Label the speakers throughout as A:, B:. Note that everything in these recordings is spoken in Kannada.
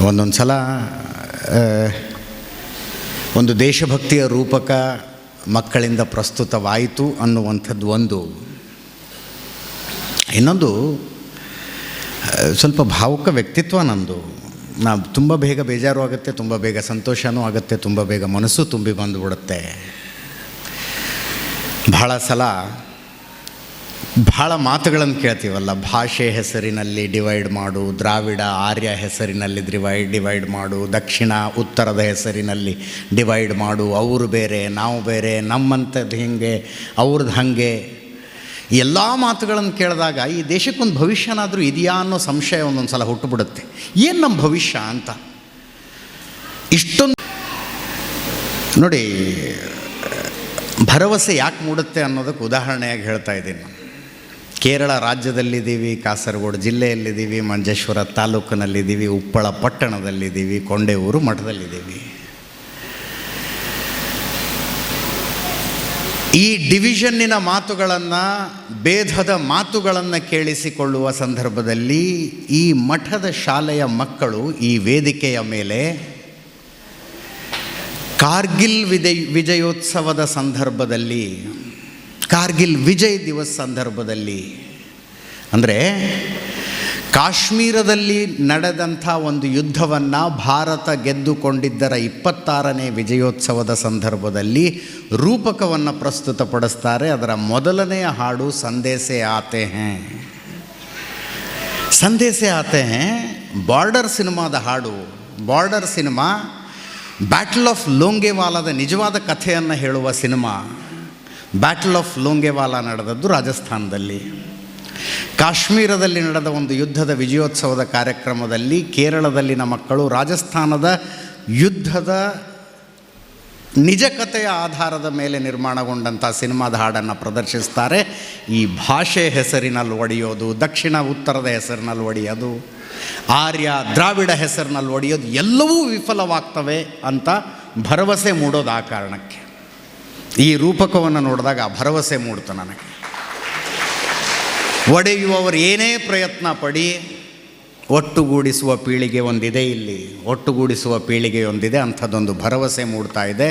A: ಒಂದೊಂದು ಸಲ ಒಂದು ದೇಶಭಕ್ತಿಯ ರೂಪಕ ಮಕ್ಕಳಿಂದ ಪ್ರಸ್ತುತವಾಯಿತು ಅನ್ನುವಂಥದ್ದು ಒಂದು. ಇನ್ನೊಂದು ಸ್ವಲ್ಪ ಭಾವುಕ ವ್ಯಕ್ತಿತ್ವ ನಂದು. ತುಂಬ ಬೇಗ ಬೇಜಾರು ಆಗುತ್ತೆ, ತುಂಬ ಬೇಗ ಸಂತೋಷವೂ ಆಗುತ್ತೆ, ತುಂಬ ಬೇಗ ಮನಸ್ಸು ತುಂಬಿ ಬಂದುಬಿಡುತ್ತೆ. ಭಾಳ ಸಲ ಭಾಳ ಮಾತುಗಳನ್ನು ಕೇಳ್ತೀವಲ್ಲ, ಭಾಷೆ ಹೆಸರಿನಲ್ಲಿ ಡಿವೈಡ್ ಮಾಡು, ದ್ರಾವಿಡ ಆರ್ಯ ಹೆಸರಿನಲ್ಲಿ ಡಿವೈಡ್ ಮಾಡು, ದಕ್ಷಿಣ ಉತ್ತರದ ಹೆಸರಿನಲ್ಲಿ ಡಿವೈಡ್ ಮಾಡು, ಅವರು ಬೇರೆ ನಾವು ಬೇರೆ, ನಮ್ಮಂಥದ್ದು ಹಿಂಗೆ ಅವ್ರದ್ದು ಹಾಗೆ, ಎಲ್ಲ ಮಾತುಗಳನ್ನು ಕೇಳಿದಾಗ ಈ ದೇಶಕ್ಕೊಂದು ಭವಿಷ್ಯನಾದರೂ ಇದೆಯಾ ಅನ್ನೋ ಸಂಶಯ ಒಂದೊಂದು ಸಲ ಹುಟ್ಟುಬಿಡುತ್ತೆ. ಏನು ನಮ್ಮ ಭವಿಷ್ಯ ಅಂತ. ಇಷ್ಟೊಂದು ನೋಡಿ, ಭರವಸೆ ಯಾಕೆ ಮೂಡುತ್ತೆ ಅನ್ನೋದಕ್ಕೆ ಉದಾಹರಣೆಯಾಗಿ ಹೇಳ್ತಾ ಇದ್ದೀನಿ. ನಾನು ಕೇರಳ ರಾಜ್ಯದಲ್ಲಿದ್ದೀವಿ, ಕಾಸರಗೋಡು ಜಿಲ್ಲೆಯಲ್ಲಿದ್ದೀವಿ, ಮಂಜೇಶ್ವರ ತಾಲೂಕಿನಲ್ಲಿದ್ದೀವಿ, ಉಪ್ಪಳ ಪಟ್ಟಣದಲ್ಲಿದ್ದೀವಿ, ಕೊಂಡೆಯೂರು ಮಠದಲ್ಲಿದ್ದೀವಿ. ಈ ಡಿವಿಷನ್ನಿನ ಮಾತುಗಳನ್ನು, ಭೇದದ ಮಾತುಗಳನ್ನು ಕೇಳಿಸಿಕೊಳ್ಳುವ ಸಂದರ್ಭದಲ್ಲಿ ಈ ಮಠದ ಶಾಲೆಯ ಮಕ್ಕಳು ಈ ವೇದಿಕೆಯ ಮೇಲೆ ಕಾರ್ಗಿಲ್ ವಿಜಯೋತ್ಸವದ ಸಂದರ್ಭದಲ್ಲಿ, ಕಾರ್ಗಿಲ್ ವಿಜಯ್ ದಿವಸ್ ಸಂದರ್ಭದಲ್ಲಿ, ಅಂದರೆ ಕಾಶ್ಮೀರದಲ್ಲಿ ನಡೆದಂಥ ಒಂದು ಯುದ್ಧವನ್ನು ಭಾರತ ಗೆದ್ದುಕೊಂಡಿದ್ದರ 26ನೇ ವಿಜಯೋತ್ಸವದ ಸಂದರ್ಭದಲ್ಲಿ ರೂಪಕವನ್ನು ಪ್ರಸ್ತುತಪಡಿಸ್ತಾರೆ. ಅದರ ಮೊದಲನೆಯ ಹಾಡು ಸಂದೇಸೆ ಆತೆ ಹ್ಯಾಂ. ಸಂದೇಸೆ ಆತೆ ಹ್ಯಾಂ ಬಾರ್ಡರ್ ಸಿನಿಮಾದ ಹಾಡು. ಬಾರ್ಡರ್ ಸಿನಿಮಾ ಬ್ಯಾಟಲ್ ಆಫ್ ಲೋಂಗೆವಾಲಾದ ನಿಜವಾದ ಕಥೆಯನ್ನು ಹೇಳುವ ಸಿನಿಮಾ. ಬ್ಯಾಟಲ್ ಆಫ್ ಲೋಂಗೆವಾಲಾ ನಡೆದದ್ದು ರಾಜಸ್ಥಾನದಲ್ಲಿ. ಕಾಶ್ಮೀರದಲ್ಲಿ ನಡೆದ ಒಂದು ಯುದ್ಧದ ವಿಜಯೋತ್ಸವದ ಕಾರ್ಯಕ್ರಮದಲ್ಲಿ ಕೇರಳದಲ್ಲಿನ ಮಕ್ಕಳು ರಾಜಸ್ಥಾನದ ಯುದ್ಧದ ನಿಜ ಕಥೆಯ ಆಧಾರದ ಮೇಲೆ ನಿರ್ಮಾಣಗೊಂಡಂಥ ಸಿನಿಮಾದ ಹಾಡನ್ನು ಪ್ರದರ್ಶಿಸ್ತಾರೆ. ಈ ಭಾಷೆ ಹೆಸರಿನಲ್ಲಿ ಒಡೆಯೋದು, ದಕ್ಷಿಣ ಉತ್ತರದ ಹೆಸರಿನಲ್ಲಿ ಒಡೆಯೋದು, ಆರ್ಯ ದ್ರಾವಿಡ ಹೆಸರಿನಲ್ಲಿ ಒಡೆಯೋದು ಎಲ್ಲವೂ ವಿಫಲವಾಗ್ತವೆ ಅಂತ ಭರವಸೆ ಮೂಡೋದು. ಆ ಕಾರಣಕ್ಕೆ ಈ ರೂಪಕವನ್ನು ನೋಡಿದಾಗ ಭರವಸೆ ಮೂಡ್ತು ನನಗೆ. ಒಡೆಯುವವರು ಏನೇ ಪ್ರಯತ್ನ ಪಡಿ, ಒಟ್ಟುಗೂಡಿಸುವ ಪೀಳಿಗೆ ಒಂದಿದೆ, ಇಲ್ಲಿ ಒಟ್ಟುಗೂಡಿಸುವ ಪೀಳಿಗೆಯೊಂದಿದೆ, ಅಂಥದ್ದೊಂದು ಭರವಸೆ ಮೂಡ್ತಾ ಇದೆ.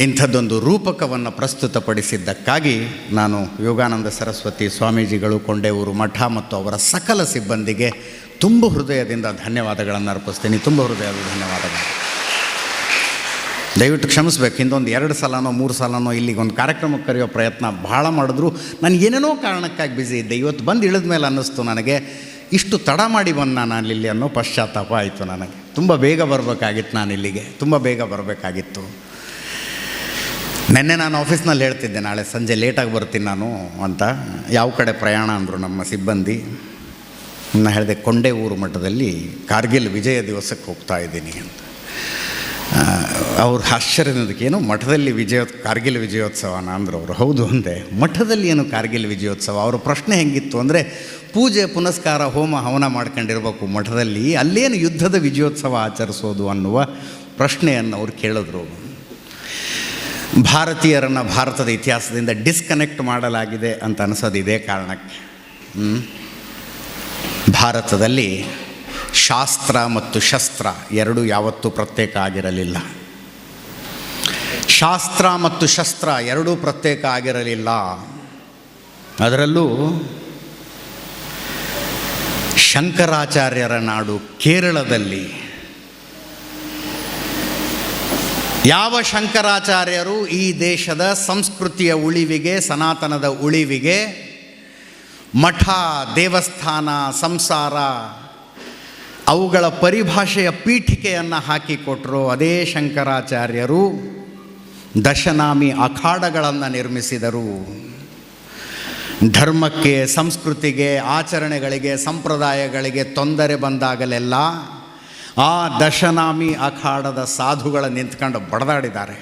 A: ಇಂಥದ್ದೊಂದು ರೂಪಕವನ್ನು ಪ್ರಸ್ತುತಪಡಿಸಿದ್ದಕ್ಕಾಗಿ ನಾನು ಯೋಗಾನಂದ ಸರಸ್ವತಿ ಸ್ವಾಮೀಜಿಗಳು, ಕೊಂಡೆಯೂರು ಮಠ ಮತ್ತು ಅವರ ಸಕಲ ಸಿಬ್ಬಂದಿಗೆ ತುಂಬ ಹೃದಯದಿಂದ ಧನ್ಯವಾದಗಳನ್ನು ಅರ್ಪಿಸ್ತೀನಿ. ತುಂಬ ಹೃದಯದ ಧನ್ಯವಾದಗಳು. ದಯವಿಟ್ಟು ಕ್ಷಮಿಸ್ಬೇಕು. ಹಿಂದೊಂದು 2 ಸಲನೋ 3 ಸಲನೋ ಇಲ್ಲಿಗೆ ಒಂದು ಕಾರ್ಯಕ್ರಮಕ್ಕೆ ಕರೆಯೋ ಪ್ರಯತ್ನ ಭಾಳ ಮಾಡಿದ್ರು. ನಾನು ಏನೇನೋ ಕಾರಣಕ್ಕಾಗಿ ಬ್ಯುಸಿ ಇದ್ದೆ. ಇವತ್ತು ಬಂದು ಇಳಿದ ಮೇಲೆ ಅನ್ನಿಸ್ತು ನನಗೆ, ಇಷ್ಟು ತಡ ಮಾಡಿ ಬಂದು ನಾನು ಇಲ್ಲಿ ಅನ್ನೋ ಪಶ್ಚಾತ್ತಾಪ ಆಯಿತು ನನಗೆ. ತುಂಬ ಬೇಗ ಬರಬೇಕಾಗಿತ್ತು, ನಾನು ಇಲ್ಲಿಗೆ ತುಂಬ ಬೇಗ ಬರಬೇಕಾಗಿತ್ತು. ನೆನ್ನೆ ನಾನು ಆಫೀಸ್ನಲ್ಲಿ ಹೇಳ್ತಿದ್ದೆ, ನಾಳೆ ಸಂಜೆ ಲೇಟಾಗಿ ಬರ್ತೀನಿ ನಾನು ಅಂತ. ಯಾವ ಕಡೆ ಪ್ರಯಾಣ ಅಂದರು ನಮ್ಮ ಸಿಬ್ಬಂದಿ. ನಾನು ಹೇಳಿದೆ, ಕೊಂಡೆಯೂರು ಮಠದಲ್ಲಿ ಕಾರ್ಗಿಲ್ ವಿಜಯ ದಿವಸಕ್ಕೆ ಹೋಗ್ತಾ ಇದ್ದೀನಿ ಅಂತ. ಅವ್ರು ಆಶ್ಚರ್ಯದಕ್ಕೆ, ಏನು ಮಠದಲ್ಲಿ ಕಾರ್ಗಿಲ್ ವಿಜಯೋತ್ಸವನ ಅಂದರು ಅವರು. ಹೌದು ಅಂದೆ. ಮಠದಲ್ಲಿ ಏನು ಕಾರ್ಗಿಲ್ ವಿಜಯೋತ್ಸವ? ಅವರ ಪ್ರಶ್ನೆ ಹೆಂಗಿತ್ತು ಅಂದರೆ, ಪೂಜೆ ಪುನಸ್ಕಾರ ಹೋಮ ಹವನ ಮಾಡ್ಕೊಂಡಿರ್ಬೇಕು ಮಠದಲ್ಲಿ, ಅಲ್ಲೇನು ಯುದ್ಧದ ವಿಜಯೋತ್ಸವ ಆಚರಿಸೋದು ಅನ್ನುವ ಪ್ರಶ್ನೆಯನ್ನು ಅವ್ರು ಕೇಳಿದ್ರು. ಭಾರತೀಯರನ್ನು ಭಾರತದ ಇತಿಹಾಸದಿಂದ ಡಿಸ್ಕನೆಕ್ಟ್ ಮಾಡಲಾಗಿದೆ ಅಂತ ಅನಿಸೋದು ಇದೇ ಕಾರಣಕ್ಕೆ. ಭಾರತದಲ್ಲಿ ಶಾಸ್ತ್ರ ಮತ್ತು ಶಸ್ತ್ರ ಎರಡೂ ಯಾವತ್ತೂ ಪ್ರತ್ಯೇಕ ಆಗಿರಲಿಲ್ಲ. ಶಾಸ್ತ್ರ ಮತ್ತು ಶಸ್ತ್ರ ಎರಡೂ ಪ್ರತ್ಯೇಕ ಆಗಿರಲಿಲ್ಲ. ಅದರಲ್ಲೂ ಶಂಕರಾಚಾರ್ಯರ ನಾಡು ಕೇರಳದಲ್ಲಿ ಯಾವ ಶಂಕರಾಚಾರ್ಯರು ಈ ದೇಶದ ಸಂಸ್ಕೃತಿಯ ಉಳಿವಿಗೆ, ಸನಾತನದ ಉಳಿವಿಗೆ ಮಠ, ದೇವಸ್ಥಾನ, ಸಂಸಾರ ಅವುಗಳ ಪರಿಭಾಷೆಯ ಪೀಠಿಕೆಯನ್ನು ಹಾಕಿಕೊಟ್ಟರು, ಅದೇ ಶಂಕರಾಚಾರ್ಯರು ದಶನಾಮಿ ಅಖಾಡಗಳನ್ನು ನಿರ್ಮಿಸಿದರು. ಧರ್ಮಕ್ಕೆ, ಸಂಸ್ಕೃತಿಗೆ, ಆಚರಣೆಗಳಿಗೆ, ಸಂಪ್ರದಾಯಗಳಿಗೆ ತೊಂದರೆ ಬಂದಾಗಲೆಲ್ಲ ಆ ದಶನಾಮಿ ಅಖಾಡದ ಸಾಧುಗಳು ನಿಂತ್ಕೊಂಡು ಬಡದಾಡಿದ್ದಾರೆ,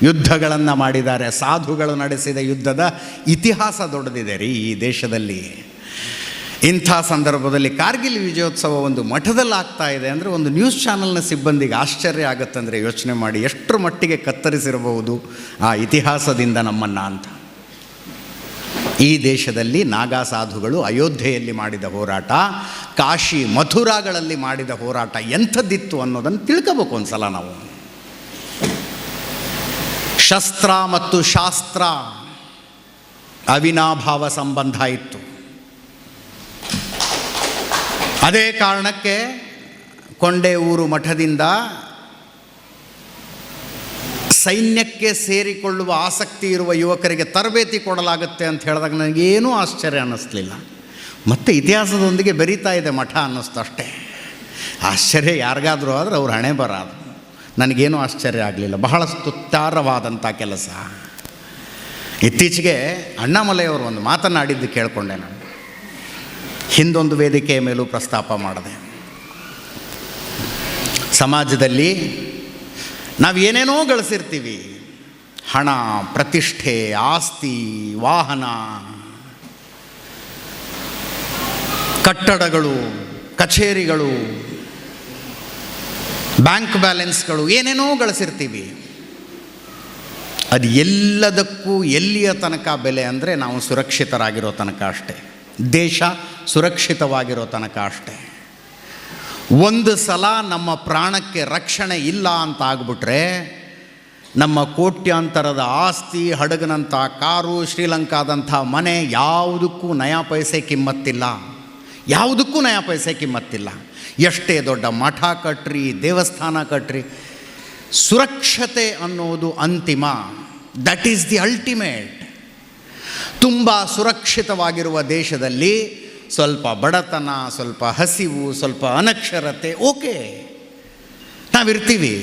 A: ಯುದ್ಧಗಳನ್ನು ಮಾಡಿದ್ದಾರೆ. ಸಾಧುಗಳು ನಡೆಸಿದ ಯುದ್ಧದ ಇತಿಹಾಸ ದೊಡ್ಡದಿದೆ ರೀ ಈ ದೇಶದಲ್ಲಿ. ಇಂಥ ಸಂದರ್ಭದಲ್ಲಿ ಕಾರ್ಗಿಲ್ ವಿಜಯೋತ್ಸವ ಒಂದು ಮಠದಲ್ಲಿ ಆಗ್ತಾ ಇದೆ ಅಂದರೆ ಒಂದು ನ್ಯೂಸ್ ಚಾನಲ್ನ ಸಿಬ್ಬಂದಿಗೆ ಆಶ್ಚರ್ಯ ಆಗುತ್ತಂದರೆ ಯೋಚನೆ ಮಾಡಿ, ಎಷ್ಟರ ಮಟ್ಟಿಗೆ ಕತ್ತರಿಸಿರಬಹುದು ಆ ಇತಿಹಾಸದಿಂದ ನಮ್ಮನ್ನು ಅಂತ. ಈ ದೇಶದಲ್ಲಿ ನಾಗಾ ಸಾಧುಗಳು ಅಯೋಧ್ಯೆಯಲ್ಲಿ ಮಾಡಿದ ಹೋರಾಟ, ಕಾಶಿ ಮಥುರಾಗಳಲ್ಲಿ ಮಾಡಿದ ಹೋರಾಟ ಎಂಥದ್ದಿತ್ತು ಅನ್ನೋದನ್ನು ತಿಳ್ಕೋಬೇಕು ಒಂದು ಸಲ ನಾವು. ಶಸ್ತ್ರ ಮತ್ತು ಶಾಸ್ತ್ರ ಅವಿನಾಭಾವ ಸಂಬಂಧ ಇತ್ತು. ಅದೇ ಕಾರಣಕ್ಕೆ ಕೊಂಡೆ ಊರು ಮಠದಿಂದ ಸೈನ್ಯಕ್ಕೆ ಸೇರಿಕೊಳ್ಳುವ ಆಸಕ್ತಿ ಇರುವ ಯುವಕರಿಗೆ ತರಬೇತಿ ಕೊಡಲಾಗುತ್ತೆ ಅಂತ ಹೇಳಿದಾಗ ನನಗೇನೂ ಆಶ್ಚರ್ಯ ಅನ್ನಿಸ್ಲಿಲ್ಲ. ಮತ್ತು ಇತಿಹಾಸದೊಂದಿಗೆ ಬೆರೀತಾ ಇದೆ ಮಠ ಅನ್ನಿಸ್ತು ಅಷ್ಟೇ. ಆಶ್ಚರ್ಯ ಯಾರಿಗಾದರೂ ಆದರೆ ಅವ್ರ ಹಣೆ ಬರೋದು. ನನಗೇನೂ ಆಶ್ಚರ್ಯ ಆಗಲಿಲ್ಲ. ಬಹಳ ಸ್ತುತ್ಯಾರವಾದಂಥ ಕೆಲಸ. ಇತ್ತೀಚೆಗೆ ಅಣ್ಣಾಮಲೈಯವರು ಒಂದು ಮಾತನಾಡಿದ್ದು ಕೇಳಿಕೊಂಡೆ ನಾನು. ಹಿಂದೊಂದು ವೇದಿಕೆಯ ಮೇಲೂ ಪ್ರಸ್ತಾಪ ಮಾಡಿದೆ. ಸಮಾಜದಲ್ಲಿ ನಾವು ಏನೇನೋ ಗಳಿಸಿರ್ತೀವಿ, ಹಣ, ಪ್ರತಿಷ್ಠೆ, ಆಸ್ತಿ, ವಾಹನ, ಕಟ್ಟಡಗಳು, ಕಚೇರಿಗಳು, ಬ್ಯಾಂಕ್ ಬ್ಯಾಲೆನ್ಸ್ಗಳು, ಏನೇನೋ ಗಳಿಸಿರ್ತೀವಿ. ಅದು ಎಲ್ಲದಕ್ಕೂ ಎಲ್ಲಿಯ ತನಕ ಬೆಲೆ ಅಂದರೆ ನಾವು ಸುರಕ್ಷಿತರಾಗಿರೋ ತನಕ ಅಷ್ಟೇ. ದೇಶ ಸುರಕ್ಷಿತವಾಗಿರೋ ತನಕ ಅಷ್ಟೇ. ಒಂದು ಸಲ ನಮ್ಮ ಪ್ರಾಣಕ್ಕೆ ರಕ್ಷಣೆ ಇಲ್ಲ ಅಂತ ಆಗ್ಬಿಟ್ರೆ ನಮ್ಮ ಕೋಟ್ಯಾಂತರದ ಆಸ್ತಿ, ಹಡಗನಂಥ ಕಾರು, ಶ್ರೀಲಂಕಾದಂಥ ಮನೆ, ಯಾವುದಕ್ಕೂ ನಯಾ ಪೈಸೆ ಕಿಮ್ಮತ್ತಿಲ್ಲ. ಯಾವುದಕ್ಕೂ ನಯಾ ಪೈಸೆ ಕಿಮ್ಮತ್ತಿಲ್ಲ. ಎಷ್ಟೇ ದೊಡ್ಡ ಮಠ ಕಟ್ರಿ, ದೇವಸ್ಥಾನ ಕಟ್ರಿ, ಸುರಕ್ಷತೆ ಅನ್ನೋದು ಅಂತಿಮ. That is the ultimate. ತುಂಬ ಸುರಕ್ಷಿತವಾಗಿರುವ ದೇಶದಲ್ಲಿ ಸ್ವಲ್ಪ ಬಡತನ, ಸ್ವಲ್ಪ ಹಸಿವು, ಸ್ವಲ್ಪ ಅನಕ್ಷರತೆ, ಓಕೆ, ನಾವಿರ್ತೀವಿ.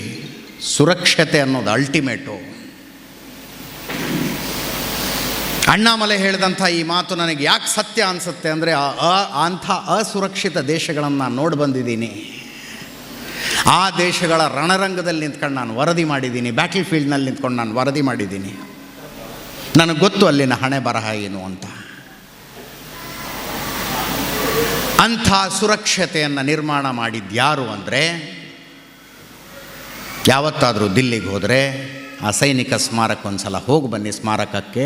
A: ಸುರಕ್ಷತೆ ಅನ್ನೋದು ಅಲ್ಟಿಮೇಟು. ಅಣ್ಣಾಮಲೈ ಹೇಳಿದಂಥ ಈ ಮಾತು ನನಗೆ ಯಾಕೆ ಸತ್ಯ ಅನಿಸುತ್ತೆ ಅಂದರೆ ಅಂಥ ಅಸುರಕ್ಷಿತ ದೇಶಗಳನ್ನು ನಾನು ನೋಡಿ ಬಂದಿದ್ದೀನಿ. ಆ ದೇಶಗಳ ರಣರಂಗದಲ್ಲಿ ನಿಂತ್ಕೊಂಡು ನಾನು ವರದಿ ಮಾಡಿದ್ದೀನಿ. ಬ್ಯಾಟಲ್ ಫೀಲ್ಡ್ನಲ್ಲಿ ನಿಂತ್ಕೊಂಡು ನಾನು ವರದಿ ಮಾಡಿದ್ದೀನಿ. ನನಗೆ ಗೊತ್ತು ಅಲ್ಲಿನ ಹಣೆ ಬರಹ ಏನು ಅಂತ. ಅಂಥ ಸುರಕ್ಷತೆಯನ್ನು ನಿರ್ಮಾಣ ಮಾಡಿದ್ಯಾರು ಅಂದರೆ, ಯಾವತ್ತಾದರೂ ದಿಲ್ಲಿಗೆ ಹೋದರೆ ಆ ಸೈನಿಕ ಸ್ಮಾರಕ ಒಂದು ಸಲ ಹೋಗಿ ಬನ್ನಿ. ಸ್ಮಾರಕಕ್ಕೆ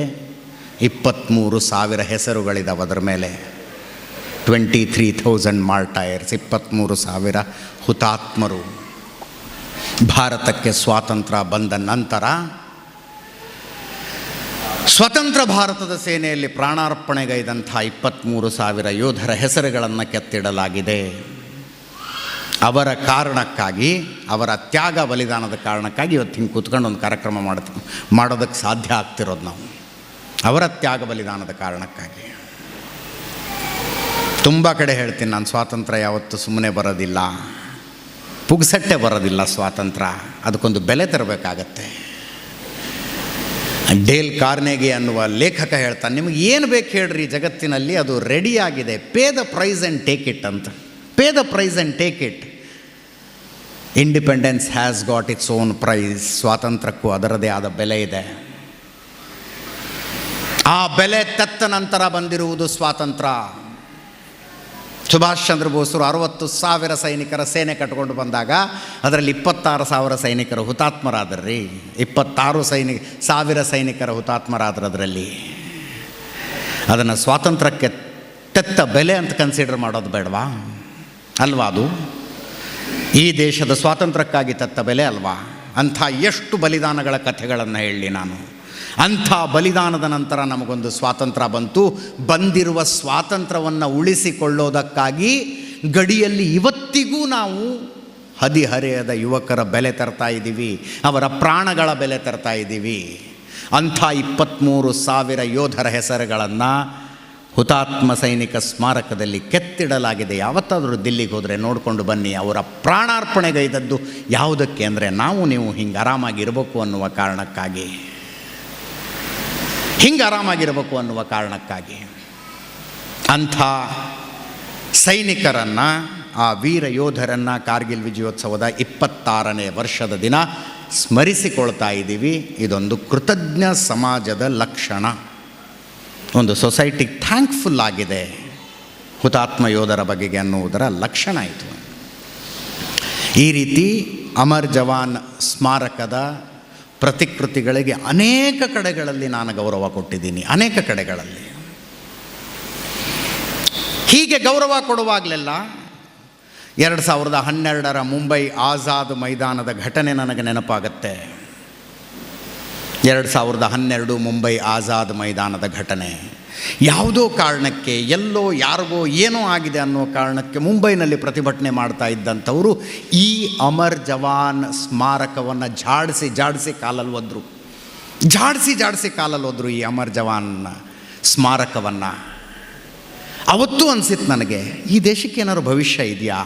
A: 23,000 ಹೆಸರುಗಳಿದ್ದಾವೆ. ಅದರ ಮೇಲೆ 23,000 ಮಾರ್ಟೈರ್ಸ್, 23,000 ಹುತಾತ್ಮರು. ಭಾರತಕ್ಕೆ ಸ್ವಾತಂತ್ರ್ಯ ಬಂದ ನಂತರ ಸ್ವತಂತ್ರ ಭಾರತದ ಸೇನೆಯಲ್ಲಿ ಪ್ರಾಣಾರ್ಪಣೆಗೈದಂಥ 23,000 ಯೋಧರ ಹೆಸರುಗಳನ್ನು ಕೆತ್ತಿಡಲಾಗಿದೆ. ಅವರ ಕಾರಣಕ್ಕಾಗಿ, ಅವರ ತ್ಯಾಗ ಬಲಿದಾನದ ಕಾರಣಕ್ಕಾಗಿ ಇವತ್ತು ಹಿಂಗೆ ಕೂತ್ಕೊಂಡು ಒಂದು ಕಾರ್ಯಕ್ರಮ ಮಾಡೋದಕ್ಕೆ ಸಾಧ್ಯ ಆಗ್ತಿರೋದು ನಾವು. ಅವರ ತ್ಯಾಗ ಬಲಿದಾನದ ಕಾರಣಕ್ಕಾಗಿ. ತುಂಬ ಕಡೆ ಹೇಳ್ತೀನಿ ನಾನು, ಸ್ವಾತಂತ್ರ್ಯ ಯಾವತ್ತೂ ಸುಮ್ಮನೆ ಬರೋದಿಲ್ಲ, ಪುಗ್ಸಟ್ಟೆ ಬರೋದಿಲ್ಲ ಸ್ವಾತಂತ್ರ್ಯ. ಅದಕ್ಕೊಂದು ಬೆಲೆ ತರಬೇಕಾಗತ್ತೆ. ಡೇಲ್ ಕಾರ್ನೆಗಿ ಅನ್ನುವ ಲೇಖಕ ಹೇಳ್ತಾನೆ, ನಿಮಗೆ ಏನು ಬೇಕು ಹೇಳ್ರಿ ಜಗತ್ತಿನಲ್ಲಿ, ಅದು ರೆಡಿಯಾಗಿದೆ. Pay the price and take it ಅಂತ. Pay the price and take it. Independence has got its own price. ಸ್ವಾತಂತ್ರ್ಯಕ್ಕೂ ಅದರದೇ ಆದ ಬೆಲೆ ಇದೆ. ಆ ಬೆಲೆ ತೆತ್ತ ನಂತರ ಬಂದಿರುವುದು ಸ್ವಾತಂತ್ರ್ಯ. ಸುಭಾಷ್ ಚಂದ್ರ ಬೋಸರು 60,000 ಸೈನಿಕರ ಸೇನೆ ಕಟ್ಕೊಂಡು ಬಂದಾಗ ಅದರಲ್ಲಿ 26,000 ಸೈನಿಕರು ಹುತಾತ್ಮರಾದ್ರಿ. 26,000 ಸೈನಿಕರ ಹುತಾತ್ಮರಾದ್ರು. ಅದರಲ್ಲಿ ಅದನ್ನು ಸ್ವಾತಂತ್ರ್ಯಕ್ಕೆ ತೆತ್ತ ಬೆಲೆ ಅಂತ ಕನ್ಸಿಡರ್ ಮಾಡೋದು ಬೇಡವಾ? ಅಲ್ವಾ? ಅದು ಈ ದೇಶದ ಸ್ವಾತಂತ್ರ್ಯಕ್ಕಾಗಿ ತೆತ್ತ ಬೆಲೆ ಅಲ್ವಾ? ಅಂಥ ಎಷ್ಟು ಬಲಿದಾನಗಳ ಕಥೆಗಳನ್ನು ಹೇಳಲಿ ನಾನು. ಅಂಥ ಬಲಿದಾನದ ನಂತರ ನಮಗೊಂದು ಸ್ವಾತಂತ್ರ್ಯ ಬಂತು. ಬಂದಿರುವ ಸ್ವಾತಂತ್ರ್ಯವನ್ನು ಉಳಿಸಿಕೊಳ್ಳೋದಕ್ಕಾಗಿ ಗಡಿಯಲ್ಲಿ ಇವತ್ತಿಗೂ ನಾವು ಹದಿಹರೆಯದ ಯುವಕರ ಬೆಲೆ ತರ್ತಾ ಇದ್ದೀವಿ, ಅವರ ಪ್ರಾಣಗಳ ಬೆಲೆ ತರ್ತಾ ಇದ್ದೀವಿ. ಅಂಥ 23,000 ಯೋಧರ ಹೆಸರುಗಳನ್ನು ಹುತಾತ್ಮ ಸೈನಿಕ ಸ್ಮಾರಕದಲ್ಲಿ ಕೆತ್ತಿಡಲಾಗಿದೆ. ಯಾವತ್ತಾದರೂ ದಿಲ್ಲಿಗೆ ಹೋದರೆ ನೋಡಿಕೊಂಡು ಬನ್ನಿ. ಅವರ ಪ್ರಾಣಾರ್ಪಣೆಗೈದದ್ದು ಯಾವುದಕ್ಕೆ ಅಂದರೆ ನಾವು ನೀವು ಹಿಂಗೆ ಆರಾಮಾಗಿರಬೇಕು ಅನ್ನುವ ಕಾರಣಕ್ಕಾಗಿ. ಹಿಂಗೆ ಆರಾಮಾಗಿರಬೇಕು ಅನ್ನುವ ಕಾರಣಕ್ಕಾಗಿ ಅಂಥ ಸೈನಿಕರನ್ನು, ಆ ವೀರ ಯೋಧರನ್ನು ಕಾರ್ಗಿಲ್ ವಿಜಯೋತ್ಸವದ 26ನೇ ವರ್ಷದ ದಿನ ಸ್ಮರಿಸಿಕೊಳ್ತಾ ಇದ್ದೀವಿ. ಇದೊಂದು ಕೃತಜ್ಞ ಸಮಾಜದ ಲಕ್ಷಣ. ಒಂದು ಸೊಸೈಟಿಗೆ ಥ್ಯಾಂಕ್ಫುಲ್ ಆಗಿದೆ ಹುತಾತ್ಮ ಯೋಧರ ಬಗೆಗೆ ಅನ್ನುವುದರ ಲಕ್ಷಣ ಇದು. ಈ ರೀತಿ ಅಮರ್ ಜವಾನ್ ಸ್ಮಾರಕದ ಪ್ರತಿಕೃತಿಗಳಿಗೆ ಅನೇಕ ಕಡೆಗಳಲ್ಲಿ ನಾನು ಗೌರವ ಕೊಟ್ಟಿದ್ದೀನಿ. ಅನೇಕ ಕಡೆಗಳಲ್ಲಿ ಹೀಗೆ ಗೌರವ ಕೊಡುವಾಗಲೆಲ್ಲ 2012 ಮುಂಬೈ ಆಜಾದ್ ಮೈದಾನದ ಘಟನೆ ನನಗೆ ನೆನಪಾಗತ್ತೆ. 2012 ಮುಂಬೈ ಆಜಾದ್ ಮೈದಾನದ ಘಟನೆ. ಯಾವುದೋ ಕಾರಣಕ್ಕೆ ಎಲ್ಲೋ ಯಾರಿಗೋ ಏನೋ ಆಗಿದೆ ಅನ್ನೋ ಕಾರಣಕ್ಕೆ ಮುಂಬೈನಲ್ಲಿ ಪ್ರತಿಭಟನೆ ಮಾಡ್ತಾ ಇದ್ದಂಥವರು ಈ ಅಮರ್ ಜವಾನ್ ಸ್ಮಾರಕವನ್ನು ಜಾಡಿಸಿ ಕಾಲಲ್ಲಿ ಹೋದ್ರು. ಜಾಡಿಸಿ ಕಾಲಲ್ಲಿ ಹೋದ್ರು ಈ ಅಮರ್ ಜವಾನ್ ಸ್ಮಾರಕವನ್ನು. ಅವತ್ತೂ ಅನಿಸಿತ್ತು ನನಗೆ, ಈ ದೇಶಕ್ಕೆ ಏನಾದ್ರು ಭವಿಷ್ಯ ಇದೆಯಾ?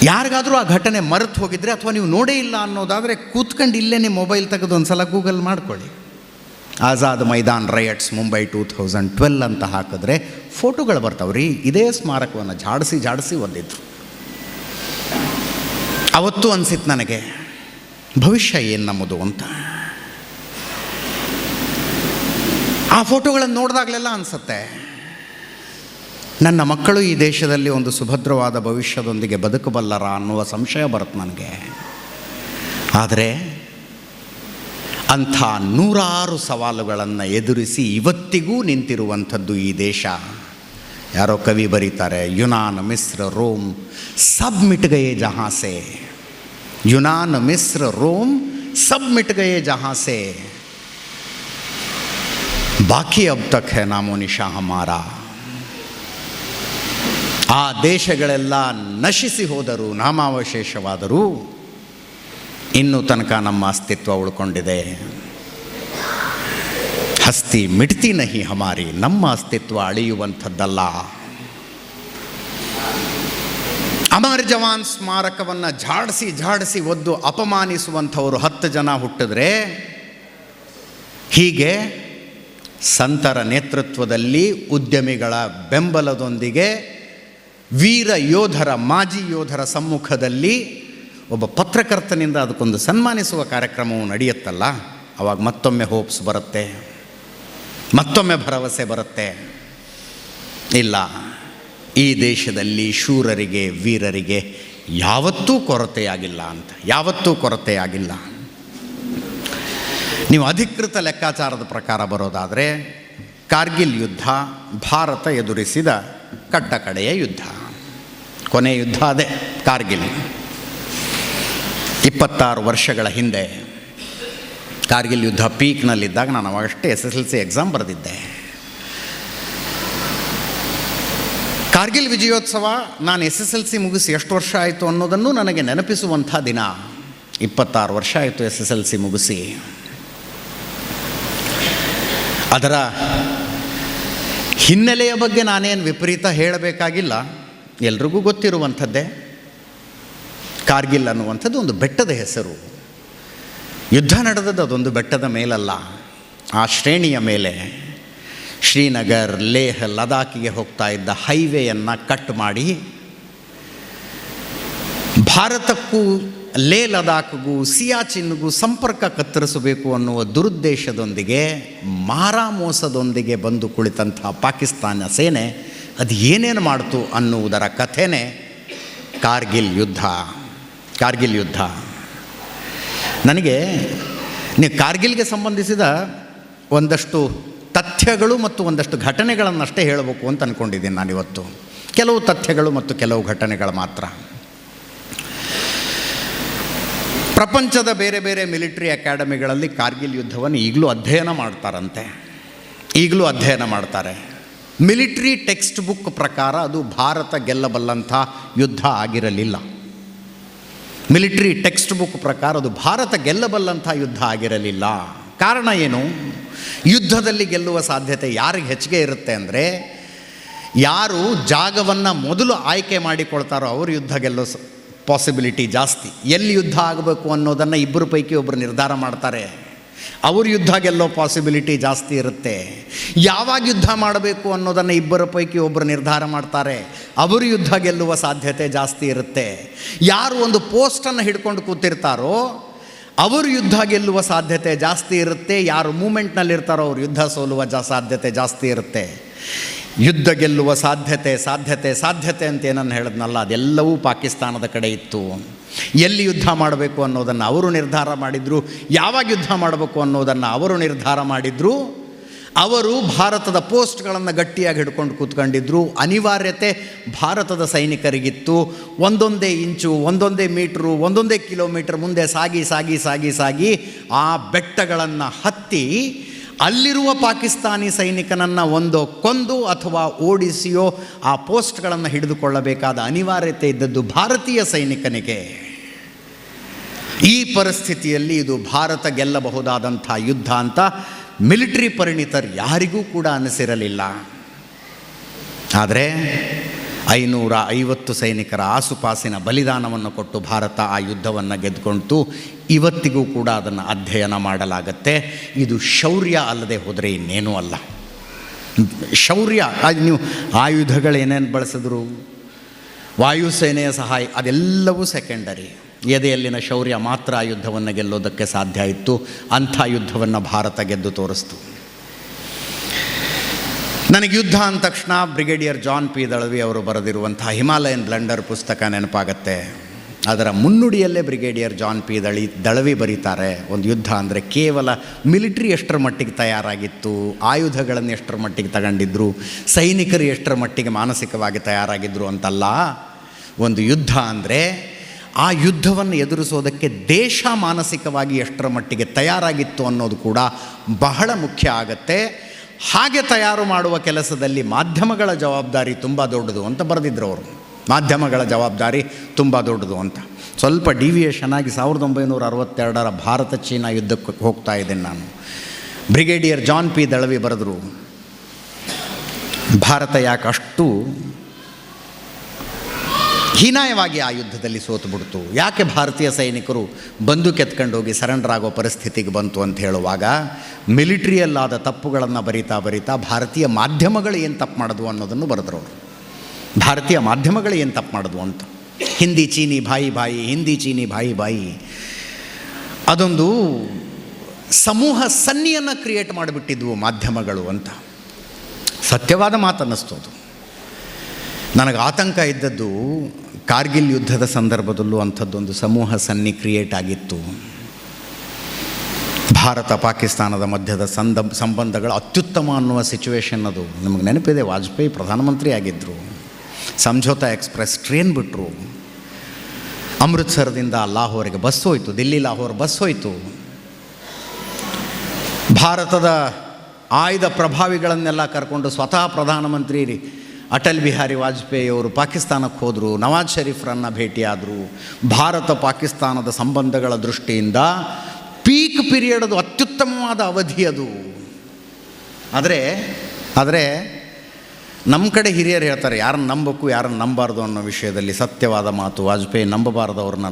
A: ಯಾರಿಗಾದರೂ ಆ ಘಟನೆ ಮರೆತು ಹೋಗಿದ್ರೆ ಅಥವಾ ನೀವು ನೋಡೇ ಇಲ್ಲ ಅನ್ನೋದಾದರೆ ಕೂತ್ಕೊಂಡು ಇಲ್ಲೇ ನಿಮ್ಮ ಮೊಬೈಲ್ ತೆಗೆದು ಒಂದು ಸಲ ಗೂಗಲ್ ಮಾಡ್ಕೊಳ್ಳಿ. ಆಜಾದ್ ಮೈದಾನ್ ರೈಟ್ಸ್ ಮುಂಬೈ 2012 ಅಂತ ಹಾಕಿದ್ರೆ ಫೋಟೋಗಳು ಬರ್ತಾವ್ರಿ. ಇದೇ ಸ್ಮಾರಕವನ್ನು ಜಾಡಿಸಿ ಒದ್ದಿದ್ರು. ಅವತ್ತು ಅನಿಸಿತ್ತು ನನಗೆ, ಭವಿಷ್ಯ ಏನು ನಮ್ಮದು ಅಂತ. ಆ ಫೋಟೋಗಳನ್ನು ನೋಡಿದಾಗಲೆಲ್ಲ ಅನಿಸುತ್ತೆ, ನನ್ನ ಮಕ್ಕಳು ಈ ದೇಶದಲ್ಲಿ ಒಂದು ಸುಭದ್ರವಾದ ಭವಿಷ್ಯದೊಂದಿಗೆ ಬದುಕಬಲ್ಲರ ಅನ್ನುವ ಸಂಶಯ ಬರುತ್ತೆ ನನಗೆ. ಆದರೆ ಅಂಥ 100 ಸವಾಲುಗಳನ್ನು ಎದುರಿಸಿ ಇವತ್ತಿಗೂ ನಿಂತಿರುವಂಥದ್ದು ಈ ದೇಶ. ಯಾರೋ ಕವಿ ಬರೀತಾರೆ, ಯುನಾನ್ ಮಿಸ್ರ ರೋಮ್ ಸಬ್ ಮಿಟ್ ಗಯೇ ಜಹಾಂ ಸೆ, ಯುನಾನ್ ಮಿಸ್ರ ರೋಮ್ ಸಬ್ ಮಿಟ್ ಗಯೇ ಜಹಾಂ ಸೆ, ಬಾಕಿ ಅಬ್ ತಕ್ ಹೈ ನಾಮೋ ನಿಶಾ ಹಮಾರಾ. ಆ ದೇಶಗಳೆಲ್ಲ ನಶಿಸಿ ಹೋದರೂ, ನಾಮಾವಶೇಷವಾದರೂ ಇನ್ನೂ ತನಕ ನಮ್ಮ ಅಸ್ತಿತ್ವ ಉಳ್ಕೊಂಡಿದೆ. ಹಸ್ತಿ ಮಿಟ್ತಿ ನಹಿ ಹಮಾರಿ, ನಮ್ಮ ಅಸ್ತಿತ್ವ ಅಳಿಯುವಂಥದ್ದಲ್ಲ. ಅಮರ್ ಜವಾನ್ ಸ್ಮಾರಕವನ್ನು ಜಾಡಿಸಿ ಒದ್ದು ಅಪಮಾನಿಸುವಂಥವರು 10 ಜನ ಹುಟ್ಟಿದ್ರೆ, ಹೀಗೆ ಸಂತರ ನೇತೃತ್ವದಲ್ಲಿ ಉದ್ಯಮಿಗಳ ಬೆಂಬಲದೊಂದಿಗೆ ವೀರ ಯೋಧರ, ಮಾಜಿ ಯೋಧರ ಸಮ್ಮುಖದಲ್ಲಿ ಒಬ್ಬ ಪತ್ರಕರ್ತನಿಂದ ಅದಕ್ಕೊಂದು ಸನ್ಮಾನಿಸುವ ಕಾರ್ಯಕ್ರಮವು ನಡೆಯುತ್ತಲ್ಲ, ಆವಾಗ ಮತ್ತೊಮ್ಮೆ ಹೋಪ್ಸ್ ಬರುತ್ತೆ, ಮತ್ತೊಮ್ಮೆ ಭರವಸೆ ಬರುತ್ತೆ. ಇಲ್ಲ, ಈ ದೇಶದಲ್ಲಿ ಶೂರರಿಗೆ, ವೀರರಿಗೆ ಯಾವತ್ತೂ ಕೊರತೆಯಾಗಿಲ್ಲ ಅಂತ, ಯಾವತ್ತೂ ಕೊರತೆಯಾಗಿಲ್ಲ. ನೀವು ಅಧಿಕೃತ ಲೆಕ್ಕಾಚಾರದ ಪ್ರಕಾರ ಬರೋದಾದರೆ, ಕಾರ್ಗಿಲ್ ಯುದ್ಧ ಭಾರತ ಎದುರಿಸಿದ ಕಟ್ಟಕಡೆಯ ಯುದ್ಧ, ಕೊನೆಯ ಯುದ್ಧ ಅದೇ ಕಾರ್ಗಿಲ್. 26 ವರ್ಷಗಳ ಹಿಂದೆ ಕಾರ್ಗಿಲ್ ಯುದ್ಧ ಪೀಕ್ನಲ್ಲಿದ್ದಾಗ ನಾನು ಅವಾಗಷ್ಟೇ SSLC ಎಕ್ಸಾಮ್ ಬರೆದಿದ್ದೆ. ಕಾರ್ಗಿಲ್ ವಿಜಯೋತ್ಸವ ನಾನು SSLC ಮುಗಿಸಿ ಎಷ್ಟು ವರ್ಷ ಆಯಿತು ಅನ್ನೋದನ್ನು ನನಗೆ ನೆನಪಿಸುವಂಥ ದಿನ. 26 ವರ್ಷ ಆಯಿತು SSLC ಮುಗಿಸಿ. ಅದರ ಹಿನ್ನೆಲೆಯ ಬಗ್ಗೆ ನಾನೇನು ವಿಪರೀತ ಹೇಳಬೇಕಾಗಿಲ್ಲ, ಎಲ್ರಿಗೂ ಗೊತ್ತಿರುವಂಥದ್ದೇ. ಕಾರ್ಗಿಲ್ ಅನ್ನುವಂಥದ್ದು ಒಂದು ಬೆಟ್ಟದ ಹೆಸರು. ಯುದ್ಧ ನಡೆದದ್ದು ಅದೊಂದು ಬೆಟ್ಟದ ಮೇಲಲ್ಲ, ಆ ಶ್ರೇಣಿಯ ಮೇಲೆ. ಶ್ರೀನಗರ್, ಲೇಹ್, ಲದಾಖಿಗೆ ಹೋಗ್ತಾ ಇದ್ದ ಹೈವೇಯನ್ನು ಕಟ್ ಮಾಡಿ ಭಾರತಕ್ಕೂ ಲೇ ಲದಾಖ್ಗೂ ಸಿಯಾಚಿನ್ಗೂ ಸಂಪರ್ಕ ಕತ್ತರಿಸಬೇಕು ಅನ್ನುವ ದುರುದ್ದೇಶದೊಂದಿಗೆ, ಮಾರಾಮೋಸದೊಂದಿಗೆ ಬಂದು ಕುಳಿತಂಥ ಪಾಕಿಸ್ತಾನ ಸೇನೆ ಅದು ಏನೇನು ಮಾಡ್ತು ಅನ್ನುವುದರ ಕಥೆನೇ ಕಾರ್ಗಿಲ್ ಯುದ್ಧ. ಕಾರ್ಗಿಲ್ ಯುದ್ಧ ನನಗೆ ನೀವು ಕಾರ್ಗಿಲ್ಗೆ ಸಂಬಂಧಿಸಿದ ಒಂದಷ್ಟು ತಥ್ಯಗಳು ಮತ್ತು ಒಂದಷ್ಟು ಘಟನೆಗಳನ್ನಷ್ಟೇ ಹೇಳಬೇಕು ಅಂತ ಅಂದ್ಕೊಂಡಿದ್ದೀನಿ ನಾನಿವತ್ತು. ಕೆಲವು ತಥ್ಯಗಳು ಮತ್ತು ಕೆಲವು ಘಟನೆಗಳು ಮಾತ್ರ. ಪ್ರಪಂಚದ ಬೇರೆ ಬೇರೆ ಮಿಲಿಟರಿ ಅಕಾಡೆಮಿಗಳಲ್ಲಿ ಕಾರ್ಗಿಲ್ ಯುದ್ಧವನ್ನು ಈಗಲೂ ಅಧ್ಯಯನ ಮಾಡ್ತಾರಂತೆ, ಈಗಲೂ ಅಧ್ಯಯನ ಮಾಡ್ತಾರೆ. ಮಿಲಿಟರಿ ಟೆಕ್ಸ್ಟ್ ಬುಕ್ ಪ್ರಕಾರ ಅದು ಭಾರತ ಗೆಲ್ಲಬಲ್ಲಂಥ ಯುದ್ಧ ಆಗಿರಲಿಲ್ಲ. ಮಿಲಿಟರಿ ಟೆಕ್ಸ್ಟ್ ಬುಕ್ ಪ್ರಕಾರ ಅದು ಭಾರತ ಗೆಲ್ಲಬಲ್ಲಂಥ ಯುದ್ಧ ಆಗಿರಲಿಲ್ಲ. ಕಾರಣ ಏನು? ಯುದ್ಧದಲ್ಲಿ ಗೆಲ್ಲುವ ಸಾಧ್ಯತೆ ಯಾರಿಗೆ ಹೆಚ್ಚಿಗೆ ಇರುತ್ತೆ ಅಂದರೆ, ಯಾರು ಜಾಗವನ್ನು ಮೊದಲು ಆಯ್ಕೆ ಮಾಡಿಕೊಳ್ತಾರೋ ಅವರು ಯುದ್ಧ ಗೆಲ್ಲೋ ಪಾಸಿಬಿಲಿಟಿ ಜಾಸ್ತಿ. ಎಲ್ಲಿ ಯುದ್ಧ ಆಗಬೇಕು ಅನ್ನೋದನ್ನು ಇಬ್ಬರು ಪೈಕಿ ಒಬ್ಬರು ನಿರ್ಧಾರ ಮಾಡ್ತಾರೆ, ಅವರು ಯುದ್ಧ ಗೆಲ್ಲೋ ಪಾಸಿಬಿಲಿಟಿ ಜಾಸ್ತಿ ಇರುತ್ತೆ. ಯಾವಾಗ ಯುದ್ಧ ಮಾಡಬೇಕು ಅನ್ನೋದನ್ನು ಇಬ್ಬರ ಪೈಕಿ ಒಬ್ಬರು ನಿರ್ಧಾರ ಮಾಡ್ತಾರೆ, ಅವರು ಯುದ್ಧ ಗೆಲ್ಲುವ ಸಾಧ್ಯತೆ ಜಾಸ್ತಿ ಇರುತ್ತೆ. ಯಾರು ಒಂದು ಪೋಸ್ಟನ್ನು ಹಿಡ್ಕೊಂಡು ಕೂತಿರ್ತಾರೋ ಅವರು ಯುದ್ಧ ಗೆಲ್ಲುವ ಸಾಧ್ಯತೆ ಜಾಸ್ತಿ ಇರುತ್ತೆ. ಯಾರು ಮೂಮೆಂಟ್ನಲ್ಲಿರ್ತಾರೋ ಅವರು ಯುದ್ಧ ಸೋಲುವ ಸಾಧ್ಯತೆ ಜಾಸ್ತಿ ಇರುತ್ತೆ. ಯುದ್ಧ ಗೆಲ್ಲುವ ಸಾಧ್ಯತೆ ಅಂತ ಏನನ್ನು ಹೇಳಿದ್ನಲ್ಲ, ಅದೆಲ್ಲವೂ ಪಾಕಿಸ್ತಾನದ ಕಡೆ ಇತ್ತು. ಎಲ್ಲಿ ಯುದ್ಧ ಮಾಡಬೇಕು ಅನ್ನೋದನ್ನು ಅವರು ನಿರ್ಧಾರ ಮಾಡಿದರು, ಯಾವಾಗ ಯುದ್ಧ ಮಾಡಬೇಕು ಅನ್ನೋದನ್ನು ಅವರು ನಿರ್ಧಾರ ಮಾಡಿದರು. ಅವರು ಭಾರತದ ಪೋಸ್ಟ್ಗಳನ್ನು ಗಟ್ಟಿಯಾಗಿ ಹಿಡ್ಕೊಂಡು ಕೂತ್ಕೊಂಡಿದ್ರು. ಅನಿವಾರ್ಯತೆ ಭಾರತದ ಸೈನಿಕರಿಗಿತ್ತು. ಒಂದೊಂದೇ ಇಂಚು, ಒಂದೊಂದೇ ಮೀಟ್ರು, ಒಂದೊಂದೇ ಕಿಲೋಮೀಟರ್ ಮುಂದೆ ಸಾಗಿ ಸಾಗಿ ಸಾಗಿ ಸಾಗಿ ಆ ಬೆಟ್ಟಗಳನ್ನು ಹತ್ತಿ ಅಲ್ಲಿರುವ ಪಾಕಿಸ್ತಾನಿ ಸೈನಿಕನನ್ನು ಒಂದೋ ಕೊಂದು ಅಥವಾ ಓಡಿಸಿಯೋ ಆ ಪೋಸ್ಟ್ಗಳನ್ನು ಹಿಡಿದುಕೊಳ್ಳಬೇಕಾದ ಅನಿವಾರ್ಯತೆ ಇದ್ದದ್ದು ಭಾರತೀಯ ಸೈನಿಕನಿಗೆ. ಈ ಪರಿಸ್ಥಿತಿಯಲ್ಲಿ ಇದು ಭಾರತ ಗೆಲ್ಲಬಹುದಾದಂಥ ಯುದ್ಧ ಅಂತ ಮಿಲಿಟರಿ ಪರಿಣಿತರು ಯಾರಿಗೂ ಕೂಡ ಅನಿಸಿರಲಿಲ್ಲ. ಆದರೆ 550 ಸೈನಿಕರ ಆಸುಪಾಸಿನ ಬಲಿದಾನವನ್ನು ಕೊಟ್ಟು ಭಾರತ ಆ ಯುದ್ಧವನ್ನು ಗೆದ್ದುಕೊಂಡು ಇವತ್ತಿಗೂ ಕೂಡ ಅದನ್ನು ಅಧ್ಯಯನ ಮಾಡಲಾಗತ್ತೆ. ಇದು ಶೌರ್ಯ ಅಲ್ಲದೆ ಹೋದರೆ ಇನ್ನೇನೂ ಅಲ್ಲ. ಶೌರ್ಯ, ನೀವು ಆಯುಧಗಳೇನೇನು ಬಳಸಿದ್ರು, ವಾಯುಸೇನೆಯ ಸಹಾಯ, ಅದೆಲ್ಲವೂ ಸೆಕೆಂಡರಿ. ಎದೆಯಲ್ಲಿನ ಶೌರ್ಯ ಮಾತ್ರ ಆ ಯುದ್ಧವನ್ನು ಗೆಲ್ಲೋದಕ್ಕೆ ಸಾಧ್ಯ ಇತ್ತು. ಅಂಥ ಯುದ್ಧವನ್ನು ಭಾರತ ಗೆದ್ದು ತೋರಿಸ್ತು. ನನಗೆ ಯುದ್ಧ ಅಂದ ತಕ್ಷಣ ಬ್ರಿಗೇಡಿಯರ್ ಜಾನ್ ಪಿ ದಳವಿ ಅವರು ಬರೆದಿರುವಂಥ ಹಿಮಾಲಯನ್ ಬ್ಲಂಡರ್ ಪುಸ್ತಕ ನೆನಪಾಗತ್ತೆ. ಅದರ ಮುನ್ನುಡಿಯಲ್ಲೇ ಬ್ರಿಗೇಡಿಯರ್ ಜಾನ್ ಪಿ ದಳವಿ ಬರೀತಾರೆ, ಒಂದು ಯುದ್ಧ ಅಂದರೆ ಕೇವಲ ಮಿಲಿಟ್ರಿ ಎಷ್ಟರ ಮಟ್ಟಿಗೆ ತಯಾರಾಗಿತ್ತು, ಆಯುಧಗಳನ್ನು ಎಷ್ಟರ ಮಟ್ಟಿಗೆ ತಗೊಂಡಿದ್ರು, ಸೈನಿಕರು ಎಷ್ಟರ ಮಟ್ಟಿಗೆ ಮಾನಸಿಕವಾಗಿ ತಯಾರಾಗಿದ್ದರು ಅಂತಲ್ಲ. ಒಂದು ಯುದ್ಧ ಅಂದರೆ ಆ ಯುದ್ಧವನ್ನು ಎದುರಿಸೋದಕ್ಕೆ ದೇಶ ಮಾನಸಿಕವಾಗಿ ಎಷ್ಟರ ಮಟ್ಟಿಗೆ ತಯಾರಾಗಿತ್ತು ಅನ್ನೋದು ಕೂಡ ಬಹಳ ಮುಖ್ಯ ಆಗತ್ತೆ. ಹಾಗೆ ತಯಾರು ಮಾಡುವ ಕೆಲಸದಲ್ಲಿ ಮಾಧ್ಯಮಗಳ ಜವಾಬ್ದಾರಿ ತುಂಬ ದೊಡ್ಡದು ಅಂತ ಬರೆದಿದ್ರು ಅವರು. ಮಾಧ್ಯಮಗಳ ಜವಾಬ್ದಾರಿ ತುಂಬ ದೊಡ್ಡದು ಅಂತ. ಸ್ವಲ್ಪ ಡಿವಿಯೇಷನ್ ಆಗಿ 1962 ಭಾರತ ಚೀನಾ ಯುದ್ಧಕ್ಕೆ ಹೋಗ್ತಾ ಇದ್ದೇನೆ ನಾನು. ಬ್ರಿಗೇಡಿಯರ್ ಜಾನ್ ಪಿ ದಳವಿ ಬರೆದರು, ಭಾರತ ಯಾಕೆ ಅಷ್ಟು ಹೀನಾಯವಾಗಿ ಆ ಯುದ್ಧದಲ್ಲಿ ಸೋತು ಬಿಡ್ತು, ಯಾಕೆ ಭಾರತೀಯ ಸೈನಿಕರು ಬಂದೂಕೆತ್ಕೊಂಡು ಹೋಗಿ ಸರೆಂಡರ್ ಆಗೋ ಪರಿಸ್ಥಿತಿಗೆ ಬಂತು ಅಂತ ಹೇಳುವಾಗ ಮಿಲಿಟ್ರಿಯಲ್ಲಾದ ತಪ್ಪುಗಳನ್ನು ಬರಿತಾ ಭಾರತೀಯ ಮಾಧ್ಯಮಗಳು ಏನು ತಪ್ಪು ಮಾಡಿದ್ವು ಅನ್ನೋದನ್ನು ಬರೆದ್ರು ಅವರು. ಭಾರತೀಯ ಮಾಧ್ಯಮಗಳು ಏನು ತಪ್ಪು ಮಾಡಿದ್ವು ಅಂತ. ಹಿಂದಿ ಚೀನಿ ಭಾಯಿ ಹಿಂದಿ ಚೀನಿ ಭಾಯಿ ಅದೊಂದು ಸಮೂಹ ಸನ್ನಿಯನ್ನು ಕ್ರಿಯೇಟ್ ಮಾಡಿಬಿಟ್ಟಿದ್ವು ಮಾಧ್ಯಮಗಳು ಅಂತ. ಸತ್ಯವಾದ ಮಾತನ್ನಿಸ್ತು ಅದು. ನನಗೆ ಆತಂಕ ಇದ್ದದ್ದು ಕಾರ್ಗಿಲ್ ಯುದ್ಧದ ಸಂದರ್ಭದಲ್ಲೂ ಅಂಥದ್ದೊಂದು ಸಮೂಹ ಸನ್ನಿ ಕ್ರಿಯೇಟ್ ಆಗಿತ್ತು. ಭಾರತ ಪಾಕಿಸ್ತಾನದ ಮಧ್ಯದ ಸಂಬಂಧಗಳು ಅತ್ಯುತ್ತಮ ಅನ್ನುವ ಸಿಚುವೇಶನ್ ಅದು. ನಮಗೆ ನೆನಪಿದೆ, ವಾಜಪೇಯಿ ಪ್ರಧಾನಮಂತ್ರಿ ಆಗಿದ್ದರು. ಸಂಜೋತಾ ಎಕ್ಸ್ಪ್ರೆಸ್ ಟ್ರೈನ್ ಬಿಟ್ಟರು. ಅಮೃತ್ಸರದಿಂದ ಲಾಹೋರಿಗೆ ಬಸ್ ಹೋಯಿತು, ದಿಲ್ಲಿ ಲಾಹೋರ್ ಬಸ್ ಹೋಯಿತು. ಭಾರತದ ಆಯ್ದ ಪ್ರಭಾವಿಗಳನ್ನೆಲ್ಲ ಕರ್ಕೊಂಡು ಸ್ವತಃ ಪ್ರಧಾನಮಂತ್ರಿ ಅಟಲ್ ಬಿಹಾರಿ ವಾಜಪೇಯಿ ಅವರು ಪಾಕಿಸ್ತಾನಕ್ಕೆ ಹೋದರು, ನವಾಜ್ ಶರೀಫ್ರನ್ನು ಭೇಟಿಯಾದರು. ಭಾರತ ಪಾಕಿಸ್ತಾನದ ಸಂಬಂಧಗಳ ದೃಷ್ಟಿಯಿಂದ ಪೀಕ್ ಪೀರಿಯಡ್, ಅದು ಅತ್ಯುತ್ತಮವಾದ ಅವಧಿ ಅದು. ಆದರೆ ನಮ್ಮ ಕಡೆ ಹಿರಿಯರು ಹೇಳ್ತಾರೆ, ಯಾರನ್ನು ನಂಬಬೇಕು ಯಾರನ್ನು ನಂಬಾರ್ದು ಅನ್ನೋ ವಿಷಯದಲ್ಲಿ ಸತ್ಯವಾದ ಮಾತು. ವಾಜಪೇಯಿ ನಂಬಬಾರದವ್ರನ್ನ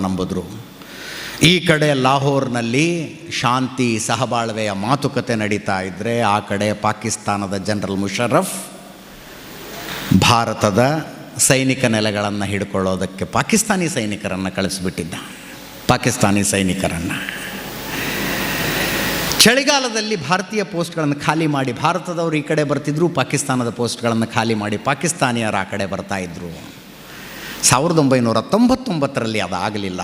A: ನಂಬಿದ್ರು. ಈ ಕಡೆ ಲಾಹೋರ್ನಲ್ಲಿ ಶಾಂತಿ ಸಹಬಾಳ್ವೆಯ ಮಾತುಕತೆ ನಡೀತಾ ಇದ್ದರೆ, ಆ ಕಡೆ ಪಾಕಿಸ್ತಾನದ ಜನರಲ್ ಮುಷರಫ್ ಭಾರತದ ಸೈನಿಕ ನೆಲೆಗಳನ್ನು ಹಿಡ್ಕೊಳ್ಳೋದಕ್ಕೆ ಪಾಕಿಸ್ತಾನಿ ಸೈನಿಕರನ್ನು ಕಳಿಸಿಬಿಟ್ಟಿದ್ದ. ಪಾಕಿಸ್ತಾನಿ ಸೈನಿಕರನ್ನು ಚಳಿಗಾಲದಲ್ಲಿ ಭಾರತೀಯ ಪೋಸ್ಟ್ಗಳನ್ನು ಖಾಲಿ ಮಾಡಿ ಭಾರತದವರು ಈ ಕಡೆ ಬರ್ತಿದ್ರು, ಪಾಕಿಸ್ತಾನದ ಪೋಸ್ಟ್ಗಳನ್ನು ಖಾಲಿ ಮಾಡಿ ಪಾಕಿಸ್ತಾನಿಯರು ಆ ಕಡೆ ಬರ್ತಾಯಿದ್ರು. 1999ರಲ್ಲಿ ಅದಾಗಲಿಲ್ಲ.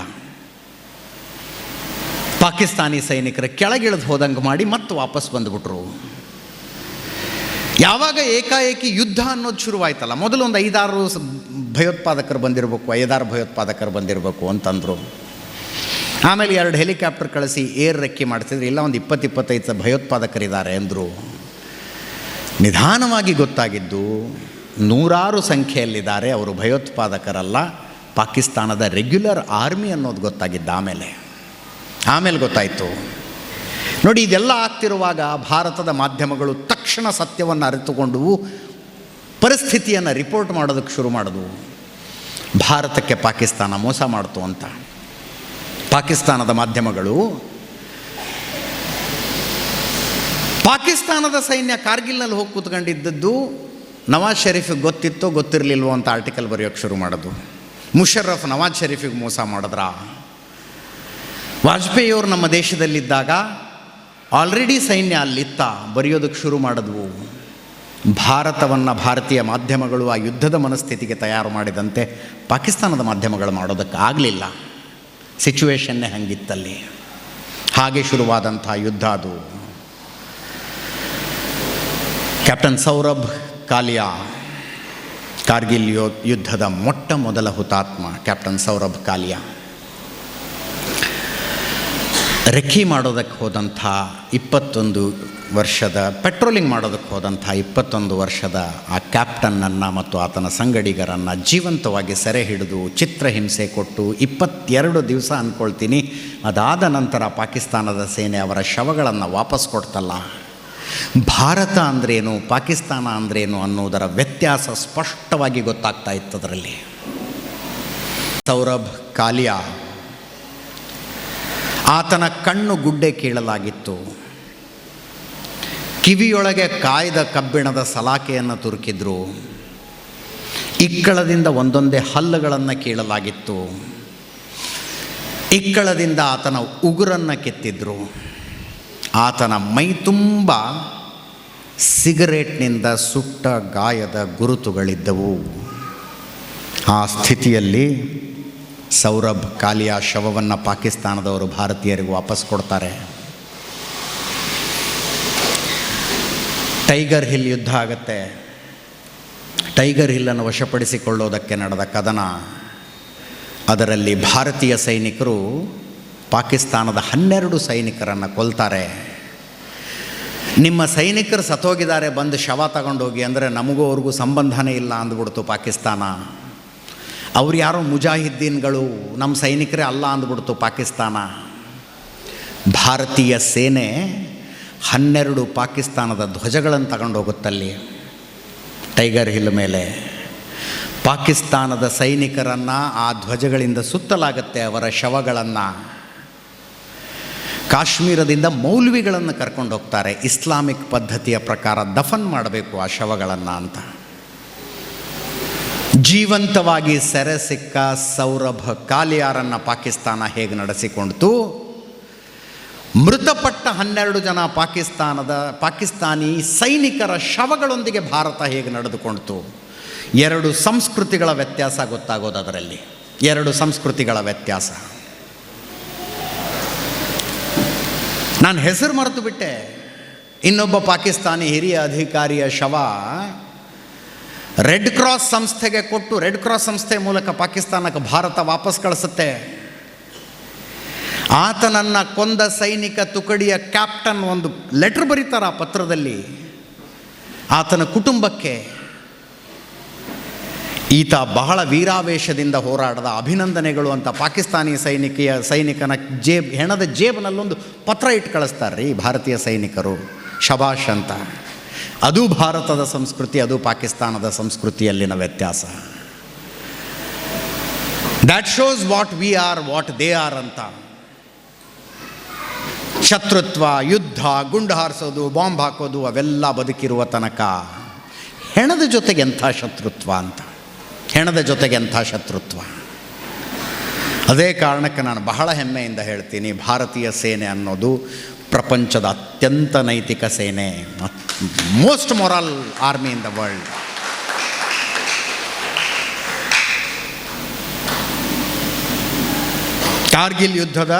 A: ಪಾಕಿಸ್ತಾನಿ ಸೈನಿಕರ ಕೆಳಗಿಳಿದು ಹೋದಂಗೆ ಮಾಡಿ ಮತ್ತೆ ವಾಪಸ್ ಬಂದುಬಿಟ್ರು. ಯಾವಾಗ ಏಕಾಏಕಿ ಯುದ್ಧ ಅನ್ನೋದು ಶುರುವಾಯ್ತಲ್ಲ, ಮೊದಲು ಒಂದು 5-6 ಭಯೋತ್ಪಾದಕರು ಬಂದಿರಬೇಕು ಅಂತಂದರು. ಆಮೇಲೆ 2 ಹೆಲಿಕಾಪ್ಟರ್ ಕಳಿಸಿ ಏರ್ ರೆಕ್ಕಿ ಮಾಡ್ತಿದ್ರು, ಇಲ್ಲ ಒಂದು 20-25 ಭಯೋತ್ಪಾದಕರಿದ್ದಾರೆ ಅಂದರು. ನಿಧಾನವಾಗಿ ಗೊತ್ತಾಗಿದ್ದು 100 ಸಂಖ್ಯೆಯಲ್ಲಿದ್ದಾರೆ, ಅವರು ಭಯೋತ್ಪಾದಕರಲ್ಲ, ಪಾಕಿಸ್ತಾನದ ರೆಗ್ಯುಲರ್ ಆರ್ಮಿ ಅನ್ನೋದು ಗೊತ್ತಾಗಿದ್ದು ಆಮೇಲೆ ಗೊತ್ತಾಯಿತು. ನೋಡಿ, ಇದೆಲ್ಲ ಆಗ್ತಿರುವಾಗ ಭಾರತದ ಮಾಧ್ಯಮಗಳು ತಕ್ಷಣ ಸತ್ಯವನ್ನು ಅರಿತುಕೊಂಡವು, ಪರಿಸ್ಥಿತಿಯನ್ನು ರಿಪೋರ್ಟ್ ಮಾಡೋದಕ್ಕೆ ಶುರು ಮಾಡಿದ್ವು. ಭಾರತಕ್ಕೆ ಪಾಕಿಸ್ತಾನ ಮೋಸ ಮಾಡ್ತು ಅಂತ. ಪಾಕಿಸ್ತಾನದ ಮಾಧ್ಯಮಗಳು ಪಾಕಿಸ್ತಾನದ ಸೈನ್ಯ ಕಾರ್ಗಿಲ್ನಲ್ಲಿ ಹೋಗಿ ಕೂತ್ಕೊಂಡಿದ್ದದ್ದು ನವಾಜ್ ಶರೀಫಿಗೆ ಗೊತ್ತಿತ್ತೋ ಗೊತ್ತಿರಲಿಲ್ವೋ ಅಂತ ಆರ್ಟಿಕಲ್ ಬರೆಯೋಕ್ಕೆ ಶುರು ಮಾಡೋದು. ಮುಷರ್ರಫ್ ನವಾಜ್ ಶರೀಫಿಗೆ ಮೋಸ ಮಾಡಿದ್ರ? ವಾಜಪೇಯಿಯವರು ನಮ್ಮ ದೇಶದಲ್ಲಿದ್ದಾಗ ಆಲ್ರೆಡಿ ಸೈನ್ಯ ಅಲ್ಲಿತ್ತ, ಬರೆಯೋದಕ್ಕೆ ಶುರು ಮಾಡಿದ್ವು. ಭಾರತವನ್ನು ಭಾರತೀಯ ಮಾಧ್ಯಮಗಳು ಆ ಯುದ್ಧದ ಮನಸ್ಥಿತಿಗೆ ತಯಾರು ಮಾಡಿದಂತೆ ಪಾಕಿಸ್ತಾನದ ಮಾಧ್ಯಮಗಳು ಮಾಡೋದಕ್ಕೆ ಆಗಲಿಲ್ಲ. ಸಿಚುವೇಶನ್ನೇ ಹಂಗಿತ್ತಲ್ಲಿ. ಹಾಗೆ ಶುರುವಾದಂಥ ಯುದ್ಧ ಅದು. ಕ್ಯಾಪ್ಟನ್ ಸೌರಭ್ ಕಾಲಿಯಾ, ಕಾರ್ಗಿಲ್ ಯುದ್ಧದ ಮೊಟ್ಟ ಮೊದಲ ಹುತಾತ್ಮ ಕ್ಯಾಪ್ಟನ್ ಸೌರಭ್ ಕಾಲಿಯಾ. ರೆಕ್ಕಿ ಮಾಡೋದಕ್ಕೆ ಹೋದಂಥ 21 ವರ್ಷದ, ಪೆಟ್ರೋಲಿಂಗ್ ಮಾಡೋದಕ್ಕೆ ಹೋದಂಥ 21 ವರ್ಷದ ಆ ಕ್ಯಾಪ್ಟನ್ನನ್ನು ಮತ್ತು ಆತನ ಸಂಗಡಿಗರನ್ನು ಜೀವಂತವಾಗಿ ಸೆರೆ ಹಿಡಿದು ಚಿತ್ರಹಿಂಸೆ ಕೊಟ್ಟು 22 ದಿವಸ ಅಂದ್ಕೊಳ್ತೀನಿ, ಅದಾದ ನಂತರ ಪಾಕಿಸ್ತಾನದ ಸೇನೆ ಅವರ ಶವಗಳನ್ನು ವಾಪಸ್ ಕೊಡ್ತಲ್ಲ. ಭಾರತ ಅಂದ್ರೇನು, ಪಾಕಿಸ್ತಾನ ಅಂದ್ರೇನು ಅನ್ನೋದರ ವ್ಯತ್ಯಾಸ ಸ್ಪಷ್ಟವಾಗಿ ಗೊತ್ತಾಗ್ತಾ ಇತ್ತು ಅದರಲ್ಲಿ. ಸೌರಭ್ ಕಾಲಿಯಾ, ಆತನ ಕಣ್ಣು ಗುಡ್ಡೆ ಕೀಳಲಾಗಿತ್ತು, ಕಿವಿಯೊಳಗೆ ಕಾಯ್ದ ಕಬ್ಬಿಣದ ಸಲಾಕೆಯನ್ನು ತುರುಕಿದ್ರು, ಇಕ್ಕಳದಿಂದ ಒಂದೊಂದೇ ಹಲ್ಲುಗಳನ್ನು ಕೀಳಲಾಗಿತ್ತು, ಇಕ್ಕಳದಿಂದ ಆತನ ಉಗುರನ್ನು ಕೆತ್ತಿದ್ರು, ಆತನ ಮೈ ತುಂಬ ಸಿಗರೇಟ್ನಿಂದ ಸುಟ್ಟ ಗಾಯದ ಗುರುತುಗಳಿದ್ದವು. ಆ ಸ್ಥಿತಿಯಲ್ಲಿ ಸೌರಭ್ ಕಾಲಿಯಾ ಶವವನ್ನು ಪಾಕಿಸ್ತಾನದವರು ಭಾರತೀಯರಿಗೆ ವಾಪಸ್ ಕೊಡ್ತಾರೆ. ಟೈಗರ್ ಹಿಲ್ ಯುದ್ಧ ಆಗುತ್ತೆ. ಟೈಗರ್ ಹಿಲ್ಲನ್ನು ವಶಪಡಿಸಿಕೊಳ್ಳೋದಕ್ಕೆ ನಡೆದ ಕದನ, ಅದರಲ್ಲಿ ಭಾರತೀಯ ಸೈನಿಕರು ಪಾಕಿಸ್ತಾನದ 12 ಸೈನಿಕರನ್ನು ಕೊಲ್ತಾರೆ. ನಿಮ್ಮ ಸೈನಿಕರು ಸತ್ತೋಗಿದ್ದಾರೆ, ಬಂದು ಶವ ತಗೊಂಡೋಗಿ ಅಂದರೆ ನಮಗೂ ಅವ್ರಿಗೂ ಸಂಬಂಧನೇ ಇಲ್ಲ ಅಂದ್ಬಿಡ್ತು ಪಾಕಿಸ್ತಾನ. ಅವ್ರು ಯಾರೋ ಮುಜಾಹಿದ್ದೀನ್ಗಳು, ನಮ್ಮ ಸೈನಿಕರೇ ಅಲ್ಲ ಅಂದ್ಬಿಡ್ತು ಪಾಕಿಸ್ತಾನ. ಭಾರತೀಯ ಸೇನೆ 12 ಪಾಕಿಸ್ತಾನದ ಧ್ವಜಗಳನ್ನು ತಗೊಂಡೋಗುತ್ತಲ್ಲಿ ಟೈಗರ್ ಹಿಲ್ ಮೇಲೆ. ಪಾಕಿಸ್ತಾನದ ಸೈನಿಕರನ್ನು ಆ ಧ್ವಜಗಳಿಂದ ಸುತ್ತಲಾಗುತ್ತೆ, ಅವರ ಶವಗಳನ್ನು. ಕಾಶ್ಮೀರದಿಂದ ಮೌಲ್ವಿಗಳನ್ನು ಕರ್ಕೊಂಡು ಹೋಗ್ತಾರೆ, ಇಸ್ಲಾಮಿಕ್ ಪದ್ಧತಿಯ ಪ್ರಕಾರ ದಫನ್ ಮಾಡಬೇಕು ಆ ಶವಗಳನ್ನು ಅಂತ. ಜೀವಂತವಾಗಿ ಸೆರೆ ಸಿಕ್ಕ ಸೌರಭ್ ಕಾಲಿಯಾರನ್ನು ಪಾಕಿಸ್ತಾನ ಹೇಗೆ ನಡೆಸಿಕೊಂಡಿತು, ಮೃತಪಟ್ಟ 12 ಜನ ಪಾಕಿಸ್ತಾನಿ ಸೈನಿಕರ ಶವಗಳೊಂದಿಗೆ ಭಾರತ ಹೇಗೆ ನಡೆದುಕೊಂಡಿತು, 2 ಸಂಸ್ಕೃತಿಗಳ ವ್ಯತ್ಯಾಸ ಗೊತ್ತಾಗೋದು ಅದರಲ್ಲಿ. 2 ಸಂಸ್ಕೃತಿಗಳ ವ್ಯತ್ಯಾಸ. ನಾನು ಹೆಸರು ಮರೆತು ಬಿಟ್ಟೆ. ಇನ್ನೊಬ್ಬ ಪಾಕಿಸ್ತಾನಿ ಹಿರಿಯ ಅಧಿಕಾರಿಯ ಶವ ರೆಡ್ ಕ್ರಾಸ್ ಸಂಸ್ಥೆಗೆ ಕೊಟ್ಟು, ರೆಡ್ ಕ್ರಾಸ್ ಸಂಸ್ಥೆ ಮೂಲಕ ಪಾಕಿಸ್ತಾನಕ್ಕೆ ಭಾರತ ವಾಪಸ್ ಕಳಿಸುತ್ತೆ. ಆತನನ್ನು ಕೊಂದ ಸೈನಿಕ ತುಕಡಿಯ ಕ್ಯಾಪ್ಟನ್ ಒಂದು ಲೆಟ್ರ್ ಬರೀತಾರೆ ಆ ಪತ್ರದಲ್ಲಿ ಆತನ ಕುಟುಂಬಕ್ಕೆ. ಈತ ಬಹಳ ವೀರಾವೇಶದಿಂದ ಹೋರಾಡದ, ಅಭಿನಂದನೆಗಳು ಅಂತ ಪಾಕಿಸ್ತಾನಿ ಸೈನಿಕನ ಹೆಣದ ಜೇಬಿನಲ್ಲೊಂದು ಪತ್ರ ಇಟ್ಟು ಕಳಿಸ್ತಾರೆ ರೀ ಭಾರತೀಯ ಸೈನಿಕರು, ಶಬಾಷ್ ಅಂತ. ಅದು ಭಾರತದ ಸಂಸ್ಕೃತಿ, ಅದು ಪಾಕಿಸ್ತಾನದ ಸಂಸ್ಕೃತಿಯಲ್ಲಿನ ವ್ಯತ್ಯಾಸ. That shows what we are, what they are ಅಂತ. ಶತ್ರುತ್ವ, ಯುದ್ಧ, ಗುಂಡು ಹಾರಿಸೋದು, ಬಾಂಬ್ ಹಾಕೋದು ಅವೆಲ್ಲ ಬದುಕಿರುವ ತನಕ ಹೆಣದ ಜೊತೆಗೆ ಎಂಥ ಶತ್ರುತ್ವ ಅಂತ, ಹೆಣದ ಜೊತೆಗೆ ಎಂಥ ಶತ್ರುತ್ವ. ಅದೇ ಕಾರಣಕ್ಕೆ ನಾನು ಬಹಳ ಹೆಮ್ಮೆಯಿಂದ ಹೇಳ್ತೀನಿ, ಭಾರತೀಯ ಸೇನೆ ಅನ್ನೋದು ಪ್ರಪಂಚದ ಅತ್ಯಂತ ನೈತಿಕ ಸೇನೆ, most moral army in the world. Kargil ಯುದ್ಧದ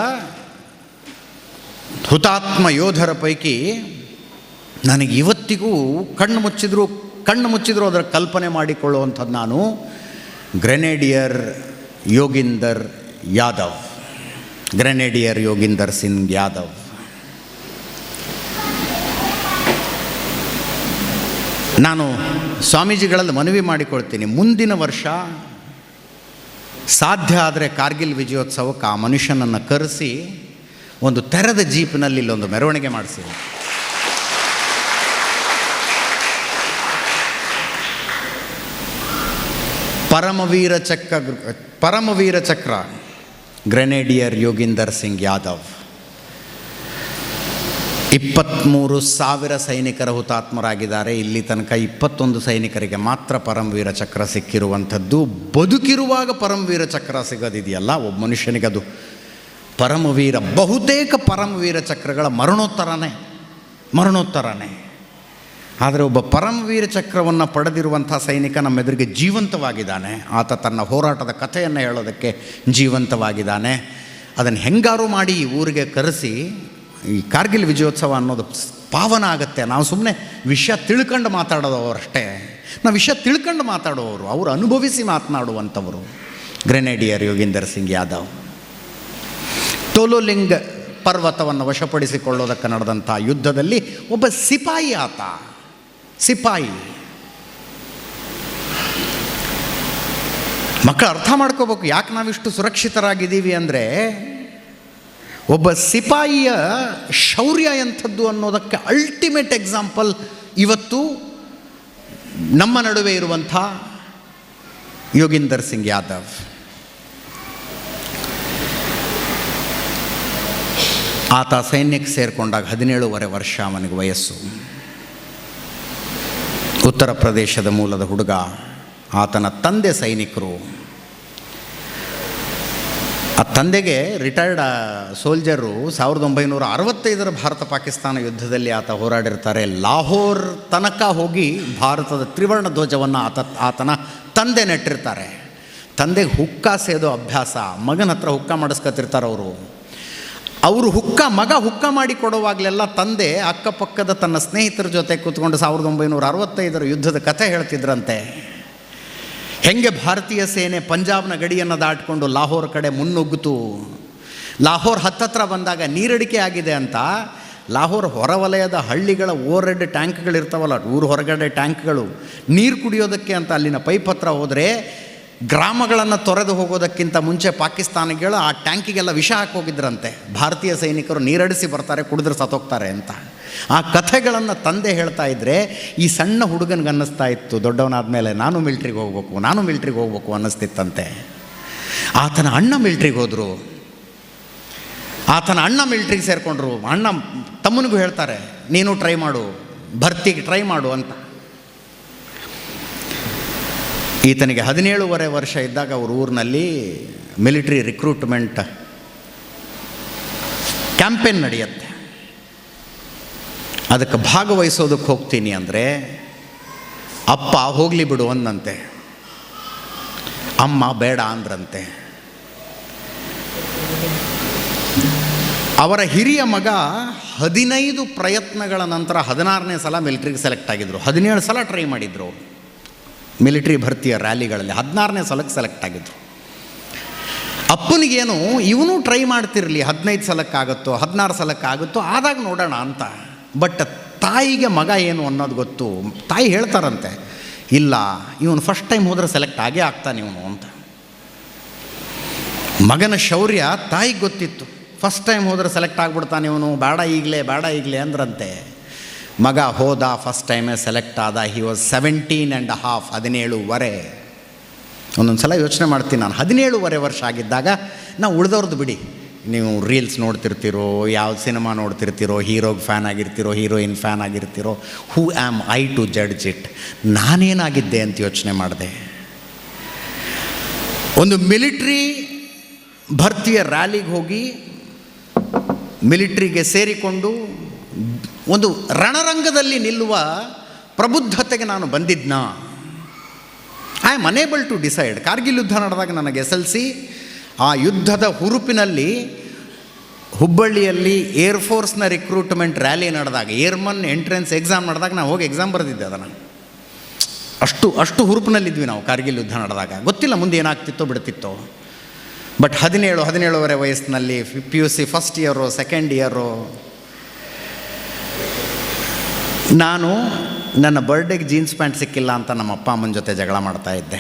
A: ಹುತಾತ್ಮ ಯೋಧರ ಪೈಕಿ ನನಗೆ ಇವತ್ತಿಗೂ ಕಣ್ಣು ಮುಚ್ಚಿದ್ರು ಅದರ ಕಲ್ಪನೆ ಮಾಡಿಕೊಳ್ಳುವಂಥದ್ದು ನಾನು ಗ್ರೆನೇಡಿಯರ್ ಯೋಗಿಂದರ್ ಸಿಂಗ್ ಯಾದವ್. ನಾನು ಸ್ವಾಮೀಜಿಗಳಲ್ಲಿ ಮನವಿ ಮಾಡಿಕೊಳ್ತೀನಿ, ಮುಂದಿನ ವರ್ಷ ಸಾಧ್ಯ ಆದರೆ ಕಾರ್ಗಿಲ್ ವಿಜಯೋತ್ಸವಕ್ಕೆ ಆ ಮನುಷ್ಯನನ್ನು ಕರೆಸಿ ಒಂದು ತೆರೆದ ಜೀಪ್ನಲ್ಲಿ ಇಲ್ಲೊಂದು ಮೆರವಣಿಗೆ ಮಾಡಿಸಿ. ಪರಮವೀರ ಚಕ್ರ ಗ್ರೆನೇಡಿಯರ್ ಯೋಗಿಂದರ್ ಸಿಂಗ್ ಯಾದವ್. 23,000 ಸೈನಿಕರ ಹುತಾತ್ಮರಾಗಿದ್ದಾರೆ. ಇಲ್ಲಿ ತನಕ 21 ಸೈನಿಕರಿಗೆ ಮಾತ್ರ ಪರಮವೀರ ಚಕ್ರ ಸಿಕ್ಕಿರುವಂಥದ್ದು. ಬದುಕಿರುವಾಗ ಪರಮವೀರ ಚಕ್ರ ಸಿಗೋದಿದೆಯಲ್ಲ ಒಬ್ಬ ಮನುಷ್ಯನಿಗೆ, ಅದು ಪರಮವೀರ. ಬಹುತೇಕ ಪರಮವೀರ ಚಕ್ರಗಳ ಮರಣೋತ್ತರನೇ. ಆದರೆ ಒಬ್ಬ ಪರಮವೀರ ಚಕ್ರವನ್ನು ಪಡೆದಿರುವಂಥ ಸೈನಿಕ ನಮ್ಮೆದುರಿಗೆ ಜೀವಂತವಾಗಿದ್ದಾನೆ. ಆತ ತನ್ನ ಹೋರಾಟದ ಕಥೆಯನ್ನು ಹೇಳೋದಕ್ಕೆ ಜೀವಂತವಾಗಿದ್ದಾನೆ. ಅದನ್ನು ಹೆಂಗಾರು ಮಾಡಿ ಈ ಊರಿಗೆ ಕರೆಸಿ ಈ ಕಾರ್ಗಿಲ್ ವಿಜಯೋತ್ಸವ ಅನ್ನೋದು ಪಾವನ ಆಗುತ್ತೆ. ನಾವು ಸುಮ್ಮನೆ ವಿಷಯ ತಿಳ್ಕೊಂಡು ಮಾತಾಡೋದವರಷ್ಟೇ. ನಾವು ವಿಷಯ ತಿಳ್ಕೊಂಡು ಮಾತಾಡುವವರು, ಅವರು ಅನುಭವಿಸಿ ಮಾತನಾಡುವಂಥವರು. ಗ್ರೆನೇಡಿಯರ್ ಯೋಗೀಂದರ್ ಸಿಂಗ್ ಯಾದವ್ ತೋಲೋಲಿಂಗ್ ಪರ್ವತವನ್ನು ವಶಪಡಿಸಿಕೊಳ್ಳೋದಕ್ಕೆ ನಡೆದಂಥ ಯುದ್ಧದಲ್ಲಿ ಒಬ್ಬ ಸಿಪಾಯಿ ಆತ. ಸಿಪಾಯಿ ಮಕ್ಕಳು ಅರ್ಥ ಮಾಡ್ಕೋಬೇಕು, ಯಾಕೆ ನಾವಿಷ್ಟು ಸುರಕ್ಷಿತರಾಗಿದ್ದೀವಿ ಅಂದರೆ ಒಬ್ಬ ಸಿಪಾಯಿಯ ಶೌರ್ಯ ಎಂಥದ್ದು ಅನ್ನೋದಕ್ಕೆ ಅಲ್ಟಿಮೇಟ್ ಎಕ್ಸಾಂಪಲ್ ಇವತ್ತು ನಮ್ಮ ನಡುವೆ ಇರುವಂಥ ಯೋಗೀಂದರ್ ಸಿಂಗ್ ಯಾದವ್. ಆತ ಸೈನ್ಯಕ್ಕೆ ಸೇರಿಕೊಂಡಾಗ 17.5 ವರ್ಷ ಅವನಿಗೆ ವಯಸ್ಸು. ಉತ್ತರ ಪ್ರದೇಶದ ಮೂಲದ ಹುಡುಗ. ಆತನ ತಂದೆ ಸೈನಿಕರು. ಆ ತಂದೆಗೆ ರಿಟೈರ್ಡ್ ಸೋಲ್ಜರು 1965 ಭಾರತ ಪಾಕಿಸ್ತಾನ ಯುದ್ಧದಲ್ಲಿ ಆತ ಹೋರಾಡಿರ್ತಾರೆ. ಲಾಹೋರ್ ತನಕ ಹೋಗಿ ಭಾರತದ ತ್ರಿವರ್ಣ ಧ್ವಜವನ್ನು ಆತನ ತಂದೆ ನೆಟ್ಟಿರ್ತಾರೆ. ತಂದೆಗೆ ಹುಕ್ಕ ಸೇದೋ ಅಭ್ಯಾಸ. ಮಗನ ಹತ್ರ ಹುಕ್ಕ ಮಾಡಿಸ್ಕೊತಿರ್ತಾರೆ ಅವರು ಮಗ ಹುಕ್ಕ ಮಾಡಿ ಕೊಡುವಾಗಲೆಲ್ಲ ತಂದೆ ಅಕ್ಕಪಕ್ಕದ ತನ್ನ ಸ್ನೇಹಿತರ ಜೊತೆ ಕೂತ್ಕೊಂಡು 1965 ಯುದ್ಧದ ಕಥೆ ಹೇಳ್ತಿದ್ರಂತೆ. ಹೆಂಗೆ ಭಾರತೀಯ ಸೇನೆ ಪಂಜಾಬ್ನ ಗಡಿಯನ್ನು ದಾಟಿಕೊಂಡು ಲಾಹೋರ್ ಕಡೆ ಮುನ್ನುಗ್ಗಿತು. ಲಾಹೋರ್ ಹತ್ತತ್ರ ಬಂದಾಗ ನೀರಡಿಕೆ ಆಗಿದೆ ಅಂತ ಲಾಹೋರ್ ಹೊರವಲಯದ ಹಳ್ಳಿಗಳ ಓವರ್ಹೆಡ್ ಟ್ಯಾಂಕ್ಗಳಿರ್ತಾವಲ್ಲ, ಊರು ಹೊರಗಡೆ ಟ್ಯಾಂಕ್ಗಳು, ನೀರು ಕುಡಿಯೋದಕ್ಕೆ ಅಂತ ಅಲ್ಲಿನ ಪೈಪ್ ಹತ್ರ ಹೋದರೆ ಗ್ರಾಮಗಳನ್ನು ತೊರೆದು ಹೋಗೋದಕ್ಕಿಂತ ಮುಂಚೆ ಪಾಕಿಸ್ತಾನಿಗಳು ಆ ಟ್ಯಾಂಕಿಗೆಲ್ಲ ವಿಷ ಹಾಕೋಗಿದ್ರಂತೆ. ಭಾರತೀಯ ಸೈನಿಕರು ನೀರಡಿಸಿ ಬರ್ತಾರೆ, ಕುಡಿದ್ರೆ ಸತ್ತೋಗ್ತಾರೆ ಅಂತ. ಆ ಕಥೆಗಳನ್ನು ತಂದೆ ಹೇಳ್ತಾ ಇದ್ದರೆ ಈ ಸಣ್ಣ ಹುಡುಗನಿಗೆ ಅನ್ನಿಸ್ತಾ ಇತ್ತು, ದೊಡ್ಡವನಾದ ಮೇಲೆ ನಾನು ಮಿಲ್ಟ್ರಿಗೆ ಹೋಗ್ಬೇಕು ಅನ್ನಿಸ್ತಿತ್ತಂತೆ. ಆತನ ಅಣ್ಣ ಮಿಲ್ಟ್ರಿಗೆ ಹೋದರು. ಆತನ ಅಣ್ಣ ಮಿಲ್ಟ್ರಿಗೆ ಸೇರಿಕೊಂಡ್ರು. ಅಣ್ಣ ತಮ್ಮನಿಗೂ ಹೇಳ್ತಾರೆ, ನೀನು ಟ್ರೈ ಮಾಡು, ಭರ್ತಿಗೆ ಟ್ರೈ ಮಾಡು ಅಂತ. ಈತನಿಗೆ 17.5 ವರ್ಷ ಇದ್ದಾಗ ಅವ್ರ ಊರಿನಲ್ಲಿ ಮಿಲಿಟ್ರಿ ರಿಕ್ರೂಟ್ಮೆಂಟ್ ಕ್ಯಾಂಪೇನ್ ನಡೆಯುತ್ತೆ. ಅದಕ್ಕೆ ಭಾಗವಹಿಸೋದಕ್ಕೆ ಹೋಗ್ತೀನಿ ಅಂದರೆ ಅಪ್ಪ ಹೋಗಲಿ ಬಿಡು ಅಂದಂತೆ, ಅಮ್ಮ ಬೇಡ ಅಂದ್ರಂತೆ. ಅವರ ಹಿರಿಯ ಮಗ 15 ಪ್ರಯತ್ನಗಳ ನಂತರ 16ನೇ ಸಲ ಮಿಲಿಟ್ರಿಗೆ ಸೆಲೆಕ್ಟ್ ಆಗಿದ್ದರು. 17 ಸಲ ಟ್ರೈ ಮಾಡಿದ್ರು ಅವರು ಮಿಲಿಟ್ರಿ ಭರ್ತಿಯ ರ್ಯಾಲಿಗಳಲ್ಲಿ. 16ನೇ ಸಲಕ್ಕೆ ಸೆಲೆಕ್ಟ್ ಆಗಿದ್ರು. ಅಪ್ಪನಿಗೇನು ಇವನು ಟ್ರೈ ಮಾಡ್ತಿರಲಿ, 15 ಸಲಕ್ಕಾಗುತ್ತೋ 16 ಸಲಕ್ಕಾಗುತ್ತೋ ಆದಾಗ ನೋಡೋಣ ಅಂತ. ಬಟ್ ತಾಯಿಗೆ ಮಗ ಏನು ಅನ್ನೋದು ಗೊತ್ತು. ತಾಯಿ ಹೇಳ್ತಾರಂತೆ, ಇಲ್ಲ ಇವನು ಫಸ್ಟ್ ಟೈಮ್ ಹೋದರೆ ಸೆಲೆಕ್ಟ್ ಆಗೇ ಆಗ್ತಾನೆ ಇವನು ಅಂತ. ಮಗನ ಶೌರ್ಯ ತಾಯಿಗೆ ಗೊತ್ತಿತ್ತು. ಫಸ್ಟ್ ಟೈಮ್ ಹೋದರೆ ಸೆಲೆಕ್ಟ್ ಆಗಿಬಿಡ್ತಾನೆ ಇವನು, ಬೇಡ ಈಗಲೇ ಅಂದ್ರಂತೆ. ಮಗ ಹೋದ, ಫಸ್ಟ್ ಟೈಮೇ ಸೆಲೆಕ್ಟ್ ಆದ. He was 17.5, 17.5. ಒಂದೊಂದು ಸಲ ಯೋಚನೆ ಮಾಡ್ತೀನಿ ನಾನು, 17.5 ವರ್ಷ ಆಗಿದ್ದಾಗ ನಾವು ಉಳಿದವ್ರದ್ದು ಬಿಡಿ, ನೀವು ರೀಲ್ಸ್ ನೋಡ್ತಿರ್ತೀರೋ, ಯಾವ ಸಿನಿಮಾ ನೋಡ್ತಿರ್ತೀರೋ, ಹೀರೋಗೆ ಫ್ಯಾನ್ ಆಗಿರ್ತೀರೋ, ಹೀರೋಯಿನ್ ಫ್ಯಾನ್ ಆಗಿರ್ತೀರೋ, who am I to judge it? ನಾನೇನಾಗಿದ್ದೆ ಅಂತ ಯೋಚನೆ ಮಾಡಿದೆ. ಒಂದು ಮಿಲಿಟ್ರಿ ಭರ್ತಿಯ ರ್ಯಾಲಿಗೆ ಹೋಗಿ ಮಿಲಿಟ್ರಿಗೆ ಸೇರಿಕೊಂಡು ಒಂದು ರಣರಂಗದಲ್ಲಿ ನಿಲ್ಲುವ ಪ್ರಬುದ್ಧತೆಗೆ ನಾನು ಬಂದಿದ್ನಾ? I am unable to decide. Kargil ಯುದ್ಧ ನಡೆದಾಗ ನನಗೆ SLC, ಆ ಯುದ್ಧದ ಹುರುಪಿನಲ್ಲಿ ಹುಬ್ಬಳ್ಳಿಯಲ್ಲಿ ಏರ್ಫೋರ್ಸ್ನ ರಿಕ್ರೂಟ್ಮೆಂಟ್ ರ್ಯಾಲಿ ನಡೆದಾಗ, ಏರ್ಮನ್ ಎಂಟ್ರೆನ್ಸ್ ಎಕ್ಸಾಮ್ ನಡೆದಾಗ ನಾವು ಹೋಗಿ ಎಕ್ಸಾಮ್ ಬರೆದಿದ್ದೆ ಅದನ್ನು. ಅಷ್ಟು ಹುರುಪಿನಲ್ಲಿದ್ವಿ ನಾವು ಕಾರ್ಗಿಲ್ ಯುದ್ಧ ನಡೆದಾಗ. ಗೊತ್ತಿಲ್ಲ ಮುಂದೆ ಏನಾಗ್ತಿತ್ತೋ ಬಿಡ್ತಿತ್ತೋ. ಬಟ್ 17.5 ವಯಸ್ಸಿನಲ್ಲಿ PUC first year, second year, ನಾನು ನನ್ನ ಬರ್ಡೇಗೆ ಜೀನ್ಸ್ ಪ್ಯಾಂಟ್ ಸಿಕ್ಕಿಲ್ಲ ಅಂತ ನಮ್ಮ ಅಪ್ಪ ಅಮ್ಮನ ಜೊತೆ ಜಗಳ ಮಾಡ್ತಾ ಇದ್ದೆ.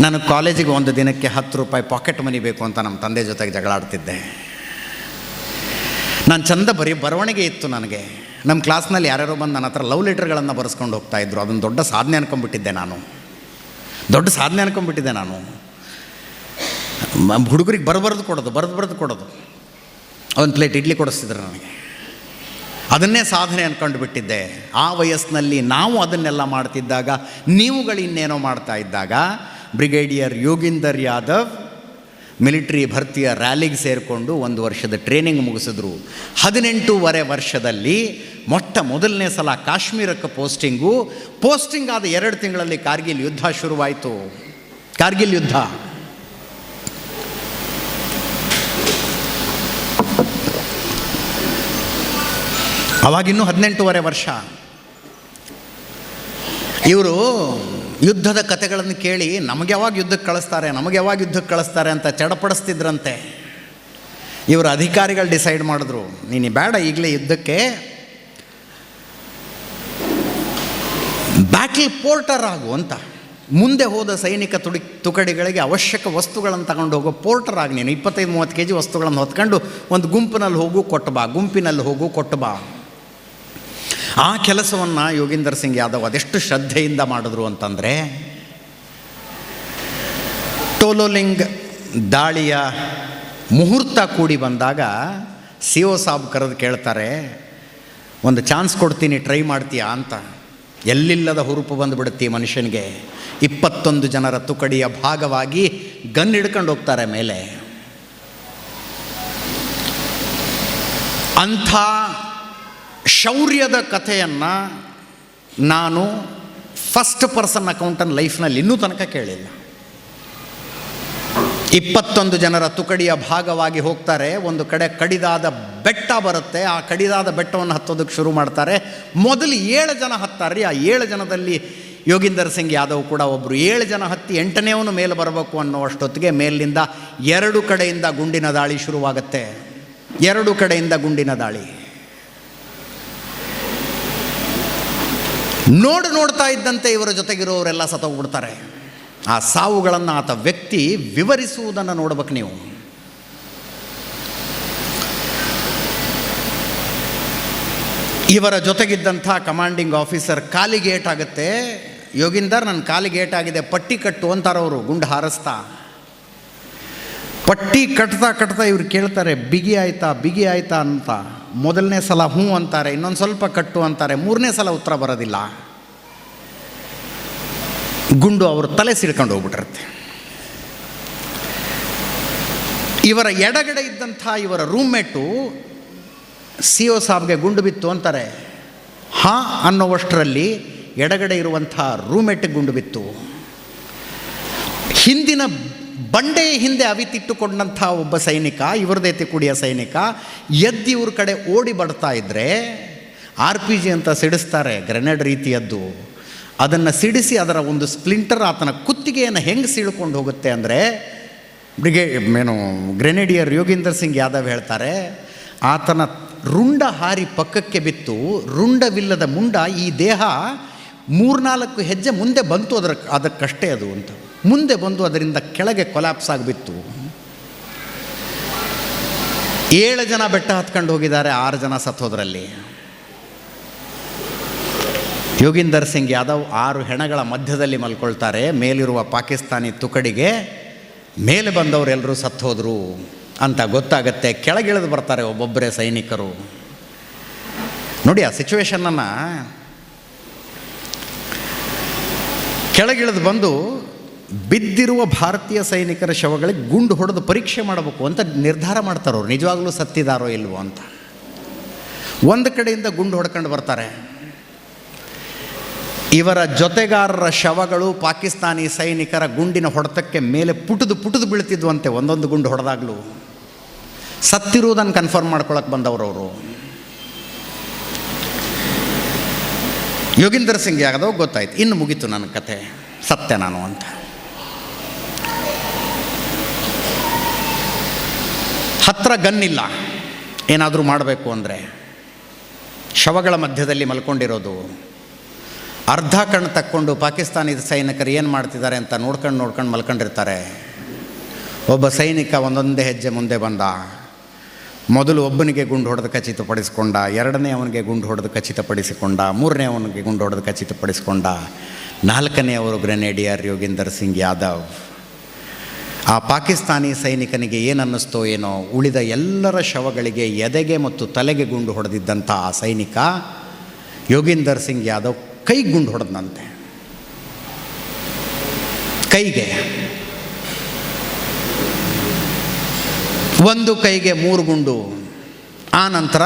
A: ನನಗೆ ಕಾಲೇಜಿಗೆ ಒಂದು ದಿನಕ್ಕೆ 10 ರೂಪಾಯಿ ಪಾಕೆಟ್ ಮನಿ ಬೇಕು ಅಂತ ನಮ್ಮ ತಂದೆ ಜೊತೆಗೆ ಜಗಳ ಆಡ್ತಿದ್ದೆ. ನಾನು ಚಂದ ಬರವಣಿಗೆ ಇತ್ತು ನನಗೆ. ನಮ್ಮ ಕ್ಲಾಸ್ನಲ್ಲಿ ಯಾರ್ಯಾರೋ ಬಂದು ನನ್ನ ಹತ್ರ ಲವ್ ಲೆಟರ್ಗಳನ್ನು ಬರೆಸ್ಕೊಂಡು ಹೋಗ್ತಾಯಿದ್ರು. ಅದನ್ನು ದೊಡ್ಡ ಸಾಧನೆ ಅನ್ಕೊಂಡ್ಬಿಟ್ಟಿದ್ದೆ ನಾನು. ಹುಡುಗರಿಗೆ ಬರೆದು ಕೊಡೋದು. ಒಂದು ಪ್ಲೇಟ್ ಇಡ್ಲಿ ಕೊಡಿಸ್ತಿದ್ರು ನನಗೆ. ಅದನ್ನೇ ಸಾಧನೆ ಅಂದ್ಕೊಂಡು ಬಿಟ್ಟಿದ್ದೆ. ಆ ವಯಸ್ಸಿನಲ್ಲಿ ನಾವು ಅದನ್ನೆಲ್ಲ ಮಾಡ್ತಿದ್ದಾಗ, ನೀವುಗಳು ಇನ್ನೇನೋ ಮಾಡ್ತಾ ಇದ್ದಾಗ, ಬ್ರಿಗೇಡಿಯರ್ ಯೋಗೀಂದರ್ ಯಾದವ್ ಮಿಲಿಟ್ರಿ ಭರ್ತಿಯ ರ್ಯಾಲಿಗೆ ಸೇರಿಕೊಂಡು 1 ವರ್ಷದ ಟ್ರೈನಿಂಗ್ ಮುಗಿಸಿದ್ರು. 18.5 ವರ್ಷದಲ್ಲಿ ಮೊದಲನೇ ಸಲ ಕಾಶ್ಮೀರಕ್ಕೆ ಪೋಸ್ಟಿಂಗ್ ಆದ 2 ತಿಂಗಳಲ್ಲಿ ಕಾರ್ಗಿಲ್ ಯುದ್ಧ ಶುರುವಾಯಿತು. ಕಾರ್ಗಿಲ್ ಯುದ್ಧ ಅವಾಗಿನ್ನೂ 18 ವರ್ಷ. ಇವರು ಯುದ್ಧದ ಕಥೆಗಳನ್ನು ಕೇಳಿ ನಮಗೆ ಯಾವಾಗ ಯುದ್ಧಕ್ಕೆ ಕಳಿಸ್ತಾರೆ ಅಂತ ಚಡಪಡಿಸ್ತಿದ್ರಂತೆ. ಇವರು ಅಧಿಕಾರಿಗಳು ಡಿಸೈಡ್ ಮಾಡಿದ್ರು, ನೀನು ಬೇಡ ಈಗಲೇ ಯುದ್ಧಕ್ಕೆ, ಬ್ಯಾಟಲ್ ಪೋರ್ಟರ್ ಆಗು ಅಂತ. ಮುಂದೆ ಹೋದ ಸೈನಿಕ ತುಕಡಿಗಳಿಗೆ ಅವಶ್ಯಕ ವಸ್ತುಗಳನ್ನು ತಗೊಂಡು ಹೋಗೋ ಪೋರ್ಟರ್ ಆಗಿ ನೀನು 25-30 kg ವಸ್ತುಗಳನ್ನು ಹೊತ್ಕೊಂಡು ಒಂದು ಗುಂಪಿನಲ್ಲಿ ಹೋಗು ಕೊಟ್ಟು ಬಾ. ಆ ಕೆಲಸವನ್ನು ಯೋಗೀಂದರ್ ಸಿಂಗ್ ಯಾದವ್ ಅದೆಷ್ಟು ಶ್ರದ್ಧೆಯಿಂದ ಮಾಡಿದ್ರು ಅಂತಂದರೆ, ಟೋಲೋಲಿಂಗ್ ದಾಳಿಯ ಮುಹೂರ್ತ ಕೂಡಿ ಬಂದಾಗ CO ಸಾಬ್ ಕರೆದು ಕೇಳ್ತಾರೆ, ಒಂದು ಚಾನ್ಸ್ ಕೊಡ್ತೀನಿ, ಟ್ರೈ ಮಾಡ್ತೀಯಾ ಅಂತ. ಎಲ್ಲಿಲ್ಲದ ಹುರುಪು ಬಂದುಬಿಡುತ್ತೆ ಮನುಷ್ಯನಿಗೆ. 21 ಜನರ ತುಕಡಿಯ ಭಾಗವಾಗಿ ಗನ್ ಹಿಡ್ಕೊಂಡು ಹೋಗ್ತಾರೆ ಮೇಲೆ. ಅಂಥ ಶೌರ್ಯದ ಕಥೆಯನ್ನು ನಾನು ಫಸ್ಟ್ ಪರ್ಸನ್ ಅಕೌಂಟನ್ನು ಲೈಫ್ನಲ್ಲಿ ಇನ್ನೂ ತನಕ ಕೇಳಿಲ್ಲ. 21 ಜನರ ತುಕಡಿಯ ಭಾಗವಾಗಿ ಹೋಗ್ತಾರೆ. ಒಂದು ಕಡೆ ಕಡಿದಾದ ಬೆಟ್ಟ ಬರುತ್ತೆ. ಆ ಕಡಿದಾದ ಬೆಟ್ಟವನ್ನು ಹತ್ತೋದಕ್ಕೆ ಶುರು ಮಾಡ್ತಾರೆ. ಮೊದಲು 7 ಜನ ಹತ್ತಾರೆ. ಆ 7 ಜನದಲ್ಲಿ ಯೋಗೀಂದರ್ ಸಿಂಗ್ ಯಾದವ್ ಕೂಡ ಒಬ್ಬರು. 7 ಜನ ಹತ್ತಿ 8ನೇವನು ಮೇಲೆ ಬರಬೇಕು ಅನ್ನೋಷ್ಟೊತ್ತಿಗೆ ಮೇಲಿನಿಂದ 2 ಕಡೆಯಿಂದ ಗುಂಡಿನ ದಾಳಿ ಶುರುವಾಗುತ್ತೆ. 2 ಕಡೆಯಿಂದ ಗುಂಡಿನ ದಾಳಿ. ನೋಡ್ತಾ ಇದ್ದಂತೆ ಇವರ ಜೊತೆಗಿರೋರೆಲ್ಲ ಸತ್ತೋಗ್ಬಿಡ್ತಾರೆ. ಆ ಸಾವುಗಳನ್ನು ಆತ ವ್ಯಕ್ತಿ ವಿವರಿಸುವುದನ್ನು ನೋಡ್ಬೇಕು ನೀವು. ಇವರ ಜೊತೆಗಿದ್ದಂಥ ಕಮಾಂಡಿಂಗ್ ಆಫೀಸರ್ ಕಾಲಿಗೆ ಏಟಾಗುತ್ತೆ. ಯೋಗೀಂದರ್, ನನ್ನ ಕಾಲಿಗೆ ಏಟಾಗಿದೆ, ಪಟ್ಟಿ ಕಟ್ಟು ಅಂತಾರವರು ಗುಂಡು ಹಾರಿಸ್ತಾ. ಪಟ್ಟಿ ಕಟ್ತಾ ಇವ್ರು ಕೇಳ್ತಾರೆ, ಬಿಗಿ ಆಯ್ತಾ ಅಂತ. ಮೊದಲನೇ ಸಲ ಹ್ಞೂ ಅಂತಾರೆ, ಇನ್ನೊಂದು ಸ್ವಲ್ಪ ಕಟ್ಟು ಅಂತಾರೆ, 3ನೇ ಸಲ ಉತ್ತರ ಬರೋದಿಲ್ಲ. ಗುಂಡು ಅವ್ರ ತಲೆ ಸಿಡ್ಕೊಂಡು ಹೋಗ್ಬಿಟ್ಟಿರುತ್ತೆ. ಇವರ ಎಡಗಡೆ ಇದ್ದಂಥ ಇವರ ರೂಮ್ಮೇಟು CO ಸಾಬ್ಗೆ ಗುಂಡು ಬಿತ್ತು ಅಂತಾರೆ. ಅನ್ನೋವಷ್ಟರಲ್ಲಿ ಎಡಗಡೆ ಇರುವಂಥ ರೂಮ್ಮೇಟಿಗೆ ಗುಂಡು ಬಿತ್ತು. ಹಿಂದಿನ ಬಂಡೆಯ ಹಿಂದೆ ಅವಿತಿಟ್ಟುಕೊಂಡಂಥ ಒಬ್ಬ ಸೈನಿಕ, ಇವರದೇ ತಿಕುಡಿಯ ಸೈನಿಕ, ಎದ್ದು ಇವ್ರ ಕಡೆ ಓಡಿ ಬರ್ತಾ ಇದ್ದರೆ RPG ಅಂತ ಸಿಡಿಸ್ತಾರೆ, ಗ್ರೆನೇಡ್ ರೀತಿಯದ್ದು. ಅದನ್ನು ಸಿಡಿಸಿ ಅದರ ಒಂದು ಸ್ಪ್ಲಿಂಟರ್ ಆತನ ಕುತ್ತಿಗೆಯನ್ನು ಹೆಂಗೆ ಸೀಳ್ಕೊಂಡು ಹೋಗುತ್ತೆ ಅಂದರೆ, ಗ್ರೆನೇಡಿಯರ್ ಯೋಗೀಂದರ್ ಸಿಂಗ್ ಯಾದವ್ ಹೇಳ್ತಾರೆ, ಆತನ ರುಂಡ ಹಾರಿ ಪಕ್ಕಕ್ಕೆ ಬಿತ್ತು. ರುಂಡವಿಲ್ಲದ ಮುಂಡ ಈ ದೇಹ 3-4 ಹೆಜ್ಜೆ ಮುಂದೆ ಬಂತು, ಅದಕ್ಕಷ್ಟೇ ಅದು ಅಂತ ಮುಂದೆ ಬಂದು ಅದರಿಂದ ಕೆಳಗೆ ಕೊಲ್ಯಾಪ್ಸ್ ಆಗಿಬಿತ್ತು. 7 ಜನ ಬೆಟ್ಟ ಹತ್ಕೊಂಡು ಹೋಗಿದ್ದಾರೆ, 6 ಜನ ಸತ್ತೋದ್ರಲ್ಲಿ. ಯೋಗೀಂದರ್ ಸಿಂಗ್ ಯಾದವ್ 6 ಹೆಣಗಳ ಮಧ್ಯದಲ್ಲಿ ಮಲ್ಕೊಳ್ತಾರೆ. ಮೇಲಿರುವ ಪಾಕಿಸ್ತಾನಿ ತುಕಡಿಗೆ ಮೇಲೆ ಬಂದವರೆಲ್ಲರೂ ಸತ್ತೋದ್ರು ಅಂತ ಗೊತ್ತಾಗತ್ತೆ. ಕೆಳಗಿಳಿದು ಬರ್ತಾರೆ ಒಬ್ಬೊಬ್ಬರೇ ಸೈನಿಕರು. ನೋಡಿ ಆ ಸಿಚುವೇಶನನ್ನು. ಕೆಳಗಿಳಿದು ಬಂದು ಬಿದ್ದಿರುವ ಭಾರತೀಯ ಸೈನಿಕರ ಶವಗಳಿಗೆ ಗುಂಡು ಹೊಡೆದು ಪರೀಕ್ಷೆ ಮಾಡಬೇಕು ಅಂತ ನಿರ್ಧಾರ ಮಾಡ್ತಾರೆ. ಅವ್ರು ನಿಜವಾಗ್ಲೂ ಸತ್ತಿದಾರೋ ಇಲ್ವೋ ಅಂತ. ಒಂದು ಕಡೆಯಿಂದ ಗುಂಡು ಹೊಡ್ಕೊಂಡು ಬರ್ತಾರೆ. ಇವರ ಜೊತೆಗಾರರ ಶವಗಳು ಪಾಕಿಸ್ತಾನಿ ಸೈನಿಕರ ಗುಂಡಿನ ಹೊಡೆತಕ್ಕೆ ಮೇಲೆ ಪುಟದು ಬೀಳ್ತಿದ್ವಂತೆ. ಒಂದೊಂದು ಗುಂಡು ಹೊಡೆದಾಗಲೂ ಸತ್ತಿರುವುದನ್ನು ಕನ್ಫರ್ಮ್ ಮಾಡ್ಕೊಳಕ್ಕೆ ಬಂದವರು. ಯೋಗೀಂದರ್ ಸಿಂಗ್ ಯಾದವ್ ಗೊತ್ತಾಯ್ತು, ಇನ್ನು ಮುಗೀತು ನನ್ನ ಕತೆ, ಸತ್ಯ ನಾನು ಅಂತ. ಹತ್ರ ಗನ್ನಿಲ್ಲ, ಏನಾದರೂ ಮಾಡಬೇಕು ಅಂದರೆ. ಶವಗಳ ಮಧ್ಯದಲ್ಲಿ ಮಲ್ಕೊಂಡಿರೋದು. ಅರ್ಧ ಕಣ್ಣು ತಕ್ಕೊಂಡು ಪಾಕಿಸ್ತಾನಿ ಸೈನಿಕರು ಏನು ಮಾಡ್ತಿದ್ದಾರೆ ಅಂತ ನೋಡ್ಕೊಂಡು ಮಲ್ಕೊಂಡಿರ್ತಾರೆ. ಒಬ್ಬ ಸೈನಿಕ ಒಂದೊಂದೇ ಹೆಜ್ಜೆ ಮುಂದೆ ಬಂದ. ಮೊದಲು ಒಬ್ಬನಿಗೆ ಗುಂಡು ಹೊಡೆದು ಖಚಿತಪಡಿಸಿಕೊಂಡ, 2ನೇ ಅವನಿಗೆ ಗುಂಡು ಹೊಡೆದು ಖಚಿತಪಡಿಸಿಕೊಂಡ, 3ನೇ ಅವನಿಗೆ ಗುಂಡು ಹೊಡೆದು ಖಚಿತಪಡಿಸಿಕೊಂಡ, 4ನೇ ಅವರು ಗ್ರೆನೇಡಿಯರ್ ಯೋಗೀಂದರ್ ಸಿಂಗ್ ಯಾದವ್. ಆ ಪಾಕಿಸ್ತಾನಿ ಸೈನಿಕನಿಗೆ ಏನನ್ನಿಸ್ತೋ ಏನೋ, ಉಳಿದ ಎಲ್ಲರ ಶವಗಳಿಗೆ ಎದೆಗೆ ಮತ್ತು ತಲೆಗೆ ಗುಂಡು ಹೊಡೆದಿದ್ದಂಥ ಆ ಸೈನಿಕ ಯೋಗೀಂದರ್ ಸಿಂಗ್ ಯಾದವ್ ಕೈಗೆ ಗುಂಡು ಹೊಡೆದನಂತೆ. ಕೈಗೆ, ಒಂದು ಕೈಗೆ 3 ಗುಂಡು, ಆ ನಂತರ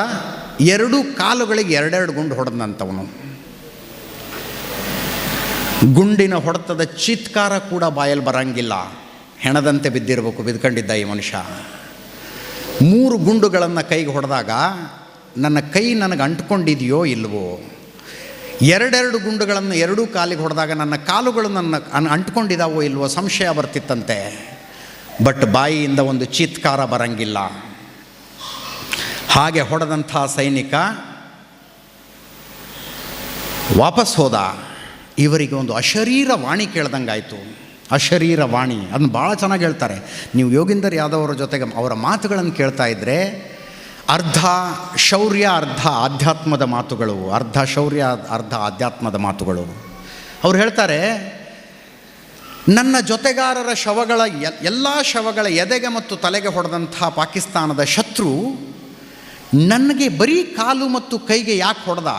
A: 2 ಕಾಲುಗಳಿಗೆ 2 ಗುಂಡು ಹೊಡೆದನಂತವನು. ಗುಂಡಿನ ಹೊಡೆತದ ಚೀತ್ಕಾರ ಕೂಡ ಬಾಯಲ್ಲಿ ಬರಂಗಿಲ್ಲ, ಹೆಣದಂತೆ ಬಿದ್ದಿರಬೇಕು, ಬಿದ್ಕೊಂಡಿದ್ದ ಈ ಮನುಷ್ಯ. 3 ಗುಂಡುಗಳನ್ನು ಕೈಗೆ ಹೊಡೆದಾಗ ನನ್ನ ಕೈ ನನಗೆ ಅಂಟ್ಕೊಂಡಿದೆಯೋ ಇಲ್ವೋ. ಎರಡೆರಡು ಗುಂಡುಗಳನ್ನು ಎರಡೂ ಕಾಲಿಗೆ ಹೊಡೆದಾಗ ನನ್ನ ಕಾಲುಗಳು ನನ್ನ ಅಂಟ್ಕೊಂಡಿದ್ದಾವೋ ಇಲ್ವೋ ಸಂಶಯ ಬರ್ತಿತ್ತಂತೆ. ಬಟ್ ಬಾಯಿಯಿಂದ ಒಂದು ಚೀತ್ಕಾರ ಬರಂಗಿಲ್ಲ. ಹಾಗೆ ಹೊಡೆದಂಥ ಸೈನಿಕ ವಾಪಸ್ ಹೋದ. ಇವರಿಗೆ ಒಂದು ಅಶರೀರ ವಾಣಿ ಕೇಳ್ದಂಗಾಯಿತು. ಅಶರೀರ ವಾಣಿ ಅದನ್ನು ಭಾಳ ಚೆನ್ನಾಗಿ ಹೇಳ್ತಾರೆ. ನೀವು ಯೋಗೀಂದರ್ ಯಾದವ್ ಅವರ ಜೊತೆಗೆ ಅವರ ಮಾತುಗಳನ್ನು ಕೇಳ್ತಾ ಇದ್ದರೆ ಅರ್ಧ ಶೌರ್ಯ ಅರ್ಧ ಆಧ್ಯಾತ್ಮದ ಮಾತುಗಳು, ಅರ್ಧ ಶೌರ್ಯ ಅರ್ಧ ಆಧ್ಯಾತ್ಮದ ಮಾತುಗಳು. ಅವ್ರು ಹೇಳ್ತಾರೆ, ನನ್ನ ಜೊತೆಗಾರರ ಶವಗಳ ಎಲ್ಲ ಶವಗಳ ಎದೆಗೆ ಮತ್ತು ತಲೆಗೆ ಹೊಡೆದಂಥ ಪಾಕಿಸ್ತಾನದ ಶತ್ರು ನನಗೆ ಬರೀ ಕಾಲು ಮತ್ತು ಕೈಗೆ ಯಾಕೆ ಹೊಡೆದ?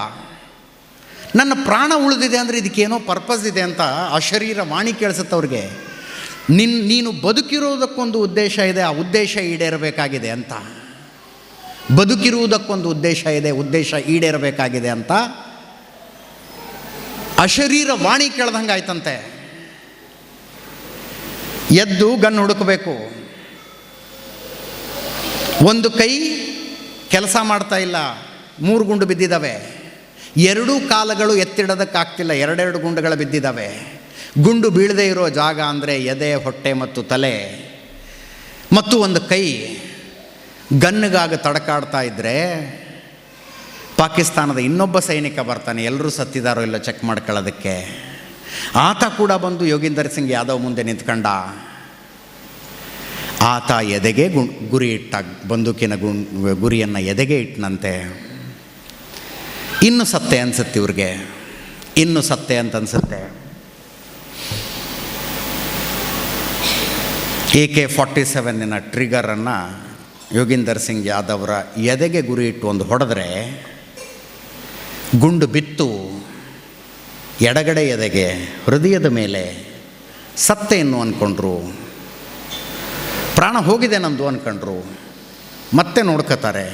A: ನನ್ನ ಪ್ರಾಣ ಉಳಿದಿದೆ ಅಂದರೆ ಇದಕ್ಕೇನೋ ಪರ್ಪಸ್ ಇದೆ ಅಂತ ಅಶರೀರ ವಾಣಿ ಕೇಳಿಸುತ್ತೆ ಅವ್ರಿಗೆ. ನೀನು ಬದುಕಿರೋದಕ್ಕೊಂದು ಉದ್ದೇಶ ಇದೆ, ಆ ಉದ್ದೇಶ ಈಡೇರಬೇಕಾಗಿದೆ ಅಂತ. ಬದುಕಿರುವುದಕ್ಕೊಂದು ಉದ್ದೇಶ ಇದೆ, ಉದ್ದೇಶ ಈಡೇರಬೇಕಾಗಿದೆ ಅಂತ ಅಶರೀರ ವಾಣಿ ಕೇಳ್ದಂಗೆ ಆಯ್ತಂತೆ. ಎದ್ದು ಗನ್ ಹುಡುಕಬೇಕು. ಒಂದು ಕೈ ಕೆಲಸ ಮಾಡ್ತಾ ಇಲ್ಲ, 3 ಗುಂಡು ಬಿದ್ದಿದ್ದಾವೆ. 2 ಕಾಲುಗಳು ಎತ್ತಿಡೋದಕ್ಕಾಗ್ತಿಲ್ಲ, 2 ಗುಂಡುಗಳು ಬಿದ್ದಿದ್ದಾವೆ. ಗುಂಡು ಬೀಳದೇ ಇರೋ ಜಾಗ ಅಂದರೆ ಎದೆ, ಹೊಟ್ಟೆ ಮತ್ತು ತಲೆ. ಮತ್ತು ಒಂದು ಕೈ ಗನ್ನಿಗಾಗಿ ತಡಕಾಡ್ತಾ ಇದ್ದರೆ ಪಾಕಿಸ್ತಾನದ ಇನ್ನೊಬ್ಬ ಸೈನಿಕ ಬರ್ತಾನೆ, ಎಲ್ಲರೂ ಸತ್ತಿದಾರೋ ಇಲ್ಲ ಚೆಕ್ ಮಾಡ್ಕೊಳ್ಳೋದಕ್ಕೆ. ಆತ ಕೂಡ ಬಂದು ಯೋಗೀಂದರ್ ಸಿಂಗ್ ಯಾದವ್ ಮುಂದೆ ನಿಂತ್ಕೊಂಡ. ಆತ ಎದೆಗೆ ಗುರಿ ಇಟ್ಟ, ಬಂದೂಕಿನ ಗುರಿಯನ್ನು ಎದೆಗೆ ಇಟ್ಟನಂತೆ. ಇನ್ನು ಸತ್ತೆ ಅನಿಸುತ್ತೆ ಇವ್ರಿಗೆ, ಇನ್ನು ಸತ್ತೆ ಅಂತ ಅನಿಸುತ್ತೆ. AK-47 ಟ್ರಿಗರನ್ನು ಯೋಗೀಂದರ್ ಸಿಂಗ್ ಯಾದವ್ರ ಎದೆಗೆ ಗುರಿ ಇಟ್ಟು ಒಂದು ಹೊಡೆದ್ರೆ ಗುಂಡು ಬಿತ್ತು ಎಡಗಡೆ ಎದೆಗೆ, ಹೃದಯದ ಮೇಲೆ. ಸತ್ತೆ ಇನ್ನು ಅಂದ್ಕೊಂಡ್ರು, ಪ್ರಾಣ ಹೋಗಿದೆ ನಮ್ಮದು ಅಂದ್ಕೊಂಡ್ರು. ಮತ್ತೆ ನೋಡ್ಕೋತಾರೆ.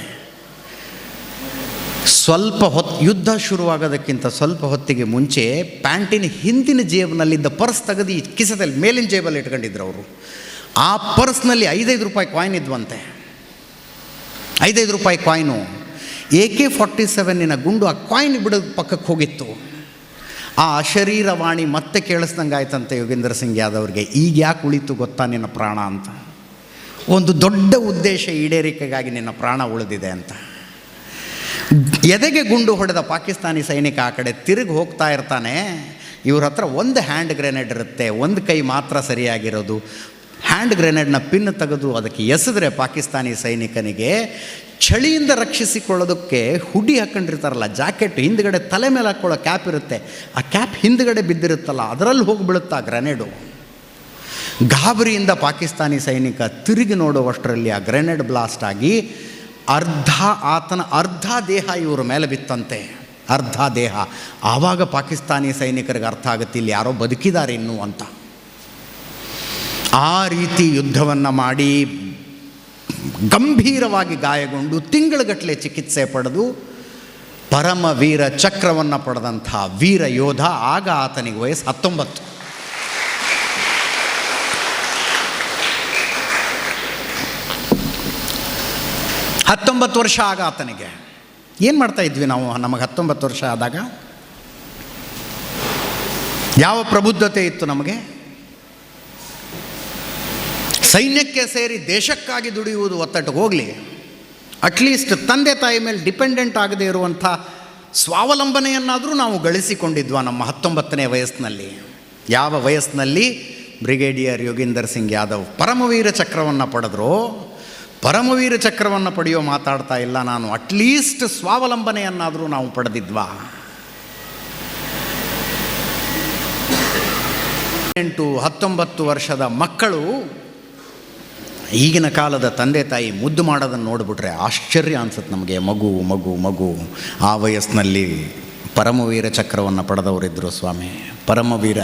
A: ಸ್ವಲ್ಪ ಯುದ್ಧ ಶುರುವಾಗೋದಕ್ಕಿಂತ ಸ್ವಲ್ಪ ಹೊತ್ತಿಗೆ ಮುಂಚೆ ಪ್ಯಾಂಟಿನ ಹಿಂದಿನ ಜೇಬಿನಲ್ಲಿದ್ದ ಪರ್ಸ್ ತೆಗೆದು ಕಿಸದಲ್ಲಿ ಮೇಲಿನ ಜೇಬಲ್ಲಿ ಇಟ್ಕೊಂಡಿದ್ರು ಅವರು. ಆ ಪರ್ಸ್ನಲ್ಲಿ 5 ರೂಪಾಯಿ ಕಾಯಿನ್ ಇದ್ವಂತೆ. 5 ರೂಪಾಯಿ ಕಾಯಿನು. AK-47 ಗುಂಡು ಆ ಕಾಯಿನ್ ಬಿಡೋದು ಪಕ್ಕಕ್ಕೆ ಹೋಗಿತ್ತು. ಆ ಅಶರೀರವಾಣಿ ಮತ್ತೆ ಕೇಳಿಸ್ದಂಗೆ ಆಯ್ತಂತೆ ಯೋಗೀಂದರ್ ಸಿಂಗ್ ಯಾದವ್ರಿಗೆ. ಈಗ ಯಾಕೆ ಉಳಿತು ಗೊತ್ತಾ ನಿನ್ನ ಪ್ರಾಣ ಅಂತ? ಒಂದು ದೊಡ್ಡ ಉದ್ದೇಶ ಈಡೇರಿಕೆಗಾಗಿ ನಿನ್ನ ಪ್ರಾಣ ಉಳಿದಿದೆ ಅಂತ. ಎದೆಗೆ ಗುಂಡು ಹೊಡೆದ ಪಾಕಿಸ್ತಾನಿ ಸೈನಿಕ ಆ ಕಡೆ ತಿರುಗಿ ಹೋಗ್ತಾ ಇರ್ತಾನೆ. ಇವ್ರ ಹತ್ರ ಒಂದು ಹ್ಯಾಂಡ್ ಗ್ರೆನೇಡ್ ಇರುತ್ತೆ, ಒಂದು ಕೈ ಮಾತ್ರ ಸರಿಯಾಗಿರೋದು. ಹ್ಯಾಂಡ್ ಗ್ರೆನೇಡ್ನ ಪಿನ್ ತೆಗೆದು ಅದಕ್ಕೆ ಎಸೆದ್ರೆ ಪಾಕಿಸ್ತಾನಿ ಸೈನಿಕನಿಗೆ ಚಳಿಯಿಂದ ರಕ್ಷಿಸಿಕೊಳ್ಳೋದಕ್ಕೆ ಹುಡಿ ಹಾಕ್ಕೊಂಡಿರ್ತಾರಲ್ಲ, ಜಾಕೆಟ್ ಹಿಂದ್ಗಡೆ ತಲೆ ಮೇಲೆ ಹಾಕ್ಕೊಳ್ಳೋ ಕ್ಯಾಪ್ ಇರುತ್ತೆ, ಆ ಕ್ಯಾಪ್ ಹಿಂದ್ಗಡೆ ಬಿದ್ದಿರುತ್ತಲ್ಲ, ಅದರಲ್ಲಿ ಹೋಗಿಬಿಡುತ್ತಾ ಗ್ರೆನೇಡು. ಗಾಬರಿಯಿಂದ ಪಾಕಿಸ್ತಾನಿ ಸೈನಿಕ ತಿರುಗಿ ನೋಡುವಷ್ಟರಲ್ಲಿ ಆ ಗ್ರೆನೇಡ್ ಬ್ಲಾಸ್ಟ್ ಆಗಿ ಆತನ ಅರ್ಧ ದೇಹ ಇವ್ರ ಮೇಲೆ ಬಿತ್ತಂತೆ, ಅರ್ಧ ದೇಹ. ಆವಾಗ ಪಾಕಿಸ್ತಾನಿ ಸೈನಿಕರಿಗೆ ಅರ್ಥ ಆಗುತ್ತೆ, ಇಲ್ಲಿ ಯಾರೋ ಬದುಕಿದ್ದಾರೆ ಇನ್ನೂ ಅಂತ. ಆ ರೀತಿ ಯುದ್ಧವನ್ನು ಮಾಡಿ ಗಂಭೀರವಾಗಿ ಗಾಯಗೊಂಡು ತಿಂಗಳುಗಟ್ಟಲೆ ಚಿಕಿತ್ಸೆ ಪಡೆದು ಪರಮವೀರ ಚಕ್ರವನ್ನು ಪಡೆದಂಥ ವೀರ ಯೋಧ. ಆಗ ಆತನಿಗೆ ವಯಸ್ಸು 19. ವರ್ಷ ಆಗ ಆತನಿಗೆ. ಏನು ಮಾಡ್ತಾ ಇದ್ವಿ ನಾವು ನಮಗೆ 19 ವರ್ಷ ಆದಾಗ? ಯಾವ ಪ್ರಬುದ್ಧತೆ ಇತ್ತು ನಮಗೆ? ಸೈನ್ಯಕ್ಕೆ ಸೇರಿ ದೇಶಕ್ಕಾಗಿ ದುಡಿಯುವುದು ಒತ್ತಟ್ಟಿಗೆ ಹೋಗಲಿ, ಅಟ್ಲೀಸ್ಟ್ ತಂದೆ ತಾಯಿ ಮೇಲೆ ಡಿಪೆಂಡೆಂಟ್ ಆಗದೇ ಇರುವಂಥ ಸ್ವಾವಲಂಬನೆಯನ್ನಾದರೂ ನಾವು ಗಳಿಸಿಕೊಂಡಿದ್ವಾ ನಮ್ಮ 19ನೇ ವಯಸ್ಸಿನಲ್ಲಿ? ಯಾವ ವಯಸ್ಸಿನಲ್ಲಿ ಬ್ರಿಗೇಡಿಯರ್ ಯೋಗೀಂದರ್ ಸಿಂಗ್ ಯಾದವ್ ಪರಮವೀರ ಚಕ್ರವನ್ನು ಪಡೆದ್ರು? ಪರಮವೀರ ಚಕ್ರವನ್ನು ಪಡೆಯೋ ಮಾತಾಡ್ತಾ ಇಲ್ಲ ನಾನು, ಅಟ್ಲೀಸ್ಟ್ ಸ್ವಾವಲಂಬನೆಯನ್ನಾದರೂ ನಾವು ಪಡೆದಿದ್ವಾ? 18-19 ವರ್ಷದ ಮಕ್ಕಳು ಈಗಿನ ಕಾಲದ ತಂದೆ ತಾಯಿ ಮುದ್ದು ಮಾಡೋದನ್ನು ನೋಡಿಬಿಟ್ರೆ ಆಶ್ಚರ್ಯ ಅನಿಸುತ್ತೆ ನಮಗೆ. ಮಗು ಮಗು ಮಗು ಆ ವಯಸ್ಸಿನಲ್ಲಿ ಪರಮವೀರ ಚಕ್ರವನ್ನು ಪಡೆದವರಿದ್ದರು ಸ್ವಾಮಿ, ಪರಮವೀರ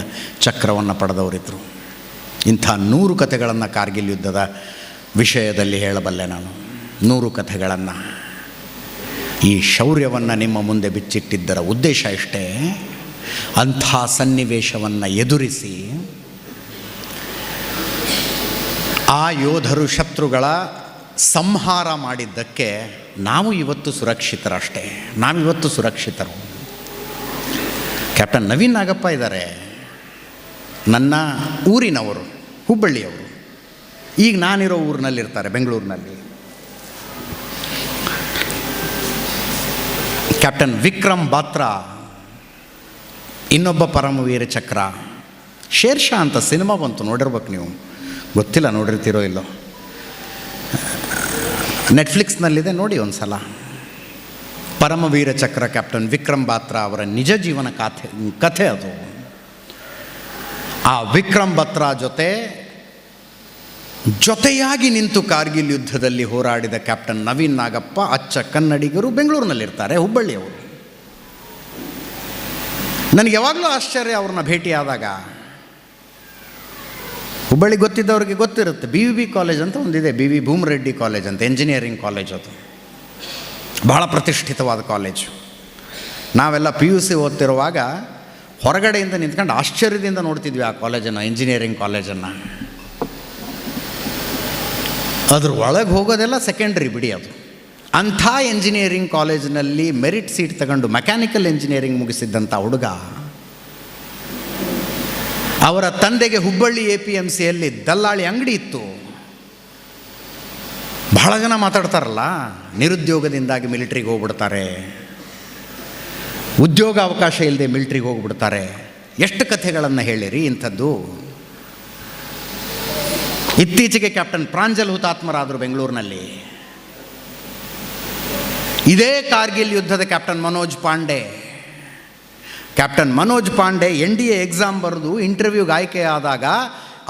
A: ಚಕ್ರವನ್ನು ಪಡೆದವರಿದ್ದರು. ಇಂಥ 100 ಕಥೆಗಳನ್ನು ಕಾರ್ಗಿಲ್ ಯುದ್ಧದ ವಿಷಯದಲ್ಲಿ ಹೇಳಬಲ್ಲೆ ನಾನು, 100 ಕಥೆಗಳನ್ನು. ಈ ಶೌರ್ಯವನ್ನು ನಿಮ್ಮ ಮುಂದೆ ಬಿಚ್ಚಿಟ್ಟಿದ್ದರ ಉದ್ದೇಶ ಇಷ್ಟೇ. ಅಂಥ ಸನ್ನಿವೇಶವನ್ನು ಎದುರಿಸಿ ಆ ಯೋಧರು ಶತ್ರುಗಳ ಸಂಹಾರ ಮಾಡಿದ್ದಕ್ಕೆ ನಾವು ಇವತ್ತು ಸುರಕ್ಷಿತರಷ್ಟೇ, ನಾವಿವತ್ತು ಸುರಕ್ಷಿತರು. ಕ್ಯಾಪ್ಟನ್ ನವೀನ್ ನಾಗಪ್ಪ ಇದ್ದಾರೆ, ನನ್ನ ಊರಿನವರು, ಹುಬ್ಬಳ್ಳಿಯವರು. ಈಗ ನಾನಿರೋ ಊರಿನಲ್ಲಿರ್ತಾರೆ, ಬೆಂಗಳೂರಿನಲ್ಲಿ. ಕ್ಯಾಪ್ಟನ್ ವಿಕ್ರಮ್ ಬಾತ್ರಾ, ಇನ್ನೊಬ್ಬ ಪರಮವೀರ ಚಕ್ರ. ಶೇರ್ಷಾ ಅಂತ ಸಿನಿಮಾ ಬಂತು, ನೋಡಿರ್ಬೇಕು ನೀವು, ಗೊತ್ತಿಲ್ಲ ನೋಡಿರ್ತೀರೋ ಇಲ್ಲೋ, ನೆಟ್ಫ್ಲಿಕ್ಸ್ನಲ್ಲಿದೆ, ನೋಡಿ ಒಂದು ಸಲ. ಪರಮವೀರ ಚಕ್ರ ಕ್ಯಾಪ್ಟನ್ ವಿಕ್ರಮ್ ಬಾತ್ರಾ ಅವರ ನಿಜ ಜೀವನ ಕಥೆ ಅದು. ಆ ವಿಕ್ರಮ್ ಬಾತ್ರಾ ಜೊತೆಯಾಗಿ ನಿಂತು ಕಾರ್ಗಿಲ್ ಯುದ್ಧದಲ್ಲಿ ಹೋರಾಡಿದ ಕ್ಯಾಪ್ಟನ್ ನವೀನ್ ನಾಗಪ್ಪ ಅಚ್ಚ ಕನ್ನಡಿಗರು, ಬೆಂಗಳೂರಿನಲ್ಲಿರ್ತಾರೆ, ಹುಬ್ಬಳ್ಳಿಯವರು. ನನಗೆ ಯಾವಾಗಲೂ ಆಶ್ಚರ್ಯ ಅವ್ರನ್ನ ಭೇಟಿಯಾದಾಗ. ಹುಬ್ಬಳ್ಳಿ ಗೊತ್ತಿದ್ದವ್ರಿಗೆ ಗೊತ್ತಿರುತ್ತೆ, BVB ಕಾಲೇಜ್ ಅಂತ ಒಂದಿದೆ, BV ಭೂಮರೆಡ್ಡಿ ಕಾಲೇಜ್ ಅಂತ, ಎಂಜಿನಿಯರಿಂಗ್ ಕಾಲೇಜ್. ಅದು ಬಹಳ ಪ್ರತಿಷ್ಠಿತವಾದ ಕಾಲೇಜು. ನಾವೆಲ್ಲ PUC ಓದ್ತಿರುವಾಗ ಹೊರಗಡೆಯಿಂದ ನಿಂತ್ಕೊಂಡು ಆಶ್ಚರ್ಯದಿಂದ ನೋಡ್ತಿದ್ವಿ ಆ ಕಾಲೇಜನ್ನು, ಇಂಜಿನಿಯರಿಂಗ್ ಕಾಲೇಜನ್ನು. ಅದ್ರ ಒಳಗೆ ಹೋಗೋದೆಲ್ಲ ಸೆಕೆಂಡ್ರಿ ಬಿಡಿ. ಅದು ಅಂಥ ಎಂಜಿನಿಯರಿಂಗ್ ಕಾಲೇಜಿನಲ್ಲಿ ಮೆರಿಟ್ ಸೀಟ್ ತಗೊಂಡು ಮೆಕ್ಯಾನಿಕಲ್ ಎಂಜಿನಿಯರಿಂಗ್ ಮುಗಿಸಿದ್ದಂಥ ಹುಡುಗ, ಅವರ ತಂದೆಗೆ ಹುಬ್ಬಳ್ಳಿ APMCಯಲ್ಲಿ ದಲ್ಲಾಳಿ ಅಂಗಡಿ ಇತ್ತು. ಬಹಳ ಜನ ಮಾತಾಡ್ತಾರಲ್ಲ, ನಿರುದ್ಯೋಗದಿಂದಾಗಿ ಮಿಲಿಟ್ರಿಗೆ ಹೋಗ್ಬಿಡ್ತಾರೆ, ಉದ್ಯೋಗ ಅವಕಾಶ ಇಲ್ಲದೆ ಮಿಲಿಟ್ರಿಗೆ ಹೋಗ್ಬಿಡ್ತಾರೆ. ಎಷ್ಟು ಕಥೆಗಳನ್ನು ಹೇಳಿರಿ ಇಂಥದ್ದು. ಇತ್ತೀಚೆಗೆ ಕ್ಯಾಪ್ಟನ್ ಪ್ರಾಂಜಲ್ ಹುತಾತ್ಮರಾದರು ಬೆಂಗಳೂರಿನಲ್ಲಿ. ಇದೇ ಕಾರ್ಗಿಲ್ ಯುದ್ಧದ captain Manoj Pandey NDA exam ಬರೆದು ಇಂಟರ್ವ್ಯೂಗೆ ಆಯ್ಕೆಯಾದಾಗ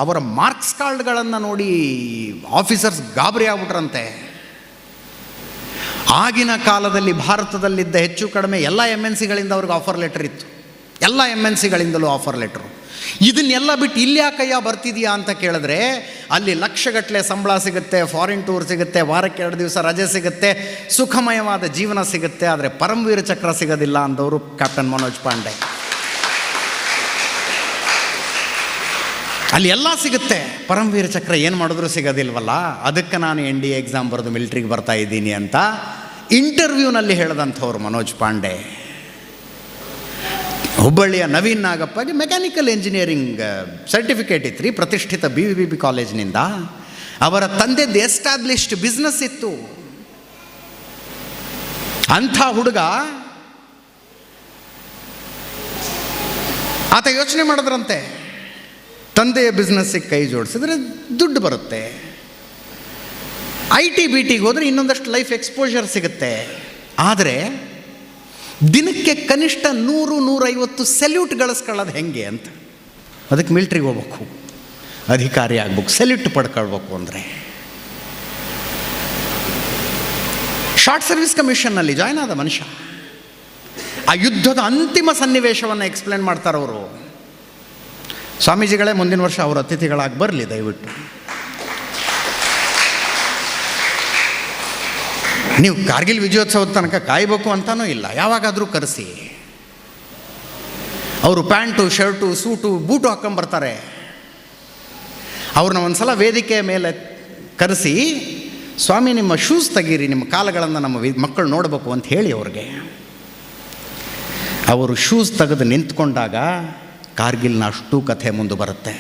A: ಅವರ ಮಾರ್ಕ್ಸ್ ಕಾರ್ಡ್ಗಳನ್ನು ನೋಡಿ ಆಫೀಸರ್ಸ್ ಗಾಬರಿ ಆಗ್ಬಿಟ್ರಂತೆ. ಆಗಿನ ಕಾಲದಲ್ಲಿ ಭಾರತದಲ್ಲಿದ್ದ ಹೆಚ್ಚು ಕಡಿಮೆ ಎಲ್ಲ MNCಗಳಿಂದ ಅವ್ರಿಗೆ ಆಫರ್ ಲೆಟರ್ ಇತ್ತು, ಎಲ್ಲ MNCಗಳಿಂದಲೂ ಆಫರ್ ಲೆಟ್ರು. ಇದನ್ನೆಲ್ಲ ಬಿಟ್ಟು ಇಲ್ಲಿ ಯಾಕಯ್ಯ ಬರ್ತಿದೆಯಾ ಅಂತ ಕೇಳಿದ್ರೆ, ಅಲ್ಲಿ ಲಕ್ಷಗಟ್ಟಲೆ ಸಂಬಳ ಸಿಗುತ್ತೆ, ಫಾರಿನ್ ಟೂರ್ ಸಿಗುತ್ತೆ, ವಾರಕ್ಕೆ 2 ದಿವಸ ರಜೆ ಸಿಗುತ್ತೆ, ಸುಖಮಯವಾದ ಜೀವನ ಸಿಗುತ್ತೆ. ಆದರೆ ಪರಮವೀರ ಚಕ್ರ ಸಿಗೋದಿಲ್ಲ ಅಂದವರು ಕ್ಯಾಪ್ಟನ್ ಮನೋಜ್ ಪಾಂಡೆ. ಅಲ್ಲಿ ಎಲ್ಲ ಸಿಗುತ್ತೆ, ಪರಮವೀರ ಚಕ್ರ ಏನು ಮಾಡಿದ್ರೂ ಸಿಗೋದಿಲ್ವಲ್ಲ, ಅದಕ್ಕೆ ನಾನು NDA ಎಕ್ಸಾಮ್ ಬರೆದು ಮಿಲಿಟ್ರಿಗೆ ಬರ್ತಾ ಇದ್ದೀನಿ ಅಂತ ಇಂಟರ್ವ್ಯೂನಲ್ಲಿ ಹೇಳಿದಂಥವ್ರು ಮನೋಜ್ ಪಾಂಡೆ. ಹುಬ್ಬಳ್ಳಿಯ ನವೀನ್ ನಾಗಪ್ಪಗೆ ಮೆಕ್ಯಾನಿಕಲ್ ಎಂಜಿನಿಯರಿಂಗ್ ಸರ್ಟಿಫಿಕೇಟ್ ಇತ್ತು ರೀ, ಪ್ರತಿಷ್ಠಿತ BVB ಕಾಲೇಜಿನಿಂದ. ಅವರ ತಂದೆದ್ದು ಎಸ್ಟಾಬ್ಲಿಷ್ಡ್ ಬಿಸ್ನೆಸ್ ಇತ್ತು. ಅಂಥ ಹುಡುಗ ಆತ ಯೋಚನೆ ಮಾಡಿದ್ರಂತೆ, ತಂದೆಯ ಬಿಸ್ನೆಸ್ಸಿಗೆ ಕೈ ಜೋಡಿಸಿದ್ರೆ ದುಡ್ಡು ಬರುತ್ತೆ, IT BTಗೆ ಹೋದರೆ ಇನ್ನೊಂದಷ್ಟು ಲೈಫ್ ಎಕ್ಸ್ಪೋಜರ್ ಸಿಗುತ್ತೆ. ಆದರೆ ದಿನಕ್ಕೆ ಕನಿಷ್ಠ 100-150 ಸೆಲ್ಯೂಟ್ ಗಳಿಸ್ಕೊಳ್ಳೋದು ಹೆಂಗೆ ಅಂತ. ಅದಕ್ಕೆ ಮಿಲ್ಟ್ರಿಗೆ ಹೋಗ್ಬೇಕು, ಅಧಿಕಾರಿ ಆಗ್ಬೇಕು, ಸೆಲ್ಯೂಟ್ ಪಡ್ಕೊಳ್ಬೇಕು. ಅಂದರೆ ಶಾರ್ಟ್ ಸರ್ವಿಸ್ ಕಮಿಷನ್ನಲ್ಲಿ ಜಾಯ್ನ್ ಆದ ಮನುಷ್ಯ. ಆ ಯುದ್ಧದ ಅಂತಿಮ ಸನ್ನಿವೇಶವನ್ನು ಎಕ್ಸ್ಪ್ಲೇನ್ ಮಾಡ್ತಾರವರು. ಸ್ವಾಮೀಜಿಗಳೇ ಮುಂದಿನ ವರ್ಷ ಅವರ ಅತಿಥಿಗಳಾಗಿ ಬರಲಿ ದಯವಿಟ್ಟು. ನೀವು ಕಾರ್ಗಿಲ್ ವಿಜಯೋತ್ಸವದ ತನಕ ಕಾಯಬೇಕು ಅಂತನೂ ಇಲ್ಲ, ಯಾವಾಗಾದರೂ ಕರೆಸಿ. ಅವರು ಪ್ಯಾಂಟು, ಶರ್ಟು, ಸೂಟು, ಬೂಟು ಹಾಕ್ಕೊಂಬರ್ತಾರೆ. ಅವ್ರನ್ನ ಒಂದು ಸಲ ವೇದಿಕೆಯ ಮೇಲೆ ಕರೆಸಿ, ಸ್ವಾಮಿ ನಿಮ್ಮ ಶೂಸ್ ತೆಗೀರಿ, ನಿಮ್ಮ ಕಾಲುಗಳನ್ನು ನಮ್ಮ ಮಕ್ಕಳು ನೋಡಬೇಕು ಅಂತ ಹೇಳಿ ಅವ್ರಿಗೆ. ಅವರು ಶೂಸ್ ತೆಗೆದು ನಿಂತ್ಕೊಂಡಾಗ ಕಾರ್ಗಿಲ್ನ ಅಷ್ಟೂ ಕಥೆ ಮುಂದೆ ಬರುತ್ತೆ.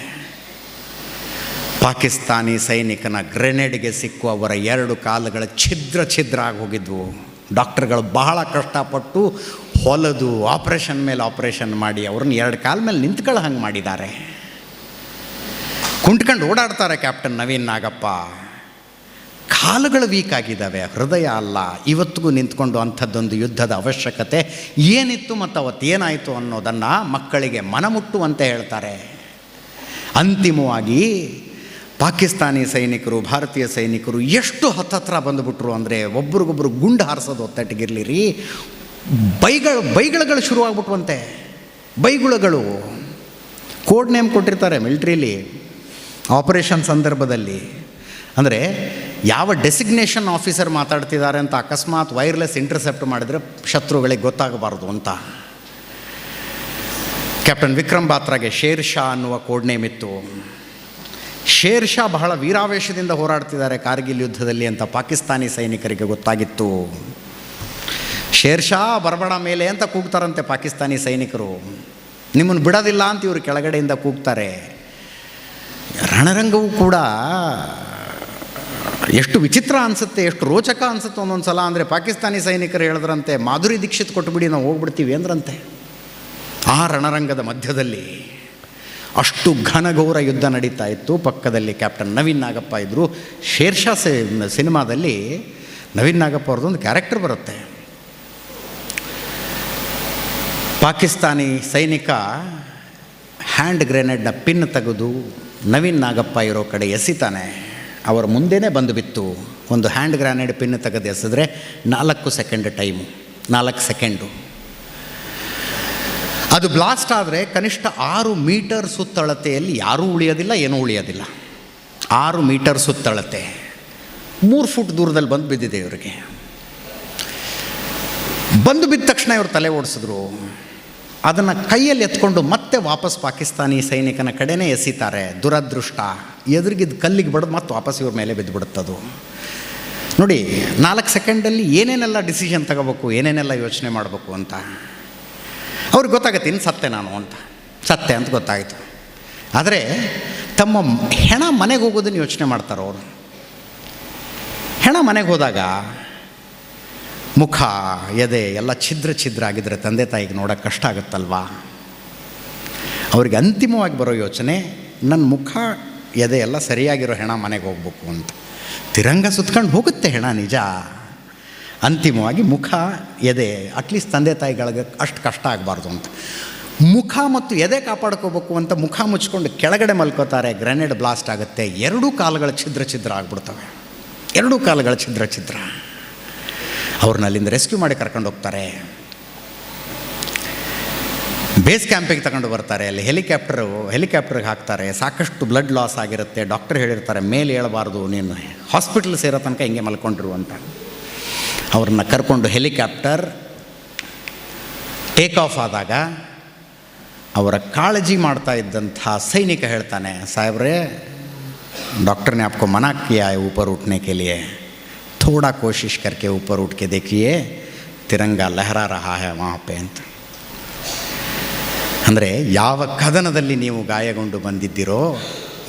A: ಪಾಕಿಸ್ತಾನಿ ಸೈನಿಕನ ಗ್ರೆನೇಡ್ಗೆ ಸಿಕ್ಕು ಅವರ 2 ಕಾಲುಗಳ ಛಿದ್ರ ಆಗಿ ಹೋಗಿದ್ವು. ಡಾಕ್ಟರ್ಗಳು ಬಹಳ ಕಷ್ಟಪಟ್ಟು ಹೊಲದು ಆಪರೇಷನ್ ಮೇಲೆ ಆಪರೇಷನ್ ಮಾಡಿ ಅವ್ರನ್ನ 2 ಕಾಲ ಮೇಲೆ ನಿಂತ್ಕೊಳ್ಳೋ ಹಂಗೆ ಮಾಡಿದ್ದಾರೆ. ಕುಂಟ್ಕೊಂಡು ಓಡಾಡ್ತಾರೆ ಕ್ಯಾಪ್ಟನ್ ನವೀನ್ ನಾಗಪ್ಪ. ಕಾಲುಗಳು ವೀಕ್ ಆಗಿದ್ದಾವೆ, ಹೃದಯ ಅಲ್ಲ. ಇವತ್ತಿಗೂ ನಿಂತ್ಕೊಂಡು ಅಂಥದ್ದೊಂದು ಯುದ್ಧದ ಅವಶ್ಯಕತೆ ಏನಿತ್ತು ಮತ್ತು ಅವತ್ತೇನಾಯಿತು ಅನ್ನೋದನ್ನು ಮಕ್ಕಳಿಗೆ ಮನಮುಟ್ಟುವಂತೆ ಹೇಳ್ತಾರೆ. ಅಂತಿಮವಾಗಿ ಪಾಕಿಸ್ತಾನಿ ಸೈನಿಕರು, ಭಾರತೀಯ ಸೈನಿಕರು ಎಷ್ಟು ಹತ್ತತ್ರ ಬಂದುಬಿಟ್ರು ಅಂದರೆ, ಒಬ್ರಿಗೊಬ್ರು ಗುಂಡು ಹಾರಿಸೋದು ಒತ್ತಟ್ಟಿಗಿರಲಿರಿ, ಬೈಗಳು ಶುರುವಾಗ್ಬಿಟ್ವಂತೆ. ಬೈಗುಳಗಳು ಕೋಡ್ ನೇಮ್ ಕೊಟ್ಟಿರ್ತಾರೆ ಮಿಲ್ಟ್ರಿಲಿ ಆಪರೇಷನ್ ಸಂದರ್ಭದಲ್ಲಿ. ಅಂದರೆ ಯಾವ ಡೆಸಿಗ್ನೇಷನ್ ಆಫೀಸರ್ ಮಾತಾಡ್ತಿದ್ದಾರೆ ಅಂತ ಅಕಸ್ಮಾತ್ ವೈರ್ಲೆಸ್ ಇಂಟರ್ಸೆಪ್ಟ್ ಮಾಡಿದರೆ ಶತ್ರುಗಳಿಗೆ ಗೊತ್ತಾಗಬಾರ್ದು ಅಂತ. ಕ್ಯಾಪ್ಟನ್ ವಿಕ್ರಮ್ ಬಾತ್ರಾಗೆ ಶೇರ್ಷಾ ಅನ್ನುವ ಕೋಡ್ ನೇಮ್ ಇತ್ತು. ಶೇರ್ ಶಾ ಬಹಳ ವೀರಾವೇಶದಿಂದ ಹೋರಾಡ್ತಿದ್ದಾರೆ ಕಾರ್ಗಿಲ್ ಯುದ್ಧದಲ್ಲಿ ಅಂತ ಪಾಕಿಸ್ತಾನಿ ಸೈನಿಕರಿಗೆ ಗೊತ್ತಾಗಿತ್ತು. ಶೇರ್ ಶಾ ಬರಬೇಡ ಮೇಲೆ ಅಂತ ಕೂಗ್ತಾರಂತೆ ಪಾಕಿಸ್ತಾನಿ ಸೈನಿಕರು. ನಿಮ್ಮನ್ನು ಬಿಡೋದಿಲ್ಲ ಅಂತ ಇವರು ಕೆಳಗಡೆಯಿಂದ ಕೂಗ್ತಾರೆ. ರಣರಂಗವೂ ಕೂಡ ಎಷ್ಟು ವಿಚಿತ್ರ ಅನಿಸುತ್ತೆ, ಎಷ್ಟು ರೋಚಕ ಅನಿಸುತ್ತೆ ಒಂದೊಂದು ಸಲ ಅಂದರೆ, ಪಾಕಿಸ್ತಾನಿ ಸೈನಿಕರು ಹೇಳಿದ್ರಂತೆ ಮಾಧುರಿ ದೀಕ್ಷಿತ್ ಕೊಟ್ಟುಬಿಡಿ ನಾವು ಹೋಗ್ಬಿಡ್ತೀವಿ ಅಂದ್ರಂತೆ. ಆ ರಣರಂಗದ ಮಧ್ಯದಲ್ಲಿ ಅಷ್ಟು ಘನಘೋರ ಯುದ್ಧ ನಡೀತಾ ಇತ್ತು. ಪಕ್ಕದಲ್ಲಿ ಕ್ಯಾಪ್ಟನ್ ನವೀನ್ ನಾಗಪ್ಪ ಇದ್ದರು. ಶೇರ್ ಶಾ ಸಿನಿಮಾದಲ್ಲಿ ನವೀನ್ ನಾಗಪ್ಪ ಅವ್ರದ್ದೊಂದು ಕ್ಯಾರೆಕ್ಟರ್ ಬರುತ್ತೆ. ಪಾಕಿಸ್ತಾನಿ ಸೈನಿಕ ಹ್ಯಾಂಡ್ ಗ್ರೆನೇಡ್ನ ಪಿನ್ ತೆಗೆದು ನವೀನ್ ನಾಗಪ್ಪ ಇರೋ ಕಡೆ ಎಸಿತಾನೆ. ಅವರ ಮುಂದೆನೇ ಬಂದು ಬಿತ್ತು. ಒಂದು ಹ್ಯಾಂಡ್ ಗ್ರೆನೇಡ್ ಪಿನ್ ತೆಗೆದು ಎಸಿದ್ರೆ 4 ಸೆಕೆಂಡ್ ಟೈಮು, 4 ಸೆಕೆಂಡು. ಅದು ಬ್ಲಾಸ್ಟ್ ಆದರೆ ಕನಿಷ್ಠ 6 ಮೀಟರ್ ಸುತ್ತಳತೆಯಲ್ಲಿ ಯಾರೂ ಉಳಿಯೋದಿಲ್ಲ, ಏನೂ ಉಳಿಯೋದಿಲ್ಲ. 6 ಮೀಟರ್ ಸುತ್ತಳತೆ, 3 ಫುಟ್ ದೂರದಲ್ಲಿ ಬಂದು ಬಿದ್ದಿದೆ ಇವರಿಗೆ. ಬಂದು ಬಿದ್ದ ತಕ್ಷಣ ಇವರು ತಲೆ ಓಡಿಸಿದ್ರು. ಅದನ್ನು ಕೈಯಲ್ಲಿ ಎತ್ಕೊಂಡು ಮತ್ತೆ ವಾಪಸ್ ಪಾಕಿಸ್ತಾನಿ ಸೈನಿಕನ ಕಡೆನೇ ಎಸಿತಾರೆ. ದುರದೃಷ್ಟ, ಎದುರಿಗಿದ್ದು ಕಲ್ಲಿಗೆ ಬಡ್ದು ಮತ್ತೆ ವಾಪಸ್ ಇವ್ರ ಮೇಲೆ ಬಿದ್ದುಬಿಡುತ್ತದು. ನೋಡಿ, 4 ಸೆಕೆಂಡಲ್ಲಿ ಏನೇನೆಲ್ಲ ಡಿಸಿಷನ್ ತಗೋಬೇಕು, ಏನೇನೆಲ್ಲ ಯೋಚನೆ ಮಾಡಬೇಕು ಅಂತ ಅವ್ರಿಗೆ ಗೊತ್ತಾಗತ್ತೆ. ಇನ್ನು ಸತ್ತೆ ನಾನು ಅಂತ, ಸತ್ತೆ ಅಂತ ಗೊತ್ತಾಯಿತು. ಆದರೆ ತಮ್ಮ ಹೆಣ ಮನೆಗೆ ಹೋಗೋದನ್ನು ಯೋಚನೆ ಮಾಡ್ತಾರೆ ಅವರು. ಹೆಣ ಮನೆಗೆ ಹೋದಾಗ ಮುಖ, ಎದೆ ಎಲ್ಲ ಛಿದ್ರ ಆಗಿದ್ದರೆ ತಂದೆ ತಾಯಿಗೆ ನೋಡೋಕ್ಕೆ ಕಷ್ಟ ಆಗುತ್ತಲ್ವಾ. ಅವ್ರಿಗೆ ಅಂತಿಮವಾಗಿ ಬರೋ ಯೋಚನೆ, ನನ್ನ ಮುಖ ಎದೆ ಎಲ್ಲ ಸರಿಯಾಗಿರೋ ಹೆಣ ಮನೆಗೆ ಹೋಗ್ಬೇಕು ಅಂತ. ತಿರಂಗ ಸುತ್ಕೊಂಡು ಹೋಗುತ್ತೆ ಹೆಣ ನಿಜ. ಅಂತಿಮವಾಗಿ ಮುಖ, ಎದೆ, ಅಟ್ಲೀಸ್ಟ್ ತಂದೆ ತಾಯಿಗಳಿಗೆ ಅಷ್ಟು ಕಷ್ಟ ಆಗಬಾರ್ದು ಅಂತ ಮುಖ ಮತ್ತು ಎದೆ ಕಾಪಾಡ್ಕೋಬೇಕು ಅಂತ ಮುಖ ಮುಚ್ಕೊಂಡು ಕೆಳಗಡೆ ಮಲ್ಕೋತಾರೆ. ಗ್ರೆನೇಡ್ ಬ್ಲಾಸ್ಟ್ ಆಗುತ್ತೆ. 2 ಕಾಲುಗಳು ಛಿದ್ರ ಆಗಿಬಿಡ್ತವೆ. 2 ಕಾಲುಗಳು ಛಿದ್ರ. ಅವ್ರನ್ನ ಅಲ್ಲಿಂದ ರೆಸ್ಕ್ಯೂ ಮಾಡಿ ಕರ್ಕೊಂಡು ಹೋಗ್ತಾರೆ. ಬೇಸ್ ಕ್ಯಾಂಪಿಗೆ ತಗೊಂಡು ಬರ್ತಾರೆ. ಅಲ್ಲಿ ಹೆಲಿಕಾಪ್ಟರ್ಗೆ ಹಾಕ್ತಾರೆ. ಸಾಕಷ್ಟು ಬ್ಲಡ್ ಲಾಸ್ ಆಗಿರುತ್ತೆ. ಡಾಕ್ಟರ್ ಹೇಳಿರ್ತಾರೆ ಮೇಲೆ ಹೇಳಬಾರ್ದು, ನೀನು ಹಾಸ್ಪಿಟಲ್ ಸೇರೋ ತನಕ ಹಿಂಗೆ ಮಲ್ಕೊಂಡ್ರು ಅಂತ. ಅವ್ರನ್ನ ಕರ್ಕೊಂಡು ಹೆಲಿಕಾಪ್ಟರ್ ಟೇಕ್ ಆಫ್ ಆದಾಗ ಅವರ ಕಾಳಜಿ ಮಾಡ್ತಾ ಇದ್ದಂಥ ಸೈನಿಕ ಹೇಳ್ತಾನೆ, ಸಾಹೇಬ್ರೆ, डॉक्टर ने आपको मना किया है ऊपर उठने के लिए, थोड़ा कोशिश करके ऊपर उठ के देखिए, तिरंगा लहरा रहा है वहाँ पे ಅಂತ. ಅಂದರೆ ಯಾವ ಕದನದಲ್ಲಿ ನೀವು ಗಾಯಗೊಂಡು ಬಂದಿದ್ದೀರೋ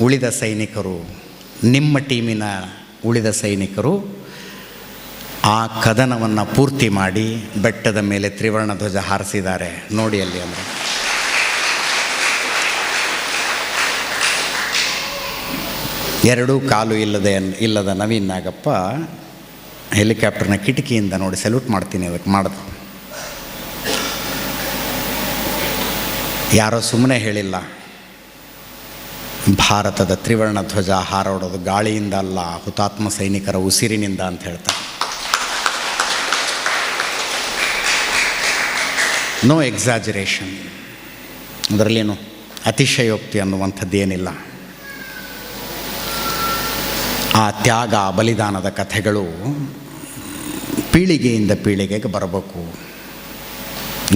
A: ಉಳಿದ ಸೈನಿಕರು, ನಿಮ್ಮ ಟೀಮಿನ ಉಳಿದ ಸೈನಿಕರು ಆ ಕದನವನ್ನು ಪೂರ್ತಿ ಮಾಡಿ ಬೆಟ್ಟದ ಮೇಲೆ ತ್ರಿವರ್ಣ ಧ್ವಜ ಹಾರಿಸಿದ್ದಾರೆ ನೋಡಿ ಅಲ್ಲಿ. ಅಂದರೆ ಎರಡೂ ಕಾಲು ಇಲ್ಲದ ನವೀನ್ ನಾಗಪ್ಪ ಹೆಲಿಕಾಪ್ಟರ್ನ ಕಿಟಕಿಯಿಂದ ನೋಡಿ ಸಲ್ಯೂಟ್ ಮಾಡ್ತೀನಿ ಅದಕ್ಕೆ ಮಾಡಿದ್ರು. ಯಾರೋ ಸುಮ್ಮನೆ ಹೇಳಿಲ್ಲ, ಭಾರತದ ತ್ರಿವರ್ಣ ಧ್ವಜ ಹಾರಾಡೋದು ಗಾಳಿಯಿಂದ ಅಲ್ಲ, ಹುತಾತ್ಮ ಸೈನಿಕರ ಉಸಿರಿನಿಂದ ಅಂತ ಹೇಳ್ತಾರೆ. ನೋ ಎಕ್ಸಾಜರೇಷನ್, ಅದರಲ್ಲೇನು ಅತಿಶಯೋಕ್ತಿ ಅನ್ನುವಂಥದ್ದೇನಿಲ್ಲ. ಆ ತ್ಯಾಗ ಬಲಿದಾನದ ಕಥೆಗಳು ಪೀಳಿಗೆಯಿಂದ ಪೀಳಿಗೆಗೆ ಬರಬೇಕು,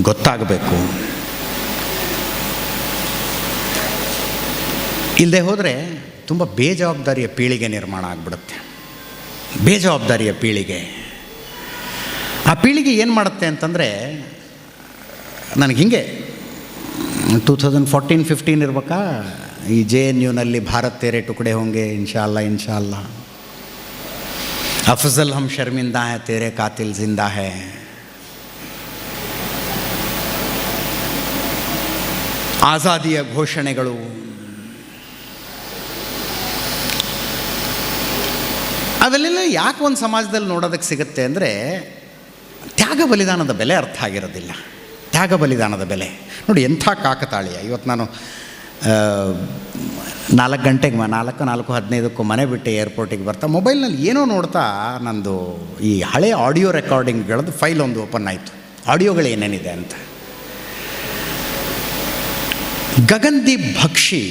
A: ಗೊತ್ತಾಗಬೇಕು. ಇಲ್ಲದೆ ಹೋದರೆ ತುಂಬ ಬೇಜವಾಬ್ದಾರಿಯ ಪೀಳಿಗೆ ನಿರ್ಮಾಣ ಆಗಿಬಿಡುತ್ತೆ. ಬೇಜವಾಬ್ದಾರಿಯ ಪೀಳಿಗೆ. ಆ ಪೀಳಿಗೆ ಏನು ಮಾಡುತ್ತೆ ಅಂತಂದರೆ, ನನಗೆ ಹೀಗೆ 2014-15 ಇರ್ಬೇಕಾ, ಈ JNUನಲ್ಲಿ ಭಾರತ್ ತೇರೆ ಟುಕಡೆ ಹೋಂಗೆ ಇನ್ಶಾಅಲ್ಲಾ, ಅಫಜಲ್ ಹಮ್ ಶರ್ಮಿಂದಾ ಹೈ ತೇರೆ ಕಾತಿಲ್ ಜಿಂದಾ ಹೈ, ಆಜಾದಿಯ ಘೋಷಣೆಗಳು, ಅವೆಲ್ಲ ಯಾಕೆ ಒಂದು ಸಮಾಜದಲ್ಲಿ ನೋಡೋದಕ್ಕೆ ಸಿಗುತ್ತೆ ಅಂದರೆ, ತ್ಯಾಗ ಬಲಿದಾನದ ಬೆಲೆ ಅರ್ಥ ಆಗಿರೋದಿಲ್ಲ. ತ್ಯಾಗ ಬಲಿದಾನದ ಬೆಲೆ ನೋಡಿ ಎಂಥ ಕಾಕತಾಳೀಯ. ಇವತ್ತು ನಾನು 4 ಗಂಟೆಗೆ 4:15 ಮನೆ ಬಿಟ್ಟು ಏರ್ಪೋರ್ಟಿಗೆ ಬರ್ತಾ ಮೊಬೈಲ್ನಲ್ಲಿ ಏನೋ ನೋಡ್ತಾ ನಂದು ಈ ಹಳೆ ಆಡಿಯೋ ರೆಕಾರ್ಡಿಂಗ್ಗಳದ್ದು ಫೈಲ್ ಒಂದು ಓಪನ್ ಆಯಿತು, ಆಡಿಯೋಗಳು ಏನೇನಿದೆ ಅಂತ. ಗಗನ್ದೀಪ್ ಭಕ್ಷಿ,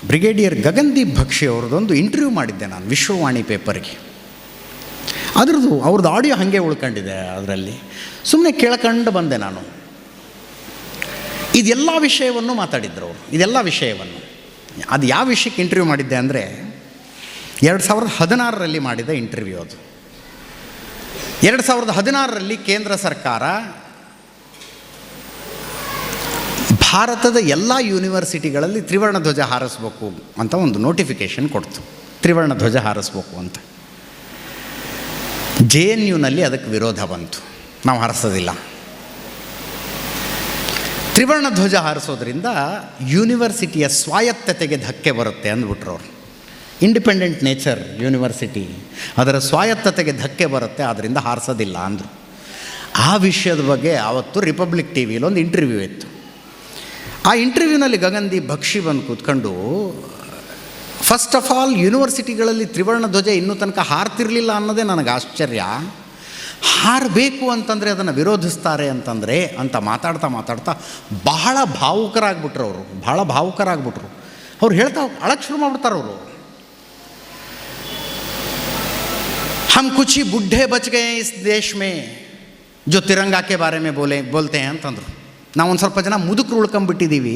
A: ಬ್ರಿಗೇಡಿಯರ್ ಗಗನ್ದೀಪ್ ಭಕ್ಷಿ ಅವ್ರದ್ದೊಂದು ಇಂಟರ್ವ್ಯೂ ಮಾಡಿದ್ದೆ ನಾನು ವಿಶ್ವವಾಣಿ ಪೇಪರ್ಗೆ. ಅವ್ರದ್ದು ಆಡಿಯೋ ಹಾಗೆ ಉಳ್ಕೊಂಡಿದೆ ಅದರಲ್ಲಿ. ಸುಮ್ಮನೆ ಕೇಳ್ಕೊಂಡು ಬಂದೆ ನಾನು. ಇದೆಲ್ಲ ವಿಷಯವನ್ನು ಮಾತಾಡಿದ್ರು ಅವರು, ಇದೆಲ್ಲ ವಿಷಯವನ್ನು ಅದು ಯಾವ ವಿಷಯಕ್ಕೆ ಇಂಟರ್ವ್ಯೂ ಮಾಡಿದ್ದೆ ಅಂದರೆ 2016ರಲ್ಲಿ ಮಾಡಿದ ಇಂಟರ್ವ್ಯೂ ಅದು. 2016ರಲ್ಲಿ ಕೇಂದ್ರ ಸರ್ಕಾರ ಭಾರತದ ಎಲ್ಲ ಯೂನಿವರ್ಸಿಟಿಗಳಲ್ಲಿ ತ್ರಿವರ್ಣ ಧ್ವಜ ಹಾರಿಸ್ಬೇಕು ಅಂತ ಒಂದು ನೋಟಿಫಿಕೇಷನ್ ಕೊಡ್ತು, ತ್ರಿವರ್ಣ ಧ್ವಜ ಹಾರಿಸ್ಬೇಕು ಅಂತ. JNUನಲ್ಲಿ ಅದಕ್ಕೆ ವಿರೋಧ ಬಂತು, ನಾವು ಹಾರಿಸೋದಿಲ್ಲ. ತ್ರಿವರ್ಣ ಧ್ವಜ ಹಾರಿಸೋದ್ರಿಂದ ಯೂನಿವರ್ಸಿಟಿಯ ಸ್ವಾಯತ್ತತೆಗೆ ಧಕ್ಕೆ ಬರುತ್ತೆ ಅಂದ್ಬಿಟ್ರು ಅವರು. ಇಂಡಿಪೆಂಡೆಂಟ್ ನೇಚರ್ ಯೂನಿವರ್ಸಿಟಿ, ಅದರ ಸ್ವಾಯತ್ತತೆಗೆ ಧಕ್ಕೆ ಬರುತ್ತೆ, ಆದ್ದರಿಂದ ಹಾರಿಸೋದಿಲ್ಲ ಅಂದರು. ಆ ವಿಷಯದ ಬಗ್ಗೆ ಆವತ್ತು ರಿಪಬ್ಲಿಕ್ TVಯಲ್ಲಿ ಒಂದು ಇಂಟರ್ವ್ಯೂ ಇತ್ತು. ಆ ಇಂಟರ್ವ್ಯೂನಲ್ಲಿ ಗಗನ್ದೀಪ್ ಬಕ್ಷಿ ಬಂದು ಕೂತ್ಕೊಂಡು, ಫಸ್ಟ್ ಆಫ್ ಆಲ್ ಯೂನಿವರ್ಸಿಟಿಗಳಲ್ಲಿ ತ್ರಿವರ್ಣ ಧ್ವಜ ಇನ್ನೂ ತನಕ ಹಾರ್ತಿರಲಿಲ್ಲ ಅನ್ನೋದೇ ನನಗೆ ಆಶ್ಚರ್ಯ. ಹಾರಬೇಕು ಅಂತಂದರೆ ಅದನ್ನು ವಿರೋಧಿಸ್ತಾರೆ ಅಂತಂದರೆ ಅಂತ ಮಾತಾಡ್ತಾ ಬಹಳ ಭಾವುಕರಾಗ್ಬಿಟ್ರು ಅವರು, ಭಾಳ ಭಾವುಕರಾಗ್ಬಿಟ್ರು. ಅವ್ರು ಹೇಳ್ತಾ ಅಳಕ್ಕೆ ಶುರು ಮಾಡಿಬಿಡ್ತಾರೆ ಅವರು. हम कुछ ही बूढ़े बच गए इस देश में जो तिरंगा के बारे में बोलते हैं ಅಂತಂದರು. ನಾವೊಂದು ಸ್ವಲ್ಪ ಜನ ಮುದುಕರು ಉಳ್ಕೊಂಬಿಟ್ಟಿದ್ದೀವಿ.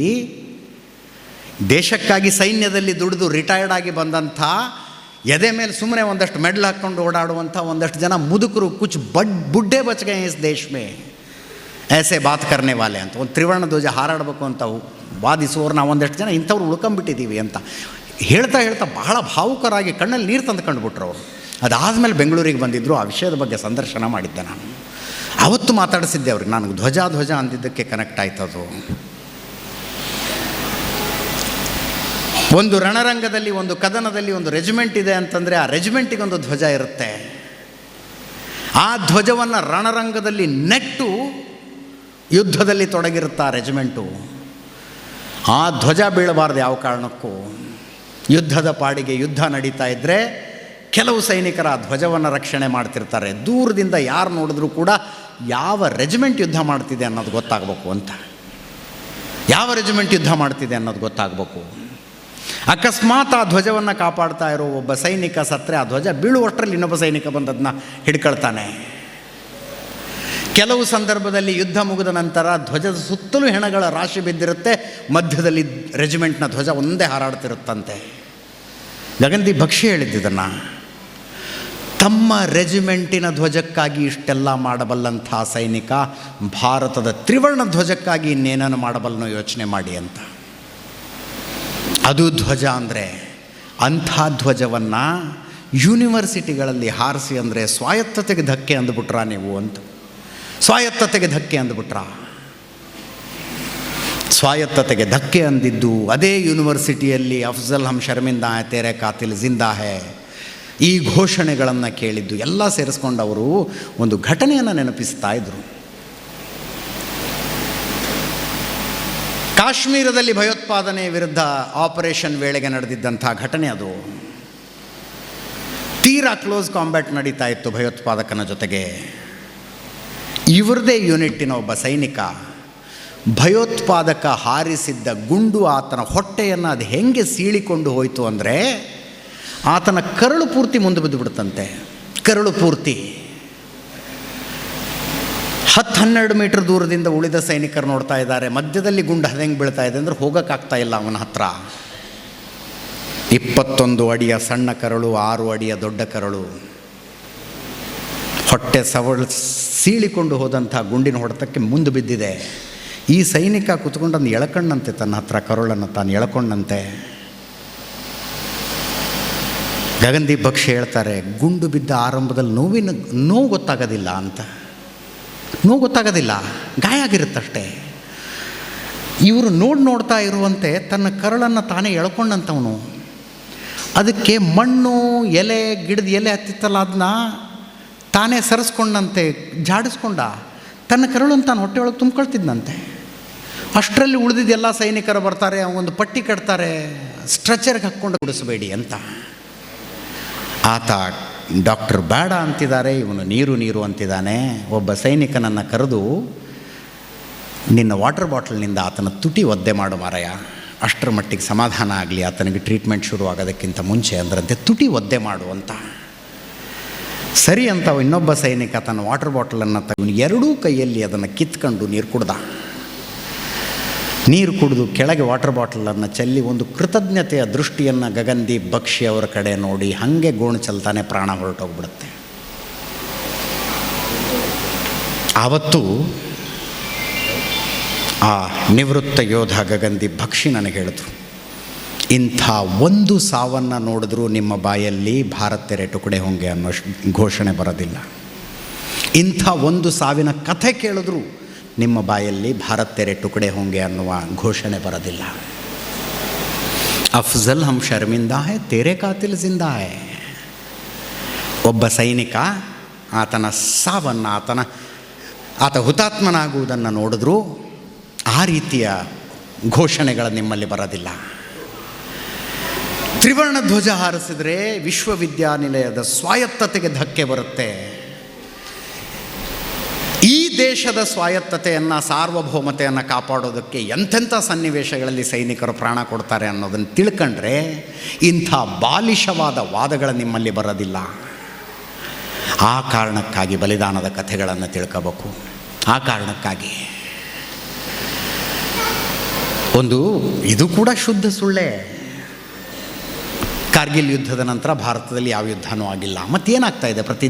A: ದೇಶಕ್ಕಾಗಿ ಸೈನ್ಯದಲ್ಲಿ ದುಡಿದು ರಿಟೈರ್ಡ್ ಆಗಿ ಬಂದಂಥ, ಎದೆ ಮೇಲೆ ಸುಮ್ಮನೆ ಒಂದಷ್ಟು ಮೆಡಲ್ ಹಾಕ್ಕೊಂಡು ಓಡಾಡುವಂಥ ಒಂದಷ್ಟು ಜನ ಮುದುಕರು, ಕುಚ್ ಬುಡ್ಡೆ ಬಚ್ ಗए इस देश में ऐसे बात करने वाले ಅಂತ, ಒಂದು ತ್ರಿವರ್ಣ ಧ್ವಜ ಹಾರಾಡಬೇಕು ಅಂತ ವಾದಿಸುವವ್ರು ನಾವು ಒಂದಷ್ಟು ಜನ ಇಂಥವ್ರು ಉಳ್ಕೊಂಬಿಟ್ಟಿದ್ದೀವಿ ಅಂತ ಹೇಳ್ತಾ ಬಹಳ ಭಾವುಕರಾಗಿ ಕಣ್ಣಲ್ಲಿ ನೀರು ತಂದು ಕಂಡುಬಿಟ್ರು ಅವರು. ಅದಾದಮೇಲೆ ಬೆಂಗಳೂರಿಗೆ ಬಂದಿದ್ದರು, ಆ ವಿಷಯದ ಬಗ್ಗೆ ಸಂದರ್ಶನ ಮಾಡಿದ್ದೆ ನಾನು. ಅವತ್ತು ಮಾತಾಡಿಸಿದ್ದೆ ಅವ್ರಿಗೆ, ನನಗೆ ಧ್ವಜ ಅಂದಿದ್ದಕ್ಕೆ ಕನೆಕ್ಟ್ ಆಯ್ತದು. ಒಂದು ರಣರಂಗದಲ್ಲಿ, ಒಂದು ಕದನದಲ್ಲಿ ಒಂದು ರೆಜಿಮೆಂಟ್ ಇದೆ ಅಂತಂದರೆ ಆ ರೆಜಿಮೆಂಟಿಗೆ ಒಂದು ಧ್ವಜ ಇರುತ್ತೆ. ಆ ಧ್ವಜವನ್ನು ರಣರಂಗದಲ್ಲಿ ನೆಟ್ಟು ಯುದ್ಧದಲ್ಲಿ ತೊಡಗಿರುತ್ತೆ ಆ ರೆಜಿಮೆಂಟು. ಆ ಧ್ವಜ ಬೀಳಬಾರ್ದು ಯಾವ ಕಾರಣಕ್ಕೂ. ಯುದ್ಧದ ಪಾಡಿಗೆ ಯುದ್ಧ ನಡೀತಾ ಇದ್ದರೆ ಕೆಲವು ಸೈನಿಕರ ಆ ಧ್ವಜವನ್ನು ರಕ್ಷಣೆ ಮಾಡ್ತಿರ್ತಾರೆ. ದೂರದಿಂದ ಯಾರು ನೋಡಿದ್ರೂ ಕೂಡ ಯಾವ ರೆಜಿಮೆಂಟ್ ಯುದ್ಧ ಮಾಡ್ತಿದೆ ಅನ್ನೋದು ಗೊತ್ತಾಗಬೇಕು ಅಂತ, ಯಾವ ರೆಜಿಮೆಂಟ್ ಯುದ್ಧ ಮಾಡ್ತಿದೆ ಅನ್ನೋದು ಗೊತ್ತಾಗಬೇಕು. ಅಕಸ್ಮಾತ್ ಆ ಧ್ವಜವನ್ನು ಕಾಪಾಡ್ತಾ ಇರೋ ಒಬ್ಬ ಸೈನಿಕ ಸತ್ತರೆ ಆ ಧ್ವಜ ಬೀಳುವಷ್ಟರಲ್ಲಿ ಇನ್ನೊಬ್ಬ ಸೈನಿಕ ಬಂದದನ್ನ ಹಿಡ್ಕೊಳ್ತಾನೆ. ಕೆಲವು ಸಂದರ್ಭದಲ್ಲಿ ಯುದ್ಧ ಮುಗಿದ ನಂತರ ಧ್ವಜದ ಸುತ್ತಲೂ ಹೆಣಗಳ ರಾಶಿ ಬಿದ್ದಿರುತ್ತೆ, ಮಧ್ಯದಲ್ಲಿ ರೆಜಿಮೆಂಟ್ನ ಧ್ವಜ ಒಂದೇ ಹಾರಾಡ್ತಿರುತ್ತಂತೆ. ಗಗನ್ದೀಪ್ ಬಕ್ಷಿ ಹೇಳಿದ್ದನ್ನು, ತಮ್ಮ ರೆಜಿಮೆಂಟಿನ ಧ್ವಜಕ್ಕಾಗಿ ಇಷ್ಟೆಲ್ಲ ಮಾಡಬಲ್ಲಂಥ ಸೈನಿಕ ಭಾರತದ ತ್ರಿವರ್ಣ ಧ್ವಜಕ್ಕಾಗಿ ಇನ್ನೇನನ್ನು ಮಾಡಬಲ್ಲನೋ ಯೋಚನೆ ಮಾಡಿ ಅಂತ. ಅದು ಧ್ವಜ ಅಂದರೆ, ಅಂಥ ಧ್ವಜವನ್ನು ಯೂನಿವರ್ಸಿಟಿಗಳಲ್ಲಿ ಹಾರಿಸಿ ಅಂದರೆ ಸ್ವಾಯತ್ತತೆಗೆ ಧಕ್ಕೆ ಅಂದುಬಿಟ್ರಾ ನೀವು ಅಂತ. ಸ್ವಾಯತ್ತತೆಗೆ ಧಕ್ಕೆ ಅಂದುಬಿಟ್ರ. ಸ್ವಾಯತ್ತತೆಗೆ ಧಕ್ಕೆ ಅಂದಿದ್ದು ಅದೇ ಯೂನಿವರ್ಸಿಟಿಯಲ್ಲಿ ಅಫ್ಜಲ್ ಹಮ್ ಶರ್ಮಿಂದಾ ಹೈ ತೇರೆ ಕಾತಿಲ್ ಜಿಂದಾ ಹೈ ಈ ಘೋಷಣೆಗಳನ್ನು ಕೇಳಿದ್ದು ಎಲ್ಲ ಸೇರಿಸ್ಕೊಂಡು ಅವರು ಒಂದು ಘಟನೆಯನ್ನು ನೆನಪಿಸ್ತಾ ಇದ್ದರು. ಕಾಶ್ಮೀರದಲ್ಲಿ ಭಯೋತ್ಪಾದನೆ ವಿರುದ್ಧ ಆಪರೇಷನ್ ವೇಳೆಗೆ ನಡೆದಿದ್ದಂಥ ಘಟನೆ ಅದು. ತೀರಾ ಕ್ಲೋಸ್ ಕಾಂಬ್ಯಾಟ್ ನಡೀತಾ ಇತ್ತು ಭಯೋತ್ಪಾದಕನ ಜೊತೆಗೆ. ಇವರದೇ ಯೂನಿಟ್ಟಿನ ಒಬ್ಬ ಸೈನಿಕ, ಭಯೋತ್ಪಾದಕ ಹಾರಿಸಿದ್ದ ಗುಂಡು ಆತನ ಹೊಟ್ಟೆಯನ್ನು ಅದು ಹೆಂಗೆ ಸೀಳಿಕೊಂಡು ಹೋಯಿತು ಅಂದರೆ ಆತನ ಕರಳು ಪೂರ್ತಿ ಮುಂದೆ ಬಿದ್ದುಬಿಡುತ್ತಂತೆ. ಕರಳು ಪೂರ್ತಿ 10-12 ಮೀಟರ್ ದೂರದಿಂದ ಉಳಿದ ಸೈನಿಕರು ನೋಡ್ತಾ ಇದ್ದಾರೆ. ಮಧ್ಯದಲ್ಲಿ ಗುಂಡು ಹೆಂಗೆ ಬೀಳ್ತಾ ಇದೆ ಅಂದರೆ ಹೋಗೋಕ್ಕಾಗ್ತಾ ಇಲ್ಲ ಅವನ ಹತ್ರ. 21 ಅಡಿಯ ಸಣ್ಣ ಕರಳು, 6 ಅಡಿಯ ದೊಡ್ಡ ಕರಳು, ಹೊಟ್ಟೆ ಸೀಳಿಕೊಂಡು ಹೋದಂಥ ಗುಂಡಿನ ಹೊಡೆತಕ್ಕೆ ಮುಂದೆ ಬಿದ್ದಿದೆ. ಈ ಸೈನಿಕ ಕೂತ್ಕೊಂಡಂದು ಎಳ್ಕೊಂಡಂತೆ, ತನ್ನ ಹತ್ರ ಕರುಳನ್ನು ತಾನು ಎಳ್ಕೊಂಡಂತೆ. ಗಗನ್ದೀಪ್ ಬಕ್ಷಿ ಹೇಳ್ತಾರೆ, ಗುಂಡು ಬಿದ್ದ ಆರಂಭದಲ್ಲಿ ನೋವು ಗೊತ್ತಾಗೋದಿಲ್ಲ ಅಂತ. ನೋವು ಗೊತ್ತಾಗೋದಿಲ್ಲ, ಗಾಯ ಆಗಿರುತ್ತಷ್ಟೇ. ಇವರು ನೋಡ್ತಾ ಇರುವಂತೆ ತನ್ನ ಕರಳನ್ನು ತಾನೇ ಎಳ್ಕೊಂಡಂಥವನು. ಅದಕ್ಕೆ ಮಣ್ಣು, ಎಲೆ, ಗಿಡದ ಎಲೆ ಹತ್ತಿತ್ತಲ್ಲ, ಅದನ್ನ ತಾನೇ ಸರಿಸ್ಕೊಂಡಂತೆ, ಜಾಡಿಸ್ಕೊಂಡ ತನ್ನ ಕರಳನ್ನು ತಾನು ಹೊಟ್ಟೆ ಒಳಗೆ ತುಂಬ್ಕೊಳ್ತಿದ್ದಂತೆ. ಅಷ್ಟರಲ್ಲಿ ಉಳಿದಿದ್ದ ಎಲ್ಲ ಸೈನಿಕರು ಬರ್ತಾರೆ, ಒಂದು ಪಟ್ಟಿ ಕಟ್ತಾರೆ, ಸ್ಟ್ರೆಚರ್ಗೆ ಹಾಕ್ಕೊಂಡು ಕುಡಿಸಬೇಡಿ ಅಂತ. ಆತ ಡಾಕ್ಟರ್ ಬೇಡ ಅಂತಿದ್ದಾರೆ, ಇವನು ನೀರು ಅಂತಿದ್ದಾನೆ. ಒಬ್ಬ ಸೈನಿಕನನ್ನು ಕರೆದು, ನಿನ್ನ ವಾಟರ್ ಬಾಟಲ್ನಿಂದ ಆತನ ತುಟಿ ಒದ್ದೆ ಮಾಡು ಮಾರಾಯ, ಅಷ್ಟರ ಮಟ್ಟಿಗೆ ಸಮಾಧಾನ ಆಗಲಿ, ಆತನಿಗೆ ಟ್ರೀಟ್ಮೆಂಟ್ ಶುರು ಆಗೋದಕ್ಕಿಂತ ಮುಂಚೆ ಅಂದ್ರಂತೆ. ತುಟಿ ಒದ್ದೆ ಮಾಡು ಅಂತ. ಸರಿ ಅಂತ ಇನ್ನೊಬ್ಬ ಸೈನಿಕ ತನ್ನ ವಾಟರ್ ಬಾಟಲನ್ನು ತಗೊಂಡು ಎರಡೂ ಕೈಯಲ್ಲಿ ಅದನ್ನು ಕಿತ್ಕೊಂಡು ನೀರು ಕುಡ್ದ. ನೀರು ಕುಡಿದು ಕೆಳಗೆ ವಾಟರ್ ಬಾಟಲನ್ನು ಚೆಲ್ಲಿ ಒಂದು ಕೃತಜ್ಞತೆಯ ದೃಷ್ಟಿಯನ್ನು ಗಗನ್ದೀಪ್ ಬಕ್ಷಿ ಅವರ ಕಡೆ ನೋಡಿ ಹಾಗೆ ಗೋಣು ಚೆಲ್ತಾನೆ ಪ್ರಾಣ ಹೊರಟೋಗ್ಬಿಡುತ್ತೆ. ಆವತ್ತು ಆ ನಿವೃತ್ತ ಯೋಧ ಗಗನ್ದೀಪ್ ಬಕ್ಷಿ ನನಗೆ ಹೇಳಿದ್ರು, ಇಂಥ ಒಂದು ಸಾವನ್ನು ನೋಡಿದ್ರೂ ನಿಮ್ಮ ಬಾಯಲ್ಲಿ ಭಾರತ್ ತೆರೆ ಟುಕಡೆ ಹೋಂಗೆ ಅನ್ನೋ ಘೋಷಣೆ ಬರೋದಿಲ್ಲ. ಇಂಥ ಒಂದು ಸಾವಿನ ಕಥೆ ಕೇಳಿದ್ರೂ ನಿಮ್ಮ ಬಾಯಲ್ಲಿ ಭಾರತ್ ತೆರೆ ಟುಕಡೆ ಹೋಂಗೆ ಅನ್ನುವ ಘೋಷಣೆ ಬರೋದಿಲ್ಲ. ಅಫ್ಜಲ್ ಹಮ್ ಶರ್ಮಿಂದಾ ಹೈ ತೇರೆ ಕಾತಿಲ್ ಜಿಂದಾ ಹೈ. ಒಬ್ಬ ಸೈನಿಕ ಆತನ ಸಾವನ್ನು ಆತ ಹುತಾತ್ಮನಾಗುವುದನ್ನು ನೋಡಿದ್ರೂ ಆ ರೀತಿಯ ಘೋಷಣೆಗಳು ನಿಮ್ಮಲ್ಲಿ ಬರೋದಿಲ್ಲ. ತ್ರಿವರ್ಣ ಧ್ವಜ ಹಾರಿಸಿದರೆ ವಿಶ್ವವಿದ್ಯಾನಿಲಯದ ಸ್ವಾಯತ್ತತೆಗೆ ಧಕ್ಕೆ ಬರುತ್ತೆ. ಈ ದೇಶದ ಸ್ವಾಯತ್ತತೆಯನ್ನು, ಸಾರ್ವಭೌಮತೆಯನ್ನು ಕಾಪಾಡೋದಕ್ಕೆ ಎಂಥೆಂಥ ಸನ್ನಿವೇಶಗಳಲ್ಲಿ ಸೈನಿಕರು ಪ್ರಾಣ ಕೊಡ್ತಾರೆ ಅನ್ನೋದನ್ನು ತಿಳ್ಕೊಂಡ್ರೆ ಇಂಥ ಬಾಲಿಶವಾದ ವಾದಗಳು ನಿಮ್ಮಲ್ಲಿ ಬರೋದಿಲ್ಲ. ಆ ಕಾರಣಕ್ಕಾಗಿ ಬಲಿದಾನದ ಕಥೆಗಳನ್ನು ತಿಳ್ಕೋಬೇಕು. ಆ ಕಾರಣಕ್ಕಾಗಿ ಇದು ಕೂಡ ಶುದ್ಧ ಸುಳ್ಳೆ. ಕಾರ್ಗಿಲ್ ಯುದ್ಧದ ನಂತರ ಭಾರತದಲ್ಲಿ ಯಾವ ಯುದ್ಧನೂ ಆಗಿಲ್ಲ. ಮತ್ತೇನಾಗ್ತಾ ಇದೆ? ಪ್ರತಿ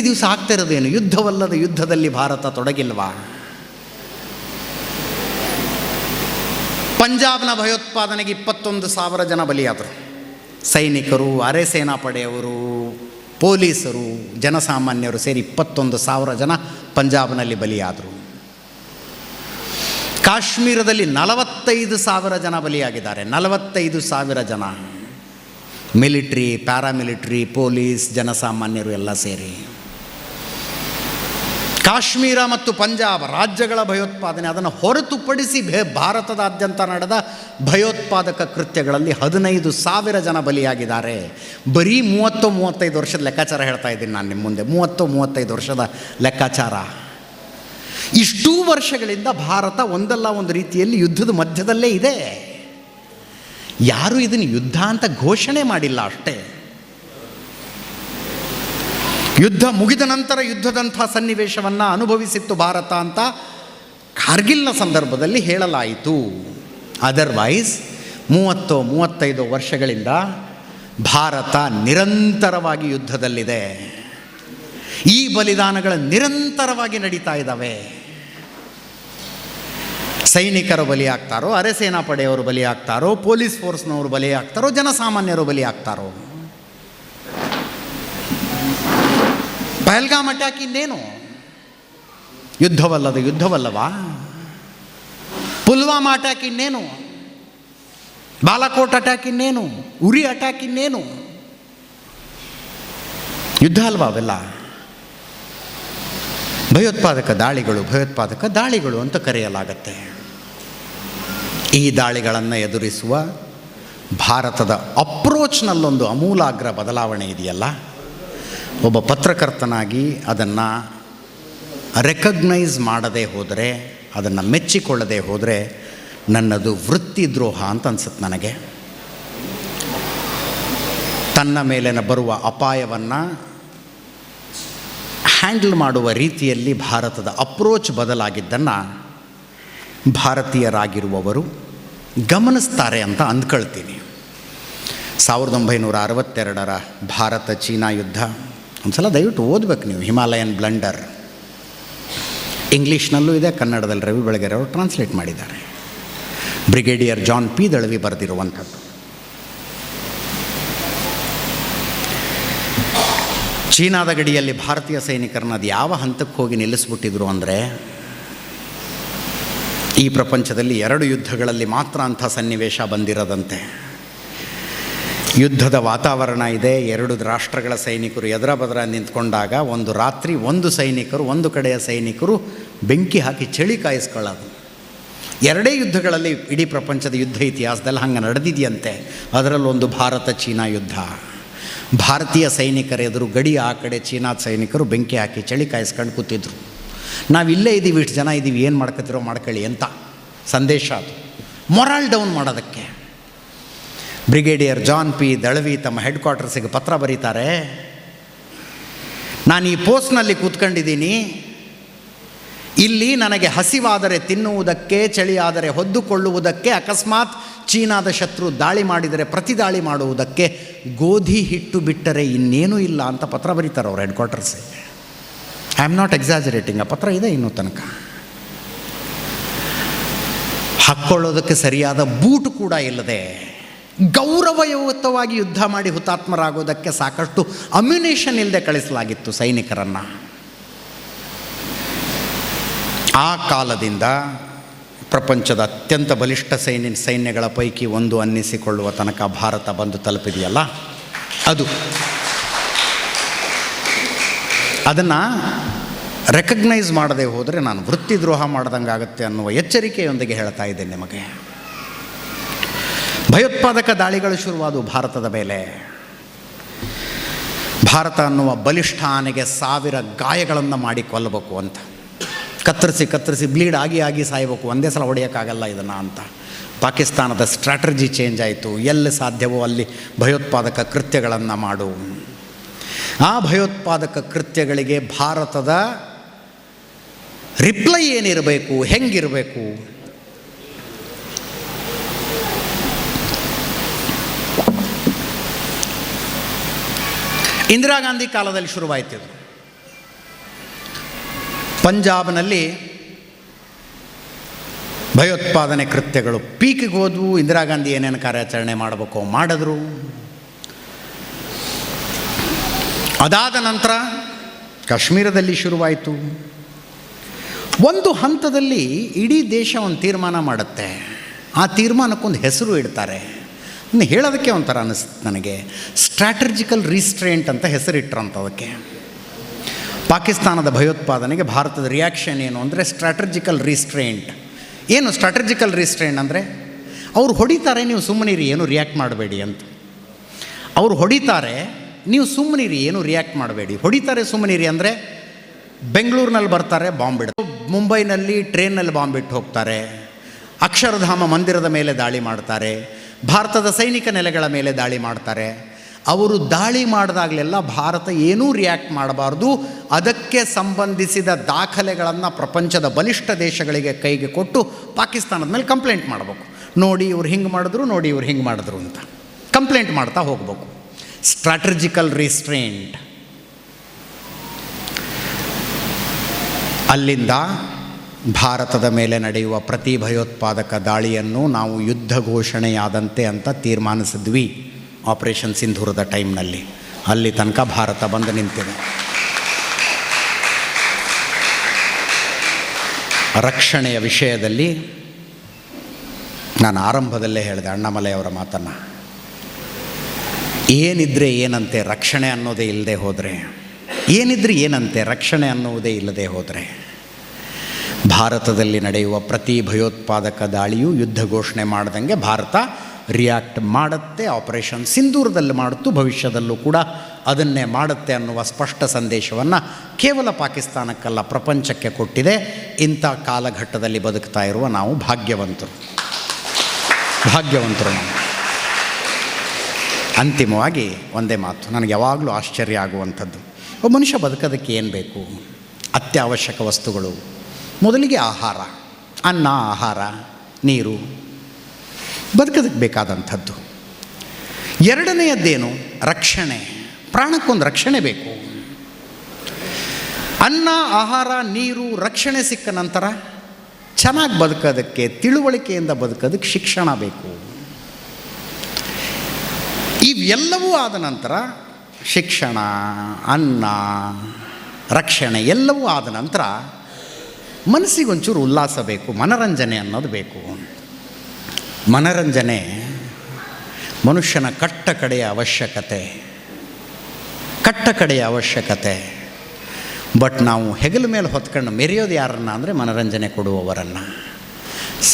A: ದಿವಸ ಆಗ್ತಾ ಇರೋದೇನು? ಯುದ್ಧವಲ್ಲದ ಯುದ್ಧದಲ್ಲಿ ಭಾರತ ತೊಡಗಿಲ್ವಾ? ಪಂಜಾಬ್ನ ಭಯೋತ್ಪಾದನೆಗೆ 21,000 ಜನ ಬಲಿಯಾದರು. ಸೈನಿಕರು, ಅರೆ ಸೇನಾಪಡೆಯವರು, ಪೊಲೀಸರು, ಜನಸಾಮಾನ್ಯರು ಸೇರಿ 21,000 ಜನ ಪಂಜಾಬ್ನಲ್ಲಿ ಬಲಿಯಾದರು. ಕಾಶ್ಮೀರದಲ್ಲಿ 45,000 ಜನ ಬಲಿಯಾಗಿದ್ದಾರೆ. 45,000 ಜನ, ಮಿಲಿಟ್ರಿ, ಪ್ಯಾರಾಮಿಲಿಟ್ರಿ, ಪೊಲೀಸ್, ಜನಸಾಮಾನ್ಯರು ಎಲ್ಲ ಸೇರಿ. ಕಾಶ್ಮೀರ ಮತ್ತು ಪಂಜಾಬ್ ರಾಜ್ಯಗಳ ಭಯೋತ್ಪಾದನೆ, ಅದನ್ನು ಹೊರತುಪಡಿಸಿ ಭಾರತದಾದ್ಯಂತ ನಡೆದ ಭಯೋತ್ಪಾದಕ ಕೃತ್ಯಗಳಲ್ಲಿ 15,000 ಜನ ಬಲಿಯಾಗಿದ್ದಾರೆ. ಬರೀ 30-35 ವರ್ಷದ ಲೆಕ್ಕಾಚಾರ ಹೇಳ್ತಾ ಇದ್ದೀನಿ ನಾನು ನಿಮ್ಮ ಮುಂದೆ. 30-35 ವರ್ಷದ ಲೆಕ್ಕಾಚಾರ. ಇಷ್ಟೂ ವರ್ಷಗಳಿಂದ ಭಾರತ ಒಂದಲ್ಲ ಒಂದು ರೀತಿಯಲ್ಲಿ ಯುದ್ಧದ ಮಧ್ಯದಲ್ಲೇ ಇದೆ. ಯಾರೂ ಇದನ್ನು ಯುದ್ಧ ಅಂತ ಘೋಷಣೆ ಮಾಡಿಲ್ಲ ಅಷ್ಟೇ. ಯುದ್ಧ ಮುಗಿದ ನಂತರ ಯುದ್ಧದಂಥ ಸನ್ನಿವೇಶವನ್ನು ಅನುಭವಿಸಿತ್ತು ಭಾರತ ಅಂತ ಕಾರ್ಗಿಲ್ನ ಸಂದರ್ಭದಲ್ಲಿ ಹೇಳಲಾಯಿತು. ಅದರ್ವೈಸ್ 30-35 ವರ್ಷಗಳಿಂದ ಭಾರತ ನಿರಂತರವಾಗಿ ಯುದ್ಧದಲ್ಲಿದೆ. ಈ ಬಲಿದಾನಗಳು ನಿರಂತರವಾಗಿ ನಡೀತಾ ಇದ್ದಾವೆ. ಸೈನಿಕರು ಬಲಿಯಾಗ್ತಾರೋ, ಅರೆ ಸೇನಾಪಡೆಯವರು ಬಲಿಯಾಗ್ತಾರೋ, ಪೊಲೀಸ್ ಫೋರ್ಸ್ನವರು ಬಲಿಯಾಗ್ತಾರೋ, ಜನಸಾಮಾನ್ಯರು ಬಲಿಯಾಗ್ತಾರೋ. ಪಹಲ್ಗಾಮ್ ಅಟ್ಯಾಕ್ ಇನ್ನೇನು? ಯುದ್ಧವಲ್ಲವಾ? ಪುಲ್ವಾಮಾ ಅಟ್ಯಾಕ್ ಇನ್ನೇನು? ಬಾಲಾಕೋಟ್ ಅಟ್ಯಾಕ್ ಇನ್ನೇನು? ಉರಿ ಅಟ್ಯಾಕ್ ಇನ್ನೇನು? ಯುದ್ಧ ಅಲ್ವಾ ಅವೆಲ್ಲ? ಭಯೋತ್ಪಾದಕ ದಾಳಿಗಳು ಅಂತ ಕರೆಯಲಾಗತ್ತೆ. ಈ ದಾಳಿಗಳನ್ನು ಎದುರಿಸುವ ಭಾರತದ ಅಪ್ರೋಚ್ನಲ್ಲೊಂದು ಅಮೂಲಾಗ್ರ ಬದಲಾವಣೆ ಇದೆಯಲ್ಲ, ಒಬ್ಬ ಪತ್ರಕರ್ತನಾಗಿ ಅದನ್ನು ರೆಕಗ್ನೈಸ್ ಮಾಡದೇ ಹೋದರೆ, ಅದನ್ನು ಮೆಚ್ಚಿಕೊಳ್ಳದೆ ಹೋದರೆ ನನ್ನದು ವೃತ್ತಿ ದ್ರೋಹ ಅಂತ ಅನ್ಸುತ್ತೆ ನನಗೆ. ತನ್ನ ಮೇಲಿನ ಬರುವ ಅಪಾಯವನ್ನು ಹ್ಯಾಂಡಲ್ ಮಾಡುವ ರೀತಿಯಲ್ಲಿ ಭಾರತದ ಅಪ್ರೋಚ್ ಬದಲಾಗಿದ್ದನ್ನು ಭಾರತೀಯರಾಗಿರುವವರು ಗಮನಿಸ್ತಾರೆ ಅಂತ ಅಂದ್ಕೊಳ್ತೀನಿ. 1962ರ ಭಾರತ ಚೀನಾ ಯುದ್ಧ ಒಂದು ಸಲ ದಯವಿಟ್ಟು ಓದಬೇಕು ನೀವು. ಹಿಮಾಲಯನ್ ಬ್ಲಂಡರ್ ಇಂಗ್ಲೀಷ್ನಲ್ಲೂ ಇದೆ, ಕನ್ನಡದಲ್ಲಿ ರವಿ ಬೆಳಗೆರೆ ಅವರು ಟ್ರಾನ್ಸ್ಲೇಟ್ ಮಾಡಿದ್ದಾರೆ. ಬ್ರಿಗೇಡಿಯರ್ ಜಾನ್ ಪಿ ದಳವಿ ಬರೆದಿರುವಂಥದ್ದು. ಚೀನಾದ ಗಡಿಯಲ್ಲಿ ಭಾರತೀಯ ಸೈನಿಕರನ್ನ ಅದು ಯಾವ ಹಂತಕ್ಕೆ ಹೋಗಿ ನಿಲ್ಲಿಸ್ಬಿಟ್ಟಿದ್ರು ಅಂದರೆ, ಈ ಪ್ರಪಂಚದಲ್ಲಿ 2 ಯುದ್ಧಗಳಲ್ಲಿ ಮಾತ್ರ ಅಂಥ ಸನ್ನಿವೇಶ ಬಂದಿರೋದಂತೆ. ಯುದ್ಧದ ವಾತಾವರಣ ಇದೆ, 2 ರಾಷ್ಟ್ರಗಳ ಸೈನಿಕರು ಎದರ ಬದರ ನಿಂತ್ಕೊಂಡಾಗ ಒಂದು ರಾತ್ರಿ ಒಂದು ಕಡೆಯ ಸೈನಿಕರು ಬೆಂಕಿ ಹಾಕಿ ಚಳಿ ಕಾಯಿಸ್ಕೊಳ್ಳೋದು. 2 ಯುದ್ಧಗಳಲ್ಲಿ ಇಡೀ ಪ್ರಪಂಚದ ಯುದ್ಧ ಇತಿಹಾಸದಲ್ಲಿ ಹಂಗೆ ನಡೆದಿದೆಯಂತೆ. ಅದರಲ್ಲೊಂದು ಭಾರತ ಚೀನಾ ಯುದ್ಧ. ಭಾರತೀಯ ಸೈನಿಕರ ಎದುರು ಗಡಿ ಆ ಕಡೆ ಚೀನಾದ ಸೈನಿಕರು ಬೆಂಕಿ ಹಾಕಿ ಚಳಿ ಕಾಯಿಸ್ಕೊಂಡು ಕೂತಿದ್ರು. ನಾವಿಲ್ಲೇ ಇದ್ದೀವಿ, ಇಷ್ಟು ಜನ ಇದ್ದೀವಿ, ಏನು ಮಾಡ್ಕೊತಿರೋ ಮಾಡ್ಕೊಳ್ಳಿ ಅಂತ ಸಂದೇಶ. ಅದು ಮೊರಾಲ್ ಡೌನ್ ಮಾಡೋದಕ್ಕೆ ಬ್ರಿಗೇಡಿಯರ್ ಜಾನ್ ಪಿ ದಳವಿ ತಮ್ಮ ಹೆಡ್ ಕ್ವಾರ್ಟರ್ಸಿಗೆ ಪತ್ರ ಬರೀತಾರೆ. ನಾನು ಈ ಪೋಸ್ಟ್ನಲ್ಲಿ ಕೂತ್ಕೊಂಡಿದ್ದೀನಿ, ಇಲ್ಲಿ ನನಗೆ ಹಸಿವಾದರೆ ತಿನ್ನುವುದಕ್ಕೆ, ಚಳಿಯಾದರೆ ಹೊದ್ದುಕೊಳ್ಳುವುದಕ್ಕೆ, ಅಕಸ್ಮಾತ್ ಚೀನಾದ ಶತ್ರು ದಾಳಿ ಮಾಡಿದರೆ ಪ್ರತಿದಾಳಿ ಮಾಡುವುದಕ್ಕೆ ಗೋಧಿ ಹಿಟ್ಟು ಬಿಟ್ಟರೆ ಇನ್ನೇನೂ ಇಲ್ಲ ಅಂತ ಪತ್ರ ಬರೀತಾರೆ ಅವ್ರ ಹೆಡ್ ಕ್ವಾರ್ಟರ್ಸಿಗೆ. ಐ ಆಮ್ ನಾಟ್ ಎಕ್ಸಾಜರೇಟಿಂಗ್, ಆ ಪತ್ರ ಇದೆ ಇನ್ನೂ ತನಕ. ಹಾಕ್ಕೊಳ್ಳೋದಕ್ಕೆ ಸರಿಯಾದ ಬೂಟು ಕೂಡ ಇಲ್ಲದೆ ಗೌರವಯುತವಾಗಿ ಯುದ್ಧ ಮಾಡಿ ಹುತಾತ್ಮರಾಗೋದಕ್ಕೆ ಸಾಕಷ್ಟು ಅಮ್ಯುನೇಷನ್ ಇಲ್ಲದೆ ಕಳಿಸಲಾಗಿತ್ತು ಸೈನಿಕರನ್ನು. ಆ ಕಾಲದಿಂದ ಪ್ರಪಂಚದ ಅತ್ಯಂತ ಬಲಿಷ್ಠ ಸೈನ್ಯಗಳ ಪೈಕಿ ಒಂದು ಅನ್ನಿಸಿಕೊಳ್ಳುವ ತನಕ ಭಾರತ ಬಂದು ತಲುಪಿದೆಯಲ್ಲ, ಅದನ್ನು ರೆಕಗ್ನೈಸ್ ಮಾಡದೆ ಹೋದರೆ ನಾನು ವೃತ್ತಿದ್ರೋಹ ಮಾಡ್ದಂಗೆ ಆಗುತ್ತೆ ಅನ್ನುವ ಎಚ್ಚರಿಕೆಯೊಂದಿಗೆ ಹೇಳ್ತಾ ಇದ್ದೇನೆ ನಿಮಗೆ. ಭಯೋತ್ಪಾದಕ ದಾಳಿಗಳು ಶುರುವಾದವು ಭಾರತದ ಮೇಲೆ. ಭಾರತ ಅನ್ನುವ ಬಲಿಷ್ಠ ಆನೆಗೆ 1000 ಗಾಯಗಳನ್ನು ಮಾಡಿ ಕೊಲ್ಲಬೇಕು ಅಂತ, ಕತ್ತರಿಸಿ ಬ್ಲೀಡ್ ಆಗಿ ಸಾಯಬೇಕು, ಒಂದೇ ಸಲ ಹೊಡೆಯೋಕ್ಕಾಗಲ್ಲ ಇದನ್ನು ಅಂತ ಪಾಕಿಸ್ತಾನದ ಸ್ಟ್ರಾಟಜಿ ಚೇಂಜ್ ಆಯಿತು. ಎಲ್ಲಿ ಸಾಧ್ಯವೋ ಅಲ್ಲಿ ಭಯೋತ್ಪಾದಕ ಕೃತ್ಯಗಳನ್ನು ಮಾಡು. ಆ ಭಯೋತ್ಪಾದಕ ಕೃತ್ಯಗಳಿಗೆ ಭಾರತದ ರಿಪ್ಲೈ ಏನಿರಬೇಕು, ಹೆಂಗಿರಬೇಕು? ಇಂದಿರಾ ಗಾಂಧಿ ಕಾಲದಲ್ಲಿ ಶುರುವಾಯಿತು. ಪಂಜಾಬ್ನಲ್ಲಿ ಭಯೋತ್ಪಾದನೆ ಕೃತ್ಯಗಳು ಪೀಕಿಗೆ ಹೋದವು. ಇಂದಿರಾ ಗಾಂಧಿ ಏನೇನು ಕಾರ್ಯಾಚರಣೆ ಮಾಡಬೇಕು ಮಾಡಿದ್ರು. ಅದಾದ ನಂತರ ಕಾಶ್ಮೀರದಲ್ಲಿ ಶುರುವಾಯಿತು. ಒಂದು ಹಂತದಲ್ಲಿ ಇಡೀ ದೇಶ ಒಂದು ತೀರ್ಮಾನ ಮಾಡುತ್ತೆ. ಆ ತೀರ್ಮಾನಕ್ಕೊಂದು ಹೆಸರು ಇಡ್ತಾರೆ. ಇನ್ನು ಹೇಳೋದಕ್ಕೆ ಒಂಥರ ಅನ್ನಿಸ್ತು ನನಗೆ. ಸ್ಟ್ರಾಟಜಿಕಲ್ ರೀಸ್ಟ್ರೇಂಟ್ ಅಂತ ಹೆಸರಿಟ್ರಂತ ಅದಕ್ಕೆ. ಪಾಕಿಸ್ತಾನದ ಭಯೋತ್ಪಾದನೆಗೆ ಭಾರತದ ರಿಯಾಕ್ಷನ್ ಏನು ಅಂದರೆ ಸ್ಟ್ರಾಟಜಿಕಲ್ ರೀಸ್ಟ್ರೇಂಟ್. ಏನು ಸ್ಟ್ರಾಟಜಿಕಲ್ ರೀಸ್ಟ್ರೇಂಟ್ ಅಂದರೆ, ಅವ್ರು ಹೊಡಿತಾರೆ, ನೀವು ಸುಮ್ಮನಿರಿ, ಏನು ರಿಯಾಕ್ಟ್ ಮಾಡಬೇಡಿ ಅಂತ. ಅವ್ರು ಹೊಡಿತಾರೆ, ನೀವು ಸುಮ್ಮನಿರಿ, ಏನು ರಿಯಾಕ್ಟ್ ಮಾಡಬೇಡಿ. ಹೊಡಿತಾರೆ, ಸುಮ್ಮನಿರಿ ಅಂದರೆ ಬೆಂಗಳೂರಿನಲ್ಲಿ ಬರ್ತಾರೆ, ಬಾಂಬ್ ಬಿಡ್ತಾರೆ. ಮುಂಬೈನಲ್ಲಿ ಟ್ರೈನಲ್ಲಿ ಬಾಂಬ್ ಬಿಟ್ಟು ಹೋಗ್ತಾರೆ. ಅಕ್ಷರಧಾಮ ಮಂದಿರದ ಮೇಲೆ ದಾಳಿ ಮಾಡ್ತಾರೆ. ಭಾರತದ ಸೈನಿಕ ನೆಲೆಗಳ ಮೇಲೆ ದಾಳಿ ಮಾಡ್ತಾರೆ. ಅವರು ದಾಳಿ ಮಾಡಿದಾಗಲೆಲ್ಲ ಭಾರತ ಏನೂ ರಿಯಾಕ್ಟ್ ಮಾಡಬಾರ್ದು. ಅದಕ್ಕೆ ಸಂಬಂಧಿಸಿದ ದಾಖಲೆಗಳನ್ನು ಪ್ರಪಂಚದ ಬಲಿಷ್ಠ ದೇಶಗಳಿಗೆ ಕೈಗೆ ಕೊಟ್ಟು ಪಾಕಿಸ್ತಾನದ ಮೇಲೆ ಕಂಪ್ಲೇಂಟ್ ಮಾಡಬೇಕು. ನೋಡಿ ಇವ್ರು ಹಿಂಗೆ ಮಾಡಿದ್ರು, ನೋಡಿ ಇವ್ರು ಹಿಂಗೆ ಮಾಡಿದ್ರು ಅಂತ ಕಂಪ್ಲೇಂಟ್ ಮಾಡ್ತಾ ಹೋಗಬೇಕು. ಸ್ಟ್ರಾಟಜಿಕಲ್ ರೀಸ್ಟ್ರೇಂಟ್. ಅಲ್ಲಿಂದ ಭಾರತದ ಮೇಲೆ ನಡೆಯುವ ಪ್ರತಿ ಭಯೋತ್ಪಾದಕ ದಾಳಿಯನ್ನು ನಾವು ಯುದ್ಧ ಘೋಷಣೆಯಾದಂತೆ ಅಂತ ತೀರ್ಮಾನಿಸಿದ್ವಿ ಆಪರೇಷನ್ ಸಿಂಧೂರದ ಟೈಮ್ನಲ್ಲಿ. ಅಲ್ಲಿ ತನಕ ಭಾರತ ಬಂದು ನಿಂತಿದೆ. ರಕ್ಷಣೆಯ ವಿಷಯದಲ್ಲಿ ನಾನು ಆರಂಭದಲ್ಲೇ ಹೇಳಿದೆ ಅಣ್ಣಾಮಲೈಯವರ ಮಾತನ್ನು. ಏನಿದ್ರೆ ಏನಂತೆ ರಕ್ಷಣೆ ಅನ್ನೋದೇ ಇಲ್ಲದೆ ಹೋದರೆ, ಏನಿದ್ರೆ ಏನಂತೆ ರಕ್ಷಣೆ ಅನ್ನುವುದೇ ಇಲ್ಲದೆ ಹೋದರೆ, ಭಾರತದಲ್ಲಿ ನಡೆಯುವ ಪ್ರತಿ ಭಯೋತ್ಪಾದಕ ದಾಳಿಯೂ ಯುದ್ಧ ಘೋಷಣೆ ಮಾಡ್ದಂಗೆ ಭಾರತ ರಿಯಾಕ್ಟ್ ಮಾಡುತ್ತೆ. ಆಪರೇಷನ್ ಸಿಂಧೂರದಲ್ಲಿ ಮಾಡುತ್ತು, ಭವಿಷ್ಯದಲ್ಲೂ ಕೂಡ ಅದನ್ನೇ ಮಾಡುತ್ತೆ ಅನ್ನುವ ಸ್ಪಷ್ಟ ಸಂದೇಶವನ್ನು ಕೇವಲ ಪಾಕಿಸ್ತಾನಕ್ಕಲ್ಲ ಪ್ರಪಂಚಕ್ಕೆ ಕೊಟ್ಟಿದೆ. ಇಂಥ ಕಾಲಘಟ್ಟದಲ್ಲಿ ಬದುಕ್ತಾ ಇರುವ ನಾವು ಭಾಗ್ಯವಂತರು ನಾವು. ಅಂತಿಮವಾಗಿ ಒಂದೇ ಮಾತು ನನಗೆ ಯಾವಾಗಲೂ ಆಶ್ಚರ್ಯ ಆಗುವಂಥದ್ದು, ಒಬ್ಬ ಮನುಷ್ಯ ಬದುಕೋದಕ್ಕೆ ಏನು ಬೇಕು? ಅತ್ಯವಶ್ಯಕ ವಸ್ತುಗಳು. ಮೊದಲಿಗೆ ಆಹಾರ, ಅನ್ನ, ಆಹಾರ, ನೀರು, ಬದುಕೋದಕ್ಕೆ ಬೇಕಾದಂಥದ್ದು. ಎರಡನೆಯದ್ದೇನು? ರಕ್ಷಣೆ. ಪ್ರಾಣಕ್ಕೊಂದು ರಕ್ಷಣೆ ಬೇಕು. ಅನ್ನ, ಆಹಾರ, ನೀರು, ರಕ್ಷಣೆ ಸಿಕ್ಕ ನಂತರ ಚೆನ್ನಾಗಿ ಬದುಕೋದಕ್ಕೆ, ತಿಳುವಳಿಕೆಯಿಂದ ಬದುಕೋದಕ್ಕೆ ಶಿಕ್ಷಣ ಬೇಕು. ಇವೆಲ್ಲವೂ ಆದ ನಂತರ ಶಿಕ್ಷಣ, ಅನ್ನ, ರಕ್ಷಣೆ ಎಲ್ಲವೂ ಆದ ನಂತರ ಮನಸ್ಸಿಗೊಂಚೂರು ಉಲ್ಲಾಸ ಬೇಕು, ಮನರಂಜನೆ ಅನ್ನೋದು ಬೇಕು. ಮನರಂಜನೆ ಮನುಷ್ಯನ ಕಟ್ಟಕಡೆಯ ಅವಶ್ಯಕತೆ. ಬಟ್ ನಾವು ಹೆಗಲ ಮೇಲೆ ಹೊತ್ಕೊಂಡು ಮೆರೆಯೋದು ಯಾರನ್ನ ಅಂದರೆ ಮನರಂಜನೆ ಕೊಡುವವರನ್ನು.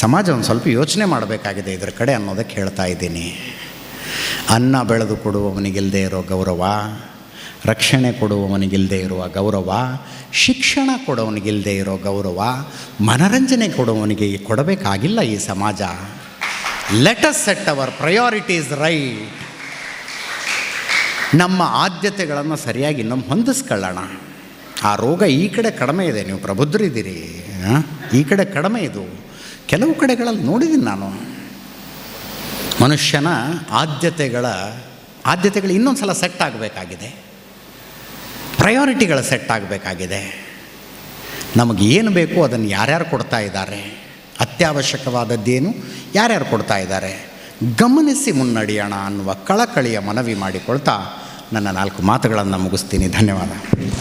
A: ಸಮಾಜ ಒಂದು ಸ್ವಲ್ಪ ಯೋಚನೆ ಮಾಡಬೇಕಾಗಿದೆ ಇದರ ಕಡೆ ಅನ್ನೋದಕ್ಕೆ ಹೇಳ್ತಾ ಇದ್ದೀನಿ. ಅನ್ನ ಬೆಳೆದು ಕೊಡುವವನಿಗಿಲ್ಲದೆ ಇರೋ ಗೌರವ, ರಕ್ಷಣೆ ಕೊಡುವವನಿಗಿಲ್ಲದೆ ಇರುವ ಗೌರವ, ಶಿಕ್ಷಣ ಕೊಡೋವನಿಗಿಲ್ಲದೆ ಇರೋ ಗೌರವ, ಮನರಂಜನೆ ಕೊಡುವವನಿಗೆ ಕೊಡಬೇಕಾಗಿಲ್ಲ ಈ ಸಮಾಜ. Let us set our priorities right. ನಮ್ಮ ಆದ್ಯತೆಗಳನ್ನು ಸರಿಯಾಗಿ ನಮ್ಮ ಹೊಂದಿಸ್ಕೊಳ್ಳೋಣ. ಆ ರೋಗ ಈ ಕಡೆ ಕಡಿಮೆ ಇದೆ, ನೀವು ಪ್ರಬುದ್ಧರಿದ್ದೀರಿ. ಈ ಕಡೆ ಕಡಿಮೆ ಇದು. ಕೆಲವು ಕಡೆಗಳಲ್ಲಿ ನೋಡಿದ್ದೀನಿ ನಾನು. ಮನುಷ್ಯನ ಆದ್ಯತೆಗಳು ಇನ್ನೊಂದು ಸಲ ಸೆಟ್ ಆಗಬೇಕಾಗಿದೆ, ಪ್ರಯಾರಿಟಿಗಳು ಸೆಟ್ ಆಗಬೇಕಾಗಿದೆ. ನಮಗೆ ಏನು ಬೇಕು ಅದನ್ನು ಯಾರ್ಯಾರು ಕೊಡ್ತಾ ಇದ್ದಾರೆ, ಅತ್ಯವಶ್ಯಕವಾದದ್ದೇನು ಯಾರ್ಯಾರು ಕೊಡ್ತಾ ಇದ್ದಾರೆ, ಗಮನಿಸಿ ಮುನ್ನಡೆಯೋಣ ಅನ್ನುವ ಕಳಕಳಿಯ ಮನವಿ ಮಾಡಿಕೊಳ್ತಾ ನನ್ನ 4 ಮಾತುಗಳನ್ನು ಮುಗಿಸ್ತೀನಿ. ಧನ್ಯವಾದ.